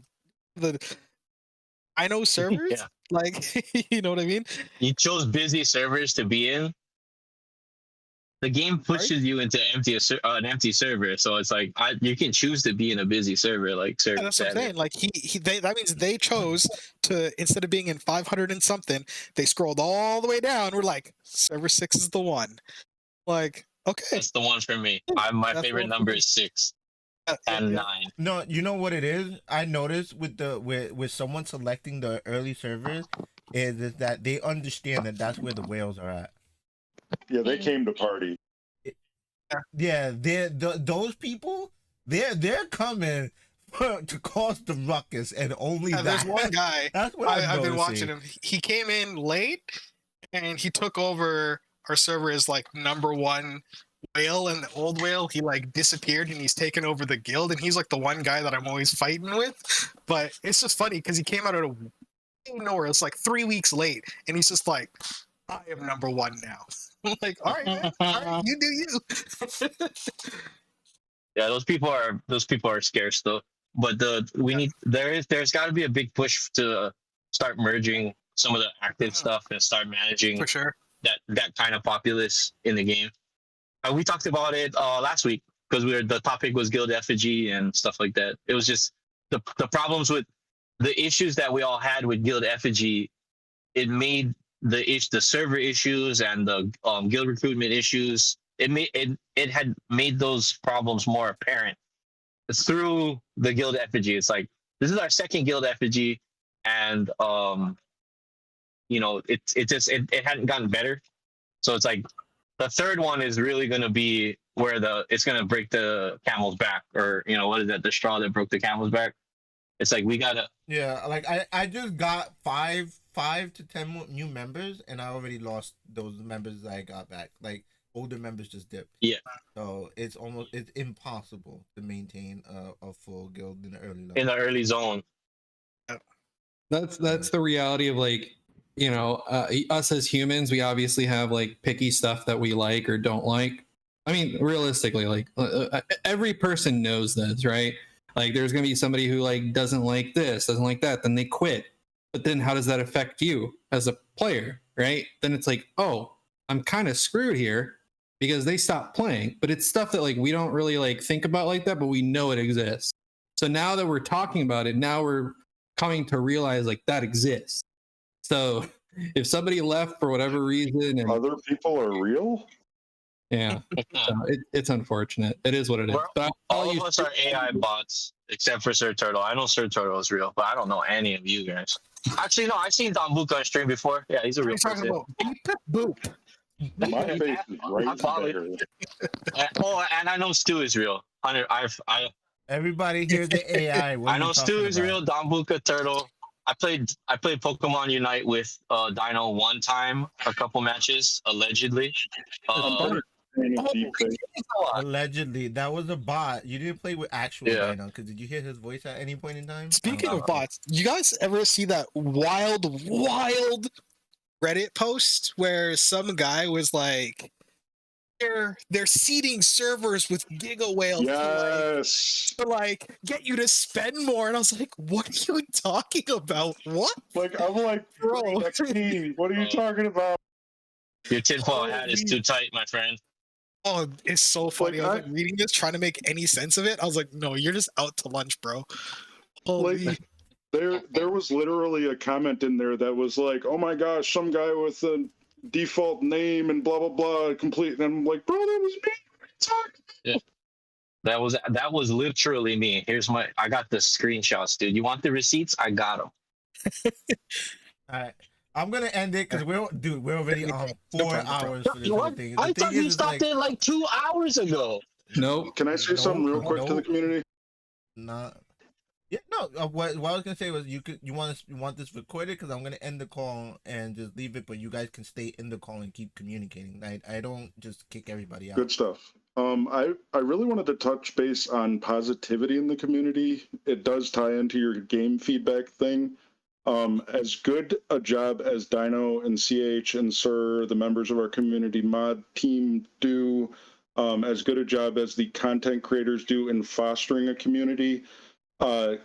know servers. Like you know what I mean? You chose busy servers to be in. The game pushes you into an empty server, so it's like you can choose to be in a busy server. Like server. That's what I'm saying. Like that means they chose to, instead of being in 500 and something, they scrolled all the way down. We're like, server 6 is the one. Like, okay, that's the one for me. My favorite number is 6 and 9. No, you know what it is? I noticed with someone selecting the early servers is that they understand that that's where the whales are at. Yeah, they came to party. Yeah, those people, they're coming to cause the ruckus, and only that. There's one guy. That's what I've been watching him. He came in late, and he took over our server as like number 1 whale, and the old whale he like disappeared, and he's taken over the guild, and he's like the one guy that I'm always fighting with. But it's just funny because he came out of nowhere. It's like 3 weeks late, and he's just like, I am number 1 now. I'm like, all right, man. All right, you do you. Yeah, those people are scarce though. But there's got to be a big push to start merging some of the active stuff and start managing for sure that kind of populace in the game. We talked about it last week because the topic was guild effigy and stuff like that. It was just the problems with the issues that we all had with guild effigy. It made the server issues and the guild recruitment issues. It had made those problems more apparent through the guild effigy. It's like this is our second guild effigy, and it hadn't gotten better. So it's like the third one is really going to be where it's going to break the camel's back, or what is that? The straw that broke the camel's back. It's like we gotta. Yeah, like I just got 5 to 10 new members, and I already lost those members that I got back. Like older members just dipped. Yeah. So it's impossible to maintain a full guild in the early level. In the early zone. That's the reality of like us as humans. We obviously have like picky stuff that we like or don't like. I mean, realistically, like every person knows this, right? Like there's going to be somebody who like doesn't like this, doesn't like that, then they quit. But then how does that affect you as a player, right? Then it's like, oh, I'm kind of screwed here because they stopped playing. But it's stuff that like we don't really like think about like that, but we know it exists. So now that we're talking about it, now we're coming to realize like that exists. So if somebody left for whatever reason and other people are real, yeah, so it's unfortunate. It is what it is. But all of us are AI bots except for Sir Turtle. I know Sir Turtle is real, but I don't know any of you guys. Actually, no, I've seen Don Buka on stream before. Yeah, he's a real person. Boop. My face is right there. And I know Stu is real. Everybody here's the AI. I know Stu is real. Don Buka, Turtle. I played Pokemon Unite with Dino one time, a couple matches, allegedly. Allegedly, that was a bot. You didn't play with actual Dino, because did you hear his voice at any point in time? Speaking of bots, you guys ever see that wild Reddit post where some guy was like, they're seeding servers with giga whales Yes. to like get you to spend more, and I was like, what are you talking about? What? Like I'm like, Bro. XP, what are you talking about? Your tinfoil hat is too tight, my friend. Oh, it's so funny. Like, I was like reading this, trying to make any sense of it. I was like, no, you're just out to lunch, bro. Holy. Like, there was literally a comment in there that was like, oh my gosh, some guy with a default name and blah blah blah complete, and I'm like, bro, that was me. What are you talking about? Yeah. That was literally me. I got the screenshots, dude. You want the receipts? I got them. All right. I'm gonna end it because we're already on 4 hours for this whole What? thing. I thought you stopped it like 2 hours ago. Nope. Can I say something real quick to the community? Nah. Yeah, no. What I was gonna say was you want this recorded because I'm gonna end the call and just leave it, but you guys can stay in the call and keep communicating. I don't just kick everybody out. Good stuff. I really wanted to touch base on positivity in the community. It does tie into your game feedback thing. As good a job as Dino and CH and Sir, the members of our community mod team do, as good a job as the content creators do in fostering a community,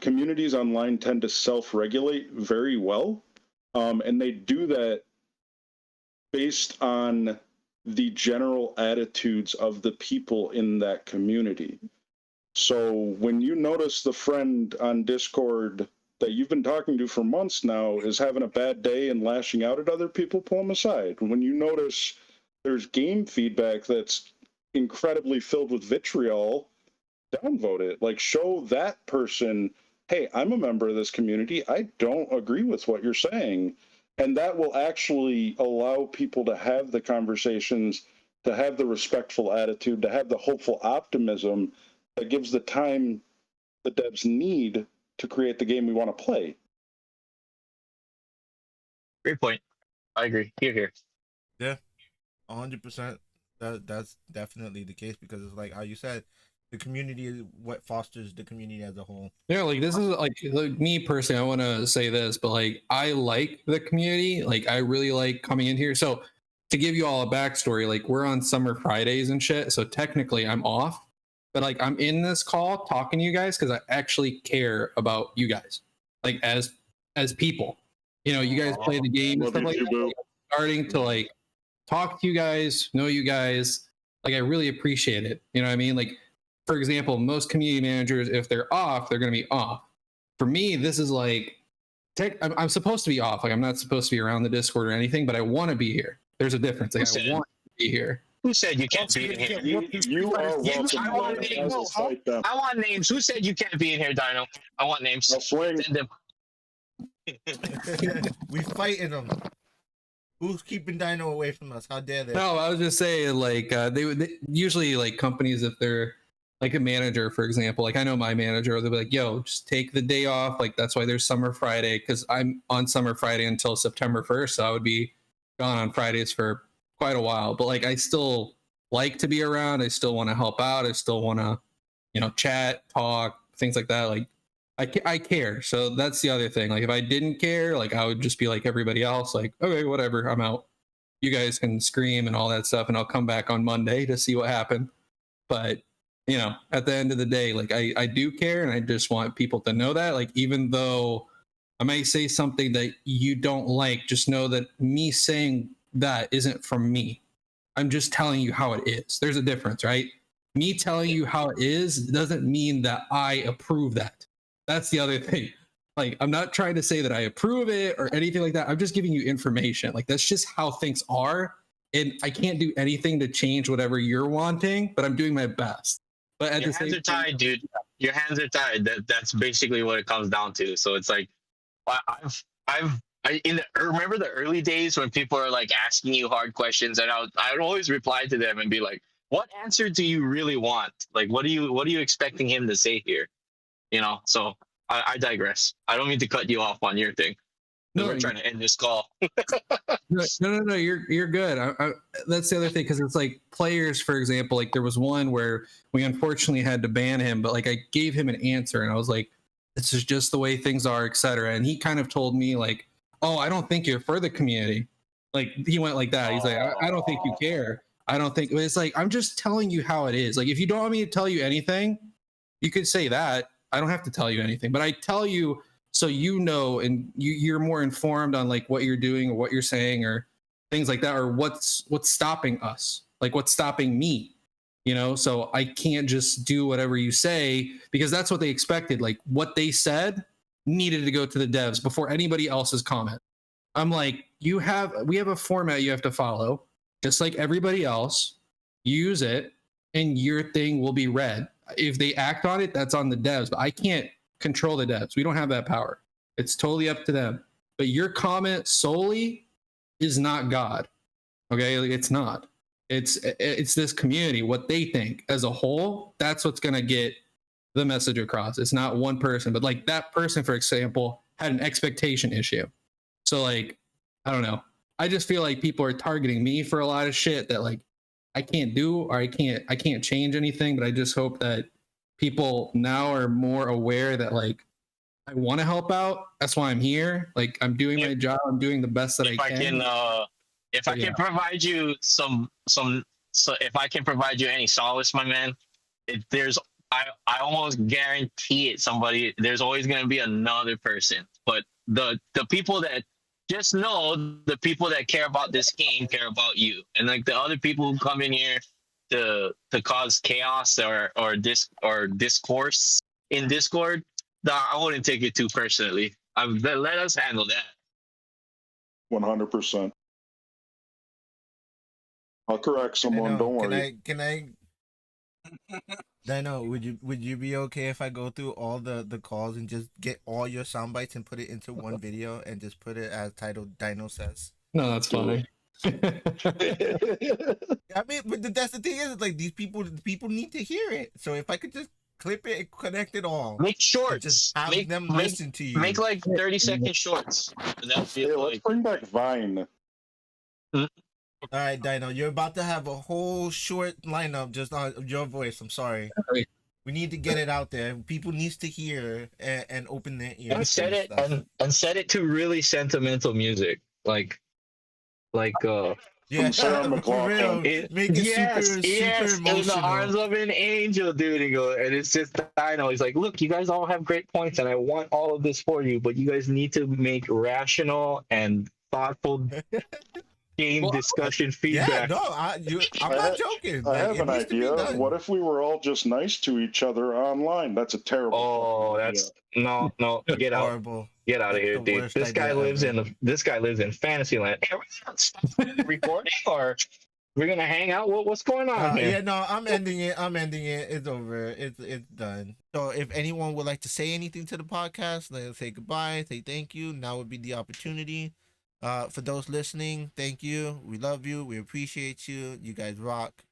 communities online tend to self-regulate very well, and they do that based on the general attitudes of the people in that community. So when you notice the friend on Discord that you've been talking to for months now is having a bad day and lashing out at other people, pull them aside. When you notice there's game feedback that's incredibly filled with vitriol, downvote it. Like, show that person, hey, I'm a member of this community. I don't agree with what you're saying. And that will actually allow people to have the conversations, to have the respectful attitude, to have the hopeful optimism that gives the time the devs need to create the game we want to play. Great point. I agree. Here. Yeah, 100%. That's definitely the case because it's like how you said, the community is what fosters the community as a whole. Yeah, like this is like me personally, I want to say this, but like I like the community. Like I really like coming in here. So to give you all a backstory, like we're on summer Fridays and shit. So technically I'm off, but like I'm in this call talking to you guys because I actually care about you guys, like as people. You know, you guys play the game and stuff like that. Like, starting to like talk to you guys, know you guys. Like I really appreciate it. You know what I mean? Like, for example, most community managers, if they're off, they're going to be off. For me, this is like, I'm supposed to be off. Like I'm not supposed to be around the Discord or anything, but I want to be here. There's a difference. Like I want to be here. Who said you can't be in here? You are welcome. I want names. I want names. Who said you can't be in here, Dino? I want names. I'll swing. Send them. We fighting them. Who's keeping Dino away from us? How dare they? No, I was just saying, like they usually like companies, if they're like a manager, for example, like I know my manager, they'll be like, yo, just take the day off. Like that's why there's summer Friday, because I'm on summer Friday until September 1st. So I would be gone on Fridays for quite a while. But like I still like to be around. I still want to help out. I still want to, you know, chat, talk, things like that. Like I care. So that's the other thing. Like if I didn't care, like I would just be like everybody else, like, okay, whatever, I'm out. You guys can scream and all that stuff, and I'll come back on Monday to see what happened. But you know, at the end of the day, like I do care, and I just want people to know that. Like even though I might say something that you don't like, just know that me saying that isn't from me. I'm just telling you how it is. There's a difference, right? Me telling you how it is doesn't mean that I approve that. That's the other thing. Like, I'm not trying to say that I approve it or anything like that. I'm just giving you information. Like, that's just how things are. And I can't do anything to change whatever you're wanting, but I'm doing my best. But at Your the same hands are tied, dude. Your hands are tied. That's basically what it comes down to. So it's like, remember the early days when people are like asking you hard questions, and I would always reply to them and be like, what answer do you really want? Like, what are you expecting him to say here? You know, so I digress. I don't mean to cut you off on your thing. No, we're trying to end this call. No. You're good. That's the other thing, because it's like players, for example. Like there was one where we unfortunately had to ban him, but like I gave him an answer, and I was like, "This is just the way things are, etc." And he kind of told me like, "Oh, I don't think you're for the community." Like he went like that. He's like, "I don't think you care." I don't think it's like I'm just telling you how it is. Like if you don't want me to tell you anything, you could say that. I don't have to tell you anything, but I tell you so you know, and you're more informed on like what you're doing or what you're saying or things like that, or what's stopping us, like what's stopping me. You know, so I can't just do whatever you say because that's what they expected. Like what they said needed to go to the devs before anybody else's comment. I'm like, we have a format you have to follow, just like everybody else. Use it, and your thing will be read. If they act on it, that's on the devs. But I can't control the devs. We don't have that power. It's totally up to them. But your comment solely is not God. Okay, like, it's not. It's this community, what they think as a whole. That's what's gonna get the message across. It's not one person, but like that person, for example, had an expectation issue. So like, I don't know. I just feel like people are targeting me for a lot of shit that like I can't do or I can't change anything. But I just hope that people now are more aware that like I want to help out. That's why I'm here. Like I'm doing my job. I'm doing the best that I can. If I can provide you so if I can provide you any solace, my man, I almost guarantee it. There's always going to be another person, but the people that just know the people that care about this game care about you, and like the other people who come in here to cause chaos or discourse in Discord, I wouldn't take it too personally. Let us handle that. 100%. I'll correct someone. Don't worry. Can I? Dino, would you be okay if I go through all the calls and just get all your sound bites and put it into one video and just put it as titled Dino Says? No, that's funny. I mean, but that's the thing is like these people need to hear it. So if I could just clip it and connect it all, make shorts, just have them listen to you. Make like 30-second shorts. Let's bring back Vine. All right, Dino, you're about to have a whole short lineup just on your voice. I'm sorry. We need to get it out there. People needs to hear and open their ears. And set it and set it to really sentimental music, like yeah, for real. Make it super emotional. In the arms of an angel, dude. And it's just Dino. He's like, look, you guys all have great points, and I want all of this for you, but you guys need to make rational and thoughtful game discussion feedback. Yeah, no, I'm not joking. I have an idea. What if we were all just nice to each other online? That's a terrible. That's no. Get out. Horrible. Get out of here, dude. This guy lives in fantasy land. Hey, we're not recording, or we're gonna hang out. What's going on here? Yeah, no, I'm ending it. It's over. It's done. So if anyone would like to say anything to the podcast, let's say goodbye, say thank you. Now would be the opportunity. For those listening, thank you. We love you. We appreciate you. You guys rock.